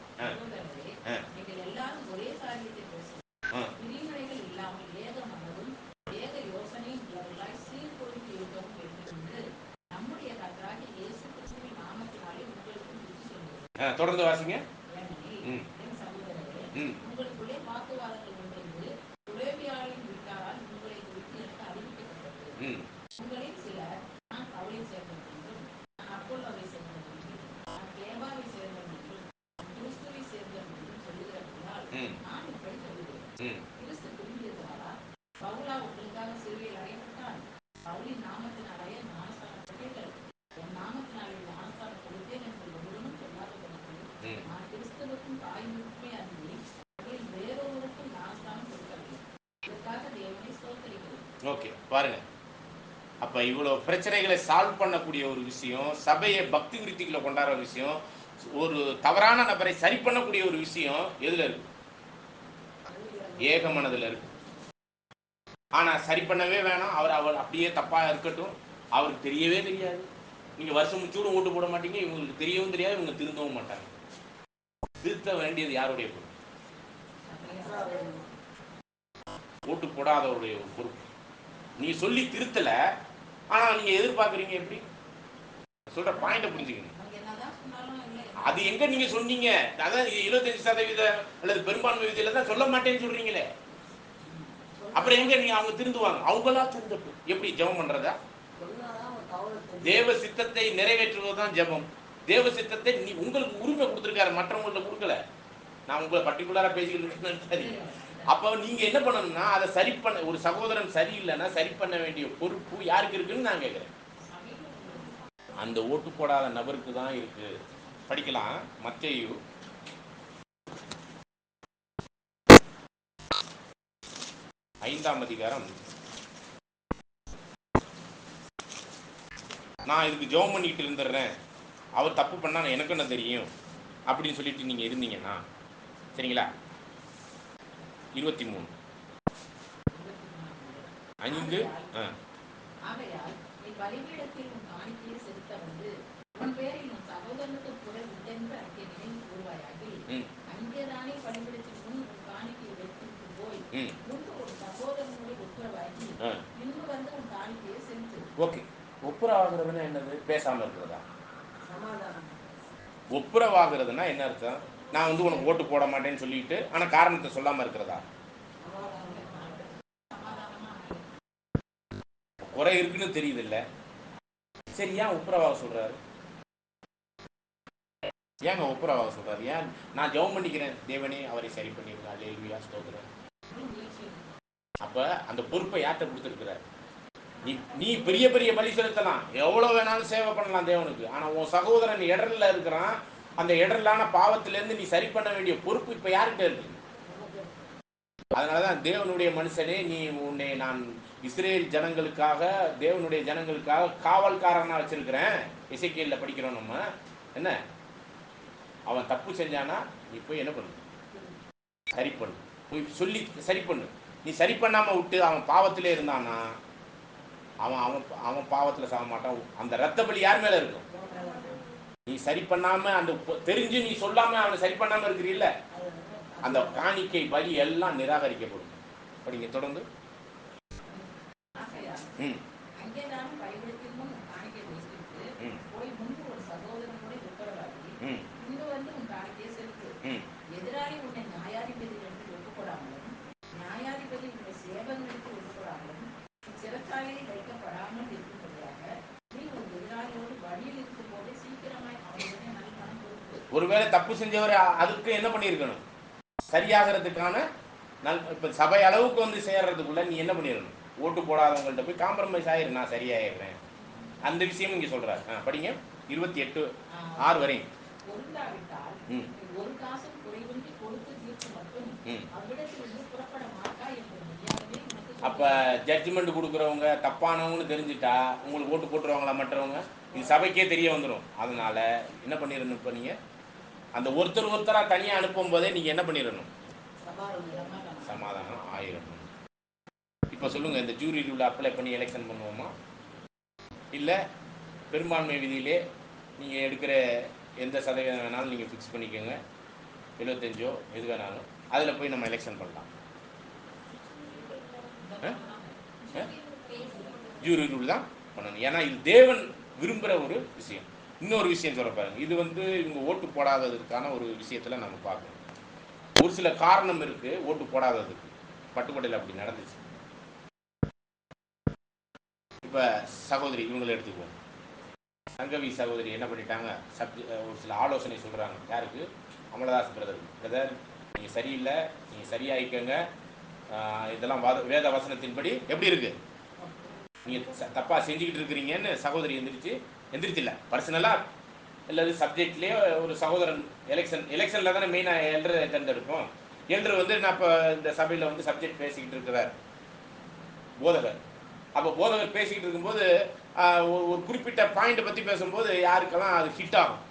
தொடர்ந்து வாசிங்க. ஓகே, பாருங்க. அப்ப இவ்வளவு பிரச்சனைகளை சால்வ் பண்ணக்கூடிய ஒரு விஷயம், சபையை பக்தி விருத்திகளை கொண்டாடுற விஷயம், ஒரு தவறான நபரை சரி பண்ணக்கூடிய ஒரு விஷயம் எதுல இருக்கு? ஏக மனதுல இருக்கு. ஆனா சரி பண்ணவே வேணாம், அவர் அப்படியே தப்பா இருக்கட்டும், அவருக்கு தெரியவே தெரியாது. நீங்க வருஷம் முச்சூடும் ஓட்டு போட மாட்டீங்க, இவங்களுக்கு தெரியவும் தெரியாது, இவங்க திருந்தவும் மாட்டாங்க. திருத்த வேண்டியது யாருடைய பொறுப்பு? ஓட்டு போடாதவருடைய ஒரு பொறுப்பு. நீ சொல்லி திருத்தல, ஆனா நீங்க எதிர்பார்க்குறீங்க எப்படி? சொல்ற பாயிண்ட புரிஞ்சுக்கணும். அது எங்க நீங்க சொன்னீங்க? அதான் 75% அல்லது பெரும்பான்மை விதியில தான் சொல்ல மாட்டேன்னு சொல்றீங்களே, அப்புறம் எங்க நீங்க அவங்க திருந்துவாங்க? அவங்களா திருந்தப்பு எப்படி? ஜெபம் பண்றதா? தேவ சித்தத்தை நிறைவேற்றுவதுதான் ஜெபம். தேவ சித்தத்தை உங்களுக்கு உரிமை கொடுத்துருக்காரு, மற்றவங்கள்ட்ட கொடுக்கல. நான் உங்களை பர்டிகுலரா பேசிக்கிட்டு அப்போ நீங்க என்ன பண்ணணும்னா அதை சரி பண்ண, ஒரு சகோதரன் சரியில்லைன்னா சரி பண்ண வேண்டிய பொறுப்பு யாருக்கு இருக்குன்னு நான் கேட்கிறேன். அந்த ஓட்டு போடாத நபருக்கு தான் இருக்கு. படிக்கலாம். மத்தேயு 5ஆம் அதிகாரம். நான் இதுக்கு ஜெபம் பண்ணிட்டு இருந்துடுறேன், அவர் தப்பு பண்ணா எனக்கு என்ன தெரியும் அப்படின்னு சொல்லிட்டு நீங்க இருந்தீங்கன்னா சரிங்களா. 23 5. ஆகையால் நீ பலிபீடத்தில் உன் காணிக்கையை செலுத்த வந்து உன் பேரில் உன் சகோதரனுக்கு குறை உண்டென்று அங்கே நினைவு கூறுவாயாகி அங்கேதானே பலிபீடத்தில் முன் உன் காணிக்கையை வைத்திருக்கும் போய் முன்பு ஒரு சகோதரனுடைய ஒப்புரவாகி பின்பு வந்து உன் காணிக்கையை செலுத்து. ஓகே, ஒப்புரவாகிறதுன்னா என்னது? பேசாம இருக்கிறதா? ஒப்புரவாகிறதுனா என்ன அர்த்தம்? நான் வந்து உனக்கு ஓட்டு போட மாட்டேன்னு சொல்லிட்டு ஆனா காரணத்தை சொல்லாம இருக்கிறதா? குறை இருக்குன்னு தெரியுது இல்ல, சரி ஏன் ஒப்புரவாக சொல்றாரு? ஏங்க ஒப்புரவாக சொல்றாரு? ஏன்? நான் ஜெபம் பண்ணிக்கிறேன், தேவனே அவரை சரி பண்ணிருங்க, அல்லேலூயா ஸ்தோத்திரம். அப்ப அந்த பொறுப்பை யார்கிட்ட கொடுத்துருக்கிறார்? நீ பெரிய பெரிய பலி செலுத்தலாம், எவ்வளவு வேணாலும் சேவை பண்ணலாம் தேவனுக்கு. ஆனா உன் சகோதரன் இடர்ல இருக்கிறான், அந்த இடர்லான பாவத்திலிருந்து நீ சரி பண்ண வேண்டிய பொறுப்பு இப்ப யார்கிட்ட இருக்கு? அதனாலதான் தேவனுடைய மனுஷனே, நீ உன்னை நான் இஸ்ரேல் ஜனங்களுக்காக, தேவனுடைய ஜனங்களுக்காக காவல்காரனா வச்சிருக்கிறேன். எசேக்கியேல்ல படிக்கிறோம் நம்ம. என்ன, அவன் தப்பு செஞ்சானா நீ போய் என்ன பண்ணு? சரி பண்ணு. போய் சொல்லி சரி பண்ணு. நீ சரி பண்ணாம விட்டு அவன் பாவத்திலே இருந்தானா அவன் அவன் அவன் பாவத்தில் சாக மாட்டான். அந்த ரத்த பலி யார் மேல இருக்கும்? நீ சரி பண்ணாம, அந்த தெரிஞ்சு நீ சொல்லாம அவனை சரி பண்ணாம இருக்கிறீல்ல, அந்த காணிக்கை பலி எல்லாம் நிராகரிக்கப்படும். படிங்க தொடர்ந்து. அங்கேதான் பலிபீடத்தில் முன் உன் காணிக்கையை வைத்திருக்கு போய் முன்பு ஒரு சகோதரனுடைய ஒப்புரவாகி பின்பு வந்து உன் காணிக்கையை செலுத்து. எதிராளி உன்னை நியாயாதிபதியிடத்தில் ஒப்புக்கொடாமலும் நியாயாதிபதி உன்னை சேவகனிடத்தில் ஒப்புக்கொடாமலும் சிறைச்சாலையில் வைக்கப்படாமல் இருக்கும்படியாக நீ உன் எதிராளியோடு வழியில் இருக்கும் போதே சீக்கிரமாய் அவனுடனே நல்மனம் கொடுத்து. ஒருவேளை தப்பு செஞ்சவர் அதுக்கு என்ன பண்ணியிருக்கணும்? சரியாகிறதுக்கான இப்ப சபை அளவுக்கு வந்து சேர்றதுக்குள்ள நீ என்ன பண்ணிடணும்? ஓட்டு போடாதவங்கள்ட்ட போய் காம்ப்ரமைஸ் ஆயிரு, நான் சரியாயிடுறேன். அந்த விஷயம் இங்க சொல்றாரு. படிங்க 28:6 வரை. பொருந்தாவிட்டால் ஒரு காசும் குறைவின்றி கொடுத்து தீர்த்து மட்டும் அவ்விடத்திலிருந்து புறப்பட மாட்டாய் என்று மெய்யாகவே உனக்கு. அப்ப ஜட்ஜ்மெண்ட் கொடுக்குறவங்க தப்பானவங்கன்னு தெரிஞ்சுட்டா உங்களுக்கு ஓட்டு போட்டுருவாங்களா மற்றவங்க? இது சபைக்கே தெரிய வந்துடும். அதனால என்ன பண்ணிடணும்? இப்போ நீங்க அந்த ஒருத்தரா தனியா அனுப்பும் போதே நீங்க என்ன பண்ணிடணும்? சமாதானம் ஆயிரணும். இப்ப சொல்லுங்க, இந்த ஜூரி ரூல் அப்ளை பண்ணி எலெக்ஷன் பண்ணுவோமா? இல்ல பெரும்பான்மை விதியிலே நீங்க எடுக்கிற எந்த சதவீதம் வேணாலும் நீங்க ஃபிக்ஸ் பண்ணிக்கோங்க, 75 எது வேணாலும், அதுல போய் நம்ம எலெக்ஷன் பண்ணலாம். ஜூரி ரூல் தான் பண்ணணும். ஏன்னா இது தேவன் விரும்புகிற ஒரு விஷயம். இன்னொரு விஷயம் சொல்ல பாருங்க, இது வந்து இவங்க ஓட்டு போடாததுக்கான ஒரு விஷயத்துல நம்ம பார்க்கணும். ஒரு சில காரணம் இருக்கு ஓட்டு போடாததுக்கு. பட்டுக்கோட்டையில் அப்படி நடந்துச்சு. இப்ப சகோதரி இவங்களை எடுத்துக்குவோம். சங்கவி சகோதரி என்ன பண்ணிட்டாங்க? ஒரு சில ஆலோசனை சொல்றாங்க. யாருக்கு? அமலதாஸ் பிரதர், நீங்க சரியில்லை, நீங்க சரியாயிக்கங்க, இதெல்லாம் வேத வசனத்தின்படி எப்படி இருக்கு, நீங்க தப்பா செஞ்சுக்கிட்டு இருக்கிறீங்கன்னு சகோதரி எந்திரிச்சு இல்லை பர்சனலா அல்லது சப்ஜெக்ட்லேயே ஒரு சகோதரன் எலெக்ஷன்ல தானே மெயினாக எல்டரை தேர்ந்தெடுப்போம். எல்டர் வந்து நான் இப்போ இந்த சபையில் வந்து சப்ஜெக்ட் பேசிக்கிட்டு இருக்கிறார் போதகர். அப்போ போதகர் பேசிக்கிட்டு இருக்கும்போது ஒரு குறிப்பிட்ட பாயிண்ட் பற்றி பேசும்போது யாருக்கெல்லாம் அது ஹிட் ஆகும்?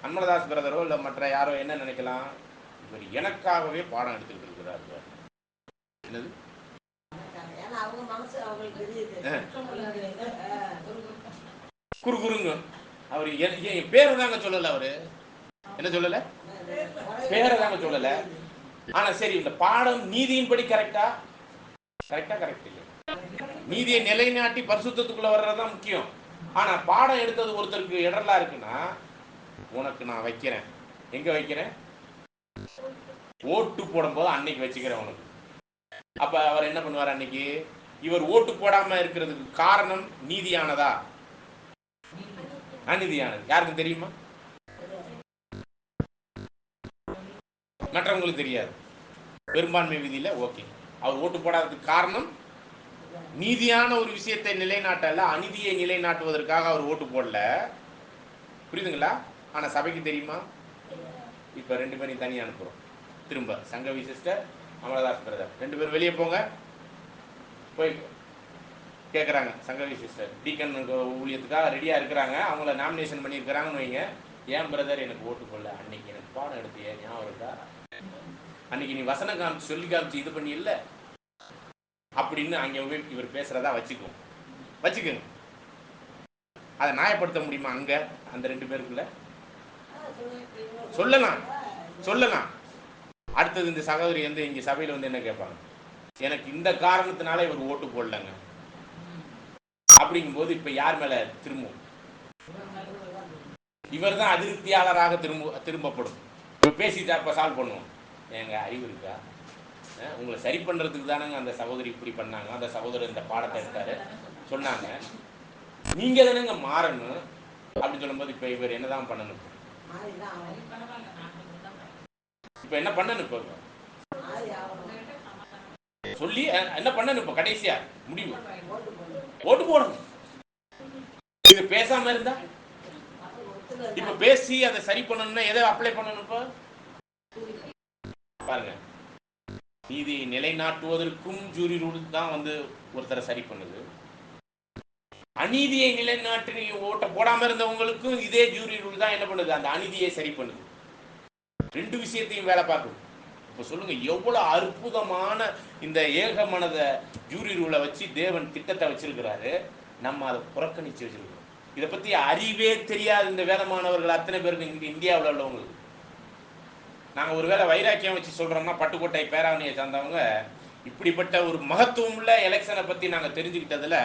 அன்மலதாஸ் பிரதரோ இல்லை மற்ற யாரோ என்ன நினைக்கலாம், இவர் எனக்காகவே பாடம் எடுத்துக்கிட்டு இருக்கிறார். என்னது குறுகுறுங்க. அவர் என் பேரை தாங்க சொல்லல, அவரு என்ன சொல்லல, பேரை தாங்க சொல்லல. ஆனா சரி, இந்த பாடம் நீதியின்படி கரெக்டா கரெக்ட் இல்லை. நீதியை நிலைநாட்டி பரிசுத்தத்துக்குள்ள வர்றதுதான் முக்கியம். ஆனா பாடம் எடுத்தது ஒருத்தருக்கு இடரலா இருக்குன்னா, உனக்கு நான் வைக்கிறேன், எங்க வைக்கிறேன்? ஓட்டு போடும்போது அன்னைக்கு வச்சுக்கிறேன் உனக்கு. அப்ப அவர் என்ன பண்ணுவார்? அன்னைக்கு இவர் ஓட்டு போடாம இருக்கிறதுக்கு காரணம் நீதியானதா அநீதியானது? யாருக்கும் தெரியுமா? மற்றவங்களுக்கு தெரியாது. பெரும்பான்மை விதியில் ஓகே. அவர் ஓட்டு போடாததுக்கு காரணம் நீதியான ஒரு விஷயத்தை நிலைநாட்டல, அநீதியை நிலைநாட்டுவதற்காக அவர் ஓட்டு போடல. புரியுதுங்களா? ஆனால் சபைக்கு தெரியுமா? இப்போ 2 பேரையும் தனியாக அனுப்புகிறோம். திரும்ப சங்கவி சிஸ்டர், அமலதாஸ் பிரதர் 2 பேரும் வெளியே போங்க. போய் கேட்குறாங்க சங்கவி சிஸ்டர் டீக்கன் ஊழியத்துக்காக ரெடியாக இருக்கிறாங்க, அவங்கள நாமினேஷன் பண்ணியிருக்கிறாங்கன்னு வைங்க. ஏன் பிரதர் எனக்கு ஓட்டு போடல? அன்னைக்கு எனக்கு பாடம் எடுத்து ஞாபகம் இருக்கா? அன்னைக்கு நீ வசனம் காமிச்சு சொல்லி காமிச்சு இது பண்ணி இல்லை அப்படின்னு அங்கே இவர் பேசுகிறதா வச்சுக்கோங்க. அதை நியாயப்படுத்த முடியுமா? அங்கே அந்த 2 பேருக்குள்ள சொல்லலாம். அடுத்தது இந்த சகோதரி வந்து இங்கே சபையில் வந்து என்ன கேட்பாங்க? எனக்கு இந்த காரணத்தினால இவர் ஓட்டு போடலங்க அப்படிங்கும்போது இப்போ யார் மேலே திரும்பும்? இவர் தான் அதிருப்தியாளராக திரும்பப்படும். இப்போ பேசிட்டா இப்போ சால்வ் பண்ணுவோம். எங்க அறிவு இருக்கா? உங்களை சரி பண்ணுறதுக்கு தானேங்க அந்த சகோதரி இப்படி பண்ணாங்க, அந்த சகோதரர் இந்த பாடத்தை எடுத்தாரு சொன்னாங்க, நீங்கள் தானேங்க மாறணும் அப்படின்னு சொல்லும்போது இப்போ இவர் என்ன தான் பண்ணணும்? இப்போ என்ன பண்ணணும்? இப்போ சொல்லி என்ன பண்ணணும்? இப்போ கடைசியா முடிவு ஓட்டு போடணும். இது பேசாம இருந்தா இப்ப பேசி அதை சரி பண்ணணும்னா எதை அப்ளை பண்ணணும்? இப்போ பாருங்க, நீதி நிலைநாட்டுவதற்கும் ஜூரி ரூல் தான் வந்து ஒருத்தரை சரி பண்ணுது. அநீதியை நிலைநாட்டி ஓட்ட போடாம இருந்தவங்களுக்கும் இதே ஜூரி ரூல் தான் என்ன பண்ணுது? அந்த அநீதியை சரி பண்ணுது. 2 விஷயத்தையும் வேலை பார்க்குது. இப்போ சொல்லுங்க, எவ்வளவு அற்புதமான இந்த ஏக மனத ஜூரி ரூலை வச்சு தேவன் திட்டத்தை வச்சிருக்கிறாரு. நம்ம அதை புறக்கணிச்சு வச்சிருக்கிறோம். இதை பத்தி அறிவே தெரியாது இந்த வேதமானவர்கள் அத்தனை பேருக்கு இங்க இந்தியாவில் உள்ளவங்களுக்கு. நாங்கள் ஒருவேளை வைராக்கியம் வச்சு சொல்றோம்னா, பட்டுக்கோட்டை பேராவணியை சார்ந்தவங்க இப்படிப்பட்ட ஒரு மகத்துவம் உள்ள எலெக்ஷனை பத்தி நாங்கள் தெரிஞ்சுக்கிட்டதுல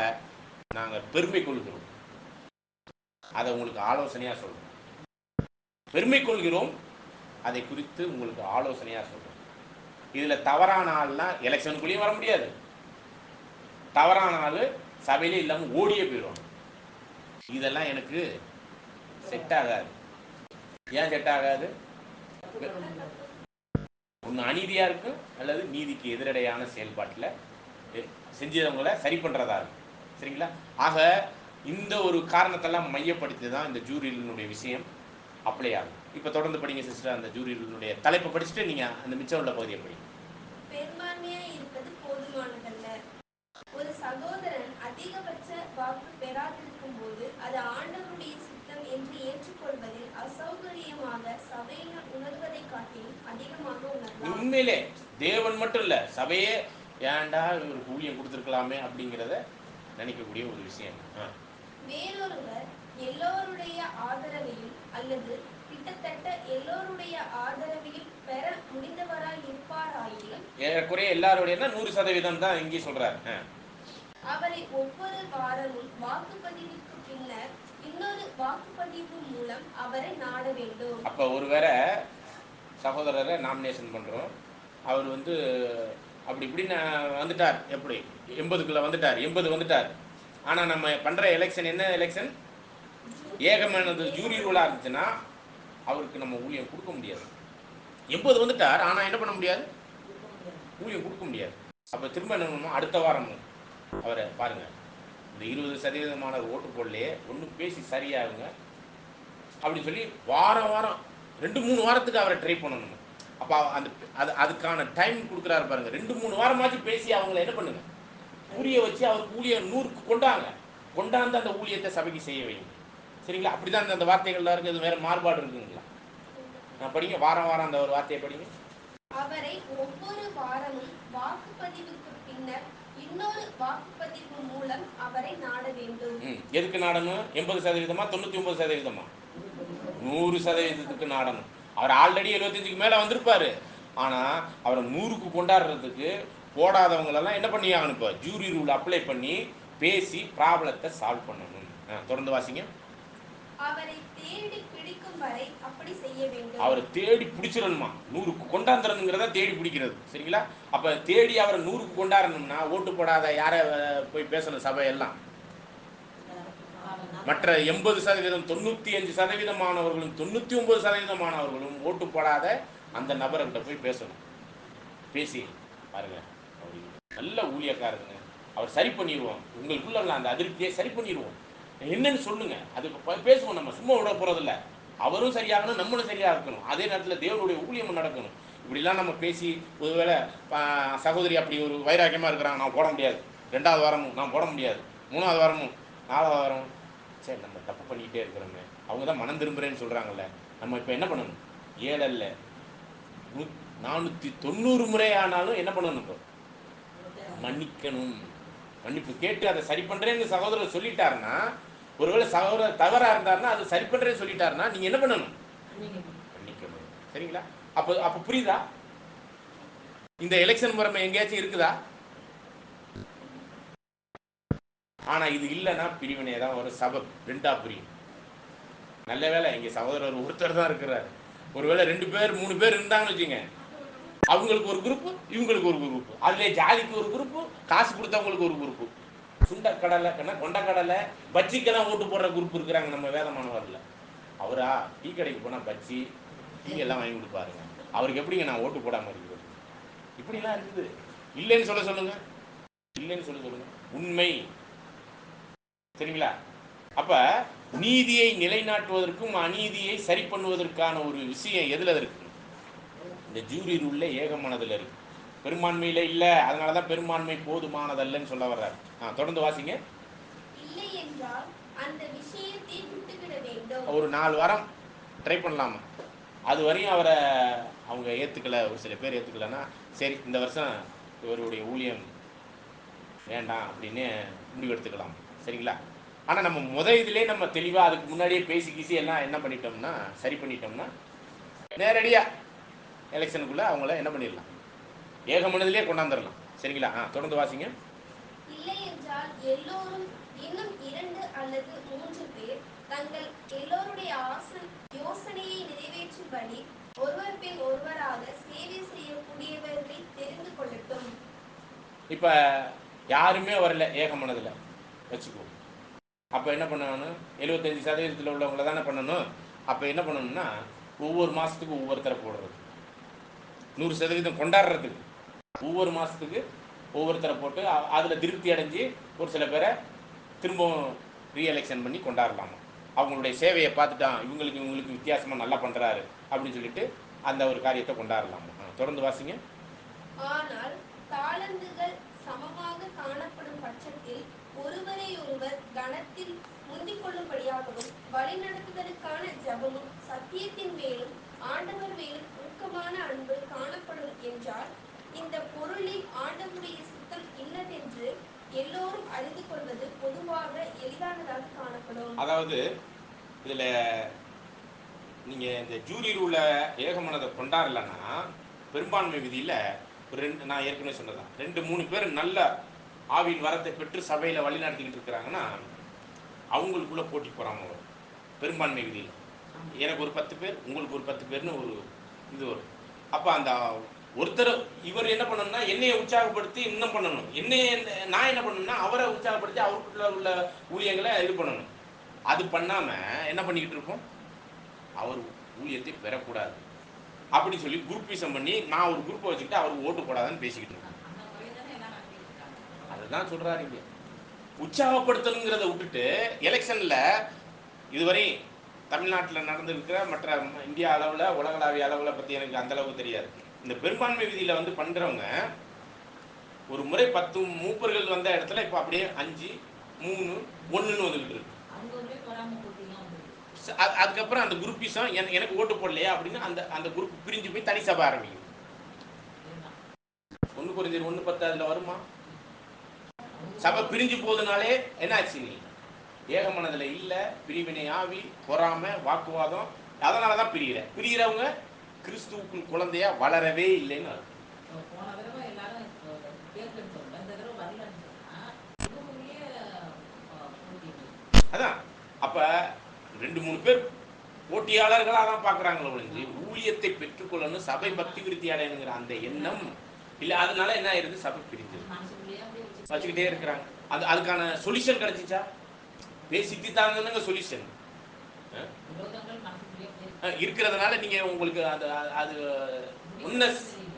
நாங்கள் பெருமை கொள்கிறோம். அதை உங்களுக்கு ஆலோசனையா சொல்றோம். பெருமை கொள்கிறோம், அதை குறித்து உங்களுக்கு ஆலோசனையா சொல்றோம். இதுல தவறான ஆள்லாம் எலெக்ஷனுக்குள்ளேயும் வர முடியாது. தவறான ஆள் சபையிலே இல்லாமல் ஓடியே போயிடும். இதெல்லாம் எனக்கு செட் ஆகாது. ஏன் செட் ஆகாது? ஒன்று அநீதியா இருக்கும், அல்லது நீதிக்கு எதிரடையான செயல்பாட்டில் செஞ்சவங்களை சரி பண்றதா இருக்கும். சரிங்களா? ஆக இந்த ஒரு காரணத்தெல்லாம் மையப்படுத்தி தான் இந்த ஜூரியினுடைய விஷயம் அப்ளை ஆகும். இப்போ தொடர்ந்து படிங்க சிஸ்டர். அந்த ஜூரியினுடைய தலைப்பை படிச்சுட்டு நீங்க அந்த மிச்சம் உள்ள பகுதியை படிங்க. பெரும்பான்மையா இருப்பது போதுமானதல்ல. ஒரு சகோதரன் அதிகபட்ச வாக்கு பெறாதிருக்கும் போது அது ஆண்டவருடைய சித்தம் என்று ஏற்றுக்கொள்வதில் அசௌகரியமாக சபையினர் உணர்வதை காட்டிலும் அதிகமாக உணரலாம். உண்மையிலே தேவன் மட்டும் இல்ல, சபையே ஏன்டா இவருக்கு ஊழியம் கொடுத்துருக்கலாமே அப்படிங்கிறத நினைக்கக்கூடிய ஒரு விஷயம். வேறொருவர் எல்லோருடைய ஆதரவையும் அல்லது கிட்டத்தட்ட எல்லோருடைய ஆதரவையும் பெற முடிந்தவராய் இருப்பாராயினும், ஏறக்குறைய எல்லாருடைய 100% தான் இங்கே சொல்றாரு. அவரை ஒவ்வொரு வாரமும் வாக்குப்பதிவுக்கு பின்னர் இன்னொரு வாக்குப்பதிவு மூலம் அவரை நாட வேண்டும். அப்ப ஒருவேளை சகோதரரை நாமினேஷன் பண்றோம், அவர் வந்து அப்படி இப்படின்னு வந்துட்டார், எப்படி 80க்குள்ள வந்துட்டார், 80 வந்துட்டார். ஆனா நம்ம பண்ற எலெக்ஷன் என்ன எலெக்ஷன்? ஏகமானது ஜூரி ரூலா இருந்துச்சுன்னா அவருக்கு நம்ம ஊழியம் கொடுக்க முடியாது. 80 வந்துட்டார், ஆனா என்ன பண்ண முடியாது? ஊழியம் கொடுக்க முடியாது. அப்ப திரும்ப என்ன பண்ணணும்? அடுத்த வாரம் அவரை பாருங்க, இந்த 20% ஓட்டு போடலையே, ஒன்றும் பேசி சரியாகுங்க அப்படின்னு சொல்லி வாரம் 2-3 வாரத்துக்கு அவரை ட்ரை பண்ணணும். அப்போ அதுக்கான டைம் கொடுக்குறாரு பாருங்க. 2-3 வாரமாச்சும் பேசி அவங்கள என்ன பண்ணுங்க, புரிய வச்சு அவருக்கு ஊழியம் 100க்கு கொண்டாந்து அந்த ஊழியத்தை சபைக்கு செய்ய வைங்க. சரிங்களா? அப்படிதான் அந்த வார்த்தைகள்லாம் இருக்குது. இது வேற மாறுபாடு இருக்குங்களா? நான் படிங்க, வாரம் அந்த ஒரு வார்த்தையை படிங்க. அவரை ஒவ்வொரு வாரமும் வாக்குப்பதிவுக்கு பின்னர் இன்னொரு வாக்குப்பதிவு மூலம் அவரை நாட வேண்டும். எதுக்கு நாடணும்? 80%, 99%? 100%க்கு நாடணும். அவர் ஆல்ரெடி 75க்கு மேல வந்திருப்பாரு. ஆனா அவரை 100க்கு கொண்டாடுறதுக்கு போடாதவங்களெல்லாம் என்ன பண்ணி ஆகணும்? இப்போ ஜூரி ரூல் அப்ளை பண்ணி பேசி ப்ராப்ளத்தை சால்வ் பண்ணணும். தொடர்ந்து வாசிங்க. அவரை தேடி பிடிக்கும் வரை அப்படி செய்ய வேண்டும். அவரை தேடி பிடிச்சிடணுமா? 100க்கு கொண்டாந்துறதுங்கிறத தேடி பிடிக்கிறது. சரிங்களா? அப்ப தேடி அவரை 100க்கு கொண்டாடணும்னா ஓட்டு போடாத யாரை போய் பேசணும்? சபையெல்லாம் மற்ற 80%, 95% 99% ஓட்டு போடாத அந்த நபர்கிட்ட போய் பேசணும். பேசி பாருங்க, அவர் நல்ல ஊழியக்காரருங்க, அவர் சரி பண்ணிடுவோம், உங்களுக்குள்ள உள்ள அந்த அதிருப்தியை சரி பண்ணிடுவோம், என்னன்னு சொல்லுங்க, அது பேசுவோம், நம்ம சும்மா விட போறதில்ல. அவரும் சரியாகணும், நம்மளும் சரியாக இருக்கணும், அதே நேரத்தில் தேவனுடைய ஊழியமும் நடக்கணும். இப்படிலாம் நம்ம பேசி ஒருவேளை சகோதரி அப்படி ஒரு வைராக்கியமாக இருக்கிறாங்க, நான் போட முடியாது, 2வது வாரமும் நான் போட முடியாது, 3வது வாரமும் 4வது வாரமும், சரி நம்ம தப்பு பண்ணிக்கிட்டே இருக்கிறோமே, அவங்க தான் மனம் திரும்புறேன்னு சொல்கிறாங்கல்ல, நம்ம இப்போ என்ன பண்ணணும்? 7 அல்ல 490 முறை ஆனாலும் என்ன பண்ணணும்? இப்போ மன்னிக்கணும். மன்னிப்பு கேட்டு அதை சரி பண்ணுறேன்னு சகோதரர் சொல்லிட்டாருன்னா, ஒருவேளை சகோதரர் தவறாக இருந்தாருன்னா அது சரி பண்ணுறேன்னு சொல்லிட்டாருன்னா நீங்கள் என்ன பண்ணணும்? மன்னிக்கணும். சரிங்களா? அப்போ அப்போ புரியுதா? இந்த எலெக்ஷன் முறைமை எங்கேயாச்சும் இருக்குதா? ஆனால் இது இல்லைன்னா பிரிவினை தான் ஒரு சபை 2ஆ பிரியும். நல்ல வேலை இங்கே சகோதரர் ஒருத்தர் தான் இருக்கிறார். ஒருவேளை 2 பேர் 3 பேர் இருந்தாங்கன்னு வச்சுங்க, அவங்களுக்கு ஒரு குரூப்பு, இவங்களுக்கு ஒரு குரூப்பு, அதுல ஜாதிக்கு ஒரு குரூப்பு, காசு கொடுத்தவங்களுக்கு ஒரு குரூப்பு, சுண்டக்கடலை கொண்டக்கடலை பஜ்ஜிக்கெல்லாம் ஓட்டு போடுற குரூப் இருக்கிறாங்க நம்ம வேதமானவரில். அவரா டீ கடைக்கு போனால் பஜ்ஜி டீ எல்லாம் வாங்கி கொடுப்பாருங்க, அவருக்கு எப்படிங்க நான் ஓட்டு போடாமல் இருக்கிறது? இப்படிலாம் இருக்குது. இல்லைன்னு சொல்ல சொல்லுங்க, இல்லைன்னு சொல்லுங்க, உண்மை. சரிங்களா? அப்ப நீதியை நிலைநாட்டுவதற்கும் அநீதியை சரி பண்ணுவதற்கான ஒரு விஷயம் எதுல இருக்கு? இந்த ஜூரி ரூல்ல ஏகமானதுல இருக்கு, பெரும்பான்மையில இல்ல. அதனாலதான் பெரும்பான்மை போதுமானதல்லன்னு சொல்ல வர்றாரு. தொடர்ந்து வாசிங்க. இல்லை என்றால் அந்த விஷயத்தை விட்டுவிட வேண்டும். ஒரு 4 வாரம் ட்ரை பண்ணலாமா? அது வரையும் அவரை அவங்க ஏத்துக்கல, ஒரு சில பேர் ஏத்துக்கலன்னா சரி இந்த வருஷம் இவருடைய ஊழியம் வேண்டாம் அப்படின்னு முடிவெடுத்துக்கலாம். சரிங்களா? ஆனால் நம்ம இதிலே நம்ம தெளிவாக அதுக்கு முன்னாடியே பேசி கீசி எல்லாம் என்ன பண்ணிட்டோம்னா சரி பண்ணிட்டோம்னா நேரடியாக எலெக்ஷனுக்குள்ளே அவங்கள என்ன பண்ணிடலாம், ஏகமனதிலே கொண்டாந்துடலாம். சரிங்களா? தொடர்ந்து வாசிங்க. இல்லை என்றால் எல்லோரும் இன்னும் 2 அல்லது 3 பேர் தங்கள் எல்லோருடைய யோசனையை நிறைவேற்றும்படி ஒருவர் பின் ஒருவராக சேவை செய்யக்கூடியவர்களை தெரிந்து கொள்ளட்டும். இப்போ யாருமே வரல ஏகமனதில் வச்சுக்கோ, அப்போ என்ன பண்ணணும்? 75% உள்ளவங்களை தானே பண்ணணும். அப்போ என்ன பண்ணணும்னா ஒவ்வொரு மாதத்துக்கு ஒவ்வொருத்தரை போடுறது, 100% கொண்டாடுறதுக்கு ஒவ்வொரு மாதத்துக்கு ஒவ்வொருத்தரை போட்டு அதில் திருப்தி அடைஞ்சு ஒரு சில பேரை திரும்பவும் ரீஎலெக்ஷன் பண்ணி கொண்டாடலாமா. அவங்களுடைய சேவையை பார்த்துட்டான், இவங்களுக்கு வித்தியாசமாக நல்லா பண்ணுறாரு அப்படின்னு சொல்லிட்டு அந்த ஒரு காரியத்தை கொண்டாடலாமா. தொடர்ந்து வாசிங்க. ஆனால் தாளந்துகள் சமமாக காணப்படும் பட்சத்தில் ஒருவரை ஒருவர் கனத்தில் முந்திக் கொள்ளும்படியாகவும் வழிநடத்துதலுக்கான ஜபமும் சத்தியத்தின் மேலும் ஆண்டவர் மேலும் ஊக்கமான அன்பு காணப்படும் என்றால் இந்த பொருளில் ஆண்டவருடைய சித்தம் இன்னதென்று எல்லோரும் அறிந்து கொள்வது பொதுவாக எளிதானதாக காணப்படும். அதாவது இதுல நீங்க இந்த ஜூரி ரூல ஏகமனதை கொண்டாடலன்னா பெரும்பான்மை விதியில ஒரு நான் ஏற்கனவே சொன்னதான் 2-3 பேர் நல்ல ஆவியின் வரத்தை பெற்று சபையில வழி நடத்திக்கிட்டு இருக்கிறாங்கன்னா அவங்களுக்குள்ள போட்டி போறாம வரும். பெரும்பான்மை விதியில் எனக்கு ஒரு 10 பேர், உங்களுக்கு ஒரு 10 பேர்னு ஒரு இது வரும். அப்ப அந்த ஒருத்தர் இவர் என்ன பண்ணணும்னா என்னையை உற்சாகப்படுத்தி இன்னும் பண்ணணும், நான் என்ன பண்ணணும்னா அவரை உற்சாகப்படுத்தி அவருக்குள்ள உள்ள ஊழியங்களை இது பண்ணணும். அது பண்ணாம என்ன பண்ணிக்கிட்டு இருப்போம், அவர் ஊழியத்தை பெறக்கூடாது அப்படி சொல்லி குரூப்பிசம் பண்ணி நான் ஒரு குரூப்பை வச்சுக்கிட்டு அவருக்கு ஓட்டு போடாதான்னு பேசிக்கிட்டு இருக்கோம். அதுதான் சொல்றாரு இங்க. உற்சாகப்படுத்தணுங்கிறத விட்டுட்டு எலெக்ஷன்ல இதுவரை தமிழ்நாட்டில் நடந்திருக்கிற மற்ற இந்தியா அளவில் உலகளாவிய அளவில் பற்றி எனக்கு அந்த அளவுக்கு தெரியாது. இந்த பெரும்பான்மை விதியில் வந்து பண்ணுறவங்க ஒரு முறை 10 மூப்பர்கள் வந்த இடத்துல இப்போ அப்படியே 5, 3, 1ன்னு வந்துக்கிட்டு இருக்கு. அதுக்கப்புறம் அந்த குரூப்பிசம் எனக்கு ஓட்டு போடலையா அப்படின்னு அந்த அந்த குரூப் பிரிஞ்சு போய் தனி சபை ஆரம்பிக்கும். 1 Corinthians 1:10 அதுல வருமா? சபை பிரிஞ்சு போகுதுனாலே என்ன ஆச்சு? நீ ஏகமனதுல இல்ல, பிரிவினை ஆவி, பொறாமை, வாக்குவாதம், அதனாலதான் பிரிகிறவங்க கிறிஸ்துவுக்குள் குழந்தையா வளரவே இல்லைன்னு அர்த்தம். அதான் அப்ப 2-3 பேர் போட்டியாளர்களாக தான் பார்க்குறாங்களோ ஒழிஞ்சு ஊழியத்தை பெற்றுக்கொள்ளணும், சபை பக்தி விருத்தி அடையணுங்கிற அந்த எண்ணம் இல்லை. அதனால என்ன ஆயிருது, சபை பிரிஞ்சு வச்சுக்கிட்டே இருக்கிறாங்க. அதுக்கான சொல்யூஷன் கிடைச்சிச்சா? பேசித்தாங்க சொல்யூஷன் இருக்கிறதுனால நீங்க உங்களுக்கு அது அது ஒன்ன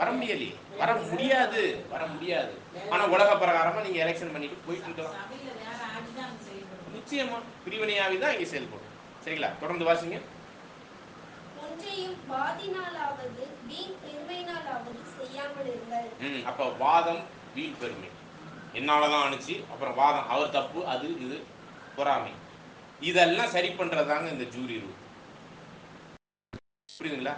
வர முடியலையே. வர முடியாது, வர முடியாது. ஆனா உலக பிரகாரமா நீங்க எலெக்ஷன் பண்ணிட்டு போயிட்டு இருக்கலாம். சபையில வேற ஆடிதான் அங்க செயல்படும். நிச்சயமா பிரிவினையாவி தான் இங்க செயல்படும். சரிங்களா? தொடர்ந்து வாசிங்க. ஒன்றையும் வாதினாலாவது வீண் பெருமையினாலாவது செய்யாமல் இருங்கள். அப்ப வாதம் வீண் பெருமை என்னாலதான் அனுச்சு, அப்புறம் வாதம் அவர் தப்பு, அது இது பொறாமை, இதெல்லாம் சரி பண்றதாங்க இந்த ஜூரி ரூல். புரியுதுங்களா?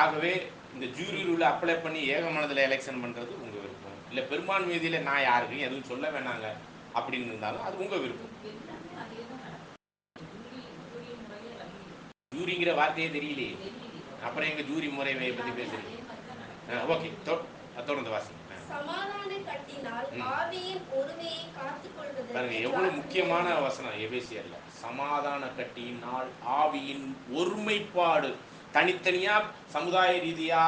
ஆகவே இந்த ஜூரி ரூலை அப்ளை பண்ணி ஏக மனதில் எலெக்ஷன் பண்றது உங்க விருப்பம். இல்ல பெரும்பான்மையில நான் யாருக்கும் எதுவும் சொல்ல வேணாங்க அப்படின்னு இருந்தாலும் அது உங்க விருப்பம். எல்லாமே அதேதான் நடக்கும். ஜூரி முறையே வரலையே. ஜூரிங்கிற வார்த்தையே தெரியலையே, தெரியலையே. அப்புறம் எங்க ஜூரி முறையை பத்தி எல்லாமே பேசுறீங்க? அதே மாதிரி தான் நடக்கும். ஓகே, தொடர்ந்து வாசி. சமாதான கட்டினால் ஆவியின் ஒருமையை காத்துக் பாருங்க கொள்வதற்கு எவ்வளவு முக்கியமான வசனம் எபேசியர்ல. சமாதான கட்டியினால் ஆவியின் ஒருமைப்பாடு. தனித்தனியா சமுதாய ரீதியா,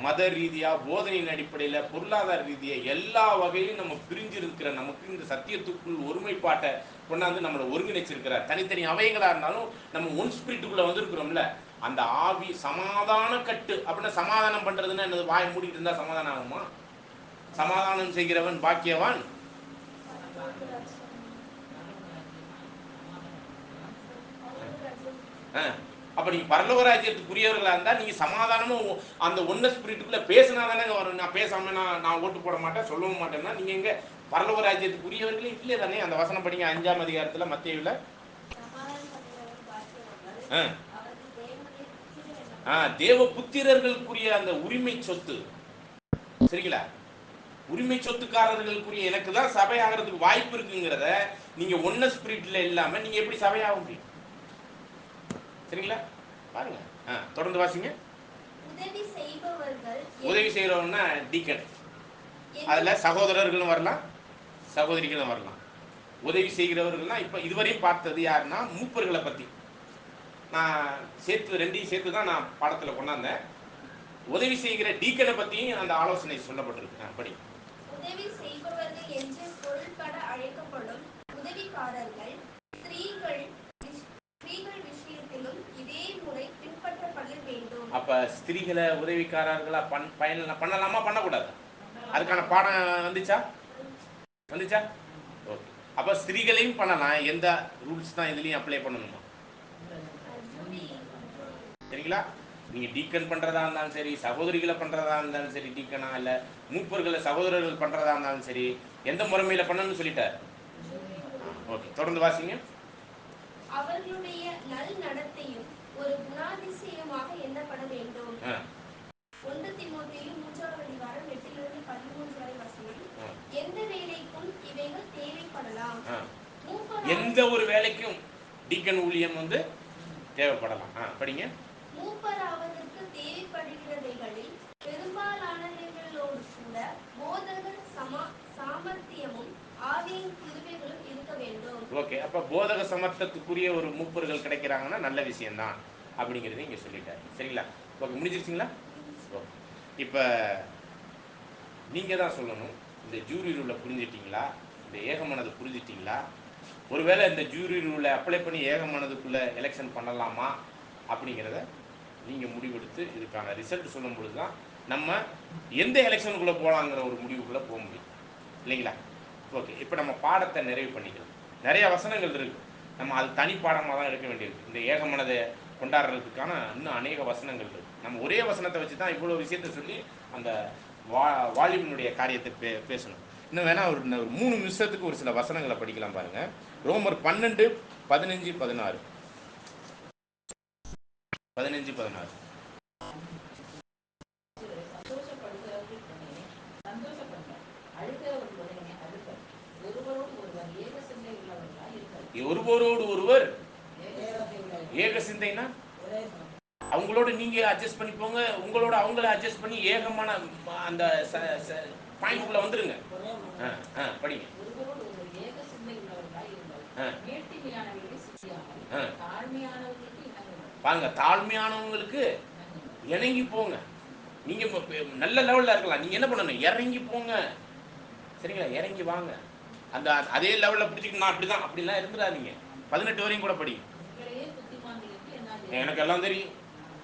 மத ரீதியா, போதனையின் அடிப்படையில, பொருளாதார ரீதியா எல்லா வகையிலும் நம்ம பிரிஞ்சிருக்கிற நமக்கு இந்த சத்தியத்துக்குள் ஒருமைப்பாட்டை கொண்டாந்து நம்மளை ஒருங்கிணைச்சிருக்கிறார். தனித்தனி அவயங்களா இருந்தாலும் நம்ம ஒன் ஸ்பிரிட்டுக்குள்ள வந்திருக்கிறோம்ல, அந்த ஆவி சமாதான கட்டு அப்படின்னா சமாதானம் பண்றதுன்னா என்னது? வாயை மூடிட்டு இருந்தா சமாதானம் ஆகுமா? சமாதானம் செய்கிறவன் பாக்கியவான். அப்ப நீங்க பரலோக ராஜ்யத்துக்குரியவர்களா இருந்தா நீங்க சமாதானமும் அந்த ஒன்ன ஸ்பிரிட்டுக்குள்ள பேசினா தானே வரும். நான் பேசாம நான் ஓட்டு போட மாட்டேன், சொல்லவும் மாட்டேன்னா நீங்க எங்க பரலோக ராஜ்யத்துக்குரியவர்களே இல்லை தானே? அந்த வசனம் படிங்க 5ஆம் அதிகாரத்துல மத்தேயுல. தேவ புத்திரர்களுக்குரிய அந்த உரிமை சொத்து. சரிங்களா? உரிமை சொத்துக்காரர்களுக்குரிய எனக்கு தான் சபை ஆகிறதுக்கு வாய்ப்பு இருக்குங்கிறத நீங்க ஒன்ன ஸ்பிரிட்ல இல்லாம நீங்க எப்படி சபையாக முடியும்? சரிங்களா? பாருங்க. தொடர்ந்து வாசிங்க. உதவி செய்பவர்கள், உதவி செய்யறவன்னா டீக்கன், அதுல சகோதரர்களும் வரலாம், சகோதரிகளும் வரலாம். உதவி செய்கிறவர்கள்னா இப்ப இதுவரையும் பார்த்தது யாருன்னா மூப்பர்களை பத்தி நான் சேர்த்து ரெண்டையும் சேர்த்து தான் நான் பாடத்துல கொண்டாந்தேன். உதவி செய்கிற டீக்கனை பத்தியும் அந்த ஆலோசனை சொல்லப்பட்டிருக்கு. படி. உதவி செய்பவர்கள் என்று பொருள்பட அழைக்கப்படும் உதவிக்காரர்கள் ஸ்திரீகள் விஷயத்திலும் இதே முறை பின்பற்றப்பட வேண்டும். அப்ப ஸ்திரீகளை உதவிக்காரர்களா பண்ணலாமா பண்ணக்கூடாது? அதுக்கான பாடம் வந்துச்சா? ஓகே. அப்ப ஸ்திரீகளையும் பண்ணலாம். எந்த ரூல்ஸ் தான் இதுலயும் அப்ளை பண்ணணுமா? சரிங்களா? நீங்க டீக்கன் பண்றதா இருந்தாலும் சரி, சகோதரிகளை பண்றதா இருந்தாலும் சரி, டீக்கனா இல்ல மூப்பர்களை சகோதரர்கள் பண்றதா இருந்தாலும் சரி, எந்த முறைமையில பண்ணணும்னு சொல்லிட்டார். ஓகே, தொடர்ந்து வாசிங்க. அவர்களுடைய நல் நடத்தையும் ஒரு குணாதிசயமாக எண்ணப்பட வேண்டும். 1 தீமோத்தேயு 3ஆம் அதிகாரம் 8-13 வரை வசனம். எந்த வேலைக்கும் இவைகள் தேவைப்படலாம். எந்த ஒரு வேலைக்கும் டீக்கன் ஊழியம் தேவைப்படலாம். படிங்க. மூப்பராவதற்கு தேவைப்படுகிறவைகளில் பெரும்பாலானவைகளோடு கூட போதகர் சாமர்த்தியமும் ஆவியின் கிருபைகளும் இருக்க வேண்டும். ஓகே, அப்ப போதக சமர்த்தத்துக்குரிய ஒரு மூப்பர்கள் கிடைக்கிறாங்கன்னா நல்ல விஷயம்தான் அப்படிங்கிறத இங்க சொல்லிட்டாரு. சரிங்களா? ஓகே, முடிஞ்சிருச்சுங்களா? இப்ப நீங்க தான் சொல்லணும், இந்த ஜூரி ரூலை புரிஞ்சிட்டீங்களா? இந்த ஏகமனதை புரிஞ்சிட்டீங்களா? ஒருவேளை இந்த ஜூரி ரூலை அப்ளை பண்ணி ஏகமனதுக்குள்ள எலெக்ஷன் பண்ணலாமா அப்படிங்கிறத நீங்க முடிவெடுத்து இதுக்கான ரிசல்ட் சொல்லும் பொழுது தான் நம்ம எந்த எலெக்ஷனுக்குள்ள போகலாங்கிற ஒரு முடிவுக்குள்ள போக முடியும். இல்லைங்களா? ஓகே, இப்போ நம்ம பாடத்தை நிறைவு பண்ணிக்கிறோம். நிறைய வசனங்கள் இருக்கு, நம்ம அது தனி பாடமாக தான் எடுக்க வேண்டியிருக்கு. இந்த ஏகமனதை கொண்டாடுறதுக்கான இன்னும் அநேக வசனங்கள் இருக்கு. நம்ம ஒரே வசனத்தை வச்சு தான் இவ்வளோ விஷயத்த சொல்லி அந்த வால்யூமினுடைய காரியத்தை பேசணும். இன்னும் வேணா ஒரு 3 நிமிஷத்துக்கு ஒரு சில வசனங்களை படிக்கலாம் பாருங்க. ரோமர் 12, 15, 16. 15, 16. ஒருவரோடு ஒருவர் ஏக சிந்தைனா அவங்களோட நீங்க அட்ஜஸ்ட் பண்ணிப்போங்க, உங்களோட அவங்கள அட்ஜஸ்ட் பண்ணி ஏகமான அந்த பாயிண்ட்குள்ள வந்துருங்க. படிங்க. பாருங்க, தாழ்மையானவங்களுக்கு இறங்கி போங்க. நீங்க நல்ல லெவல்ல இருக்கலாம், நீங்க என்ன பண்ணணும்? இறங்கி போங்க. சரிங்களா? இறங்கி வாங்க. அந்த அதே லெவல்ல பிடிச்சிட்டு நான் அப்படிதான் அப்படிலாம் இருந்துடாதீங்க. 18 வரையும் கூட படி. எனக்கு எல்லாம் தெரியும்,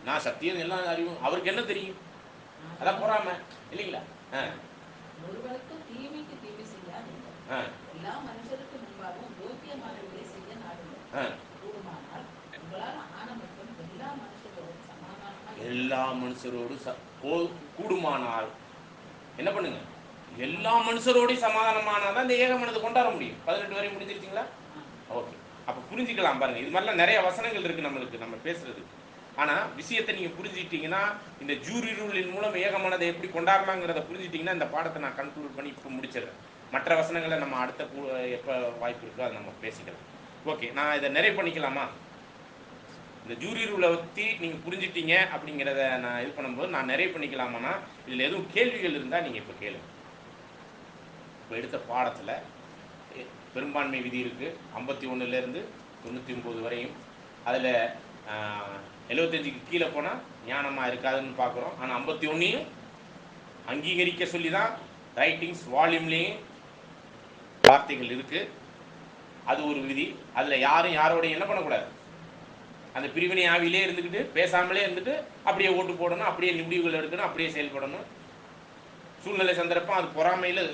நான் சத்தியம் எல்லாம் அறிவும். அவருக்கு என்ன தெரியும்? அதான் பொறாமை இல்லைங்களா? ஒருவருக்கும் தீமைக்கு தீமை செய்யாதீர்கள். எல்லா மனுஷருக்கு முன்பாகவும் யோக்கியமானவர்களை செய்ய நாடுங்கள். கூடுமானால் உங்களால் ஆன மட்டும் எல்லா மனுஷரோடும் சமாதானமாக எல்லா மனுஷரோடு கூடுமானால் என்ன பண்ணுங்க? எல்லா மனுஷரோடையும் சமாதானமானாதான் இந்த ஏக மனது கொண்டாட முடியும். 18 வரை முடிஞ்சிருச்சுங்களா? ஓகே. அப்ப புரிஞ்சுக்கலாம் பாருங்க. இது மாதிரிலாம் நிறைய வசனங்கள் இருக்கு நம்மளுக்கு, நம்ம பேசுறது. ஆனா விஷயத்தை நீங்க புரிஞ்சுக்கிட்டீங்கன்னா, இந்த ஜூரி ரூலின் மூலம் ஏக மனதை எப்படி கொண்டாடலாங்கிறத புரிஞ்சுட்டீங்கன்னா, இந்த பாடத்தை நான் கன்க்ளூட் பண்ணி இப்போ முடிச்சிடுறேன். மற்ற வசனங்களை நம்ம அடுத்த எப்போ வாய்ப்பு இருக்கோ அதை நம்ம பேசிக்கலாம். ஓகே, நான் இதை நிறைவு பண்ணிக்கலாமா? இந்த ஜூரி ரூலை பற்றி நீங்கள் புரிஞ்சிட்டீங்க அப்படிங்கிறத நான் இது பண்ணும்போது நான் நிறைவு பண்ணிக்கலாமான்னா, இதில் எதுவும் கேள்விகள் இருந்தால் நீங்கள் இப்போ கேளுங்க. இப்போ எடுத்த பாடத்தில் பெரும்பான்மை விதி இருக்குது 51லேருந்து 99 வரையும். அதில் 75க்கு கீழே போனால் ஞானமாக இருக்காதுன்னு பார்க்குறோம். ஆனால் 51ஐயும் அங்கீகரிக்க சொல்லி தான் ரைட்டிங்ஸ் வால்யூம்லேயும் வார்த்தைகள் இருக்குது. அது ஒரு விதி. அதில் யாரும் யாரோடையும் என்ன பண்ணக்கூடாது, அந்த பிரிவினை ஆவிலே இருந்துக்கிட்டு பேசாமலே இருந்துட்டு அப்படியே ஓட்டு போடணும், அப்படியே முடிவுகள் எடுக்கணும், அப்படியே செயல்படணும். சூழ்நிலை சந்தர்ப்பம் அது பொறாமையில்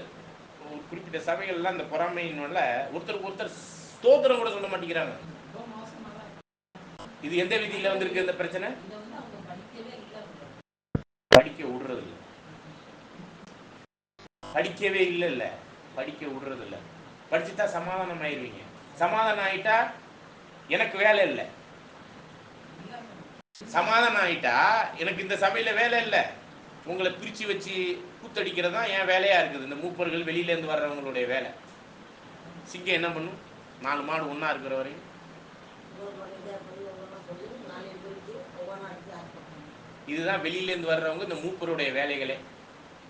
ஒரு குறிப்பிட்ட சபைகள்லாம் அந்த பொறாமையினால ஒருத்தருக்கு ஒருத்தர் ஸ்தோத்திரம் கூட சொல்ல மாட்டேங்கிறாங்க. இது எந்த விதியில் வந்திருக்கு இந்த பிரச்சனை? படிக்க விடுறது இல்லை, படிக்கவே இல்லை, படிக்க விடுறது இல்லை. படிச்சுட்டா சமாதானம் ஆயிடுவீங்க. சமாதானம் ஆயிட்டா எனக்கு வேலை இல்லை. சமாதானம் ஆயிட்டா எனக்கு இந்த சபையில வேலை இல்லை. உங்களை பிரித்து வச்சு கூத்தடிக்கிறது தான் என் வேலையாக இருக்குது. இந்த மூப்பர்கள் வெளியிலேருந்து வர்றவங்களுடைய வேலை. சிங்கம் என்ன பண்ணும்? 4 மாடு ஒன்றா இருக்கிற வரையும் இதுதான் வெளியிலேருந்து வர்றவங்க இந்த மூப்பருடைய வேலைகளே.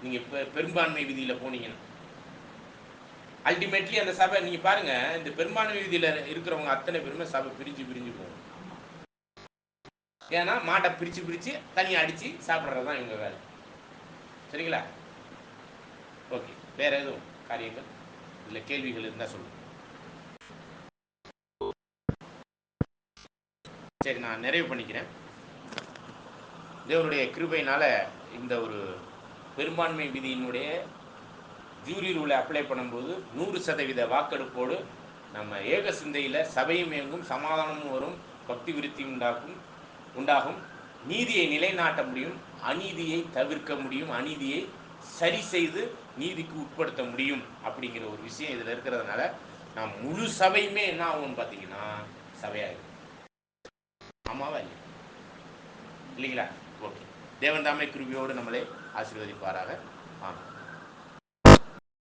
நீங்கள் இப்போ பெரும்பான்மை விதியில் போனீங்கன்னா அல்டிமேட்லி அந்த சபை நீங்கள் பாருங்கள், இந்த பெரும்பான்மை விதியில் இருக்கிறவங்க அத்தனை பேருமே சபை பிரிஞ்சு போகும். ஏன்னா மாட்டை பிரித்து தனியாக அடித்து சாப்பிட்றது தான் இவங்க வேலை. சரிங்களா? ஓகே, வேற எதுவும் காரியங்கள் இதில் கேள்விகள் இருந்தால் சொல்லுங்கள். சரி, நான் நிறைவு பண்ணிக்கிறேன். தேவனுடைய கிருபையினால் இந்த ஒரு பெரும்பான்மை விதியினுடைய ஜூரி ரூலை அப்ளை பண்ணும்போது 100% வாக்கெடுப்போடு நம்ம ஏக சிந்தையில் சபையும் இயங்கும், சமாதானமும் வரும், பக்தி விருத்தி உண்டாகும், நீதியை நிலைநாட்ட முடியும், அநீதியை தவிர்க்க முடியும், அநீதியை சரி செய்து நீதிக்கு உட்படுத்த முடியும் அப்படிங்கிற ஒரு விஷயம் இதில் இருக்கிறதுனால நான் முழு சபையுமே என்ன ஆகும்னு பார்த்தீங்கன்னா சபையாகும். ஆமாவா இல்லைங்களா? ஓகே, தேவன் தாமே கிருபையோடு நம்மளை ஆசீர்வதிப்பாராக. ஆமாம்.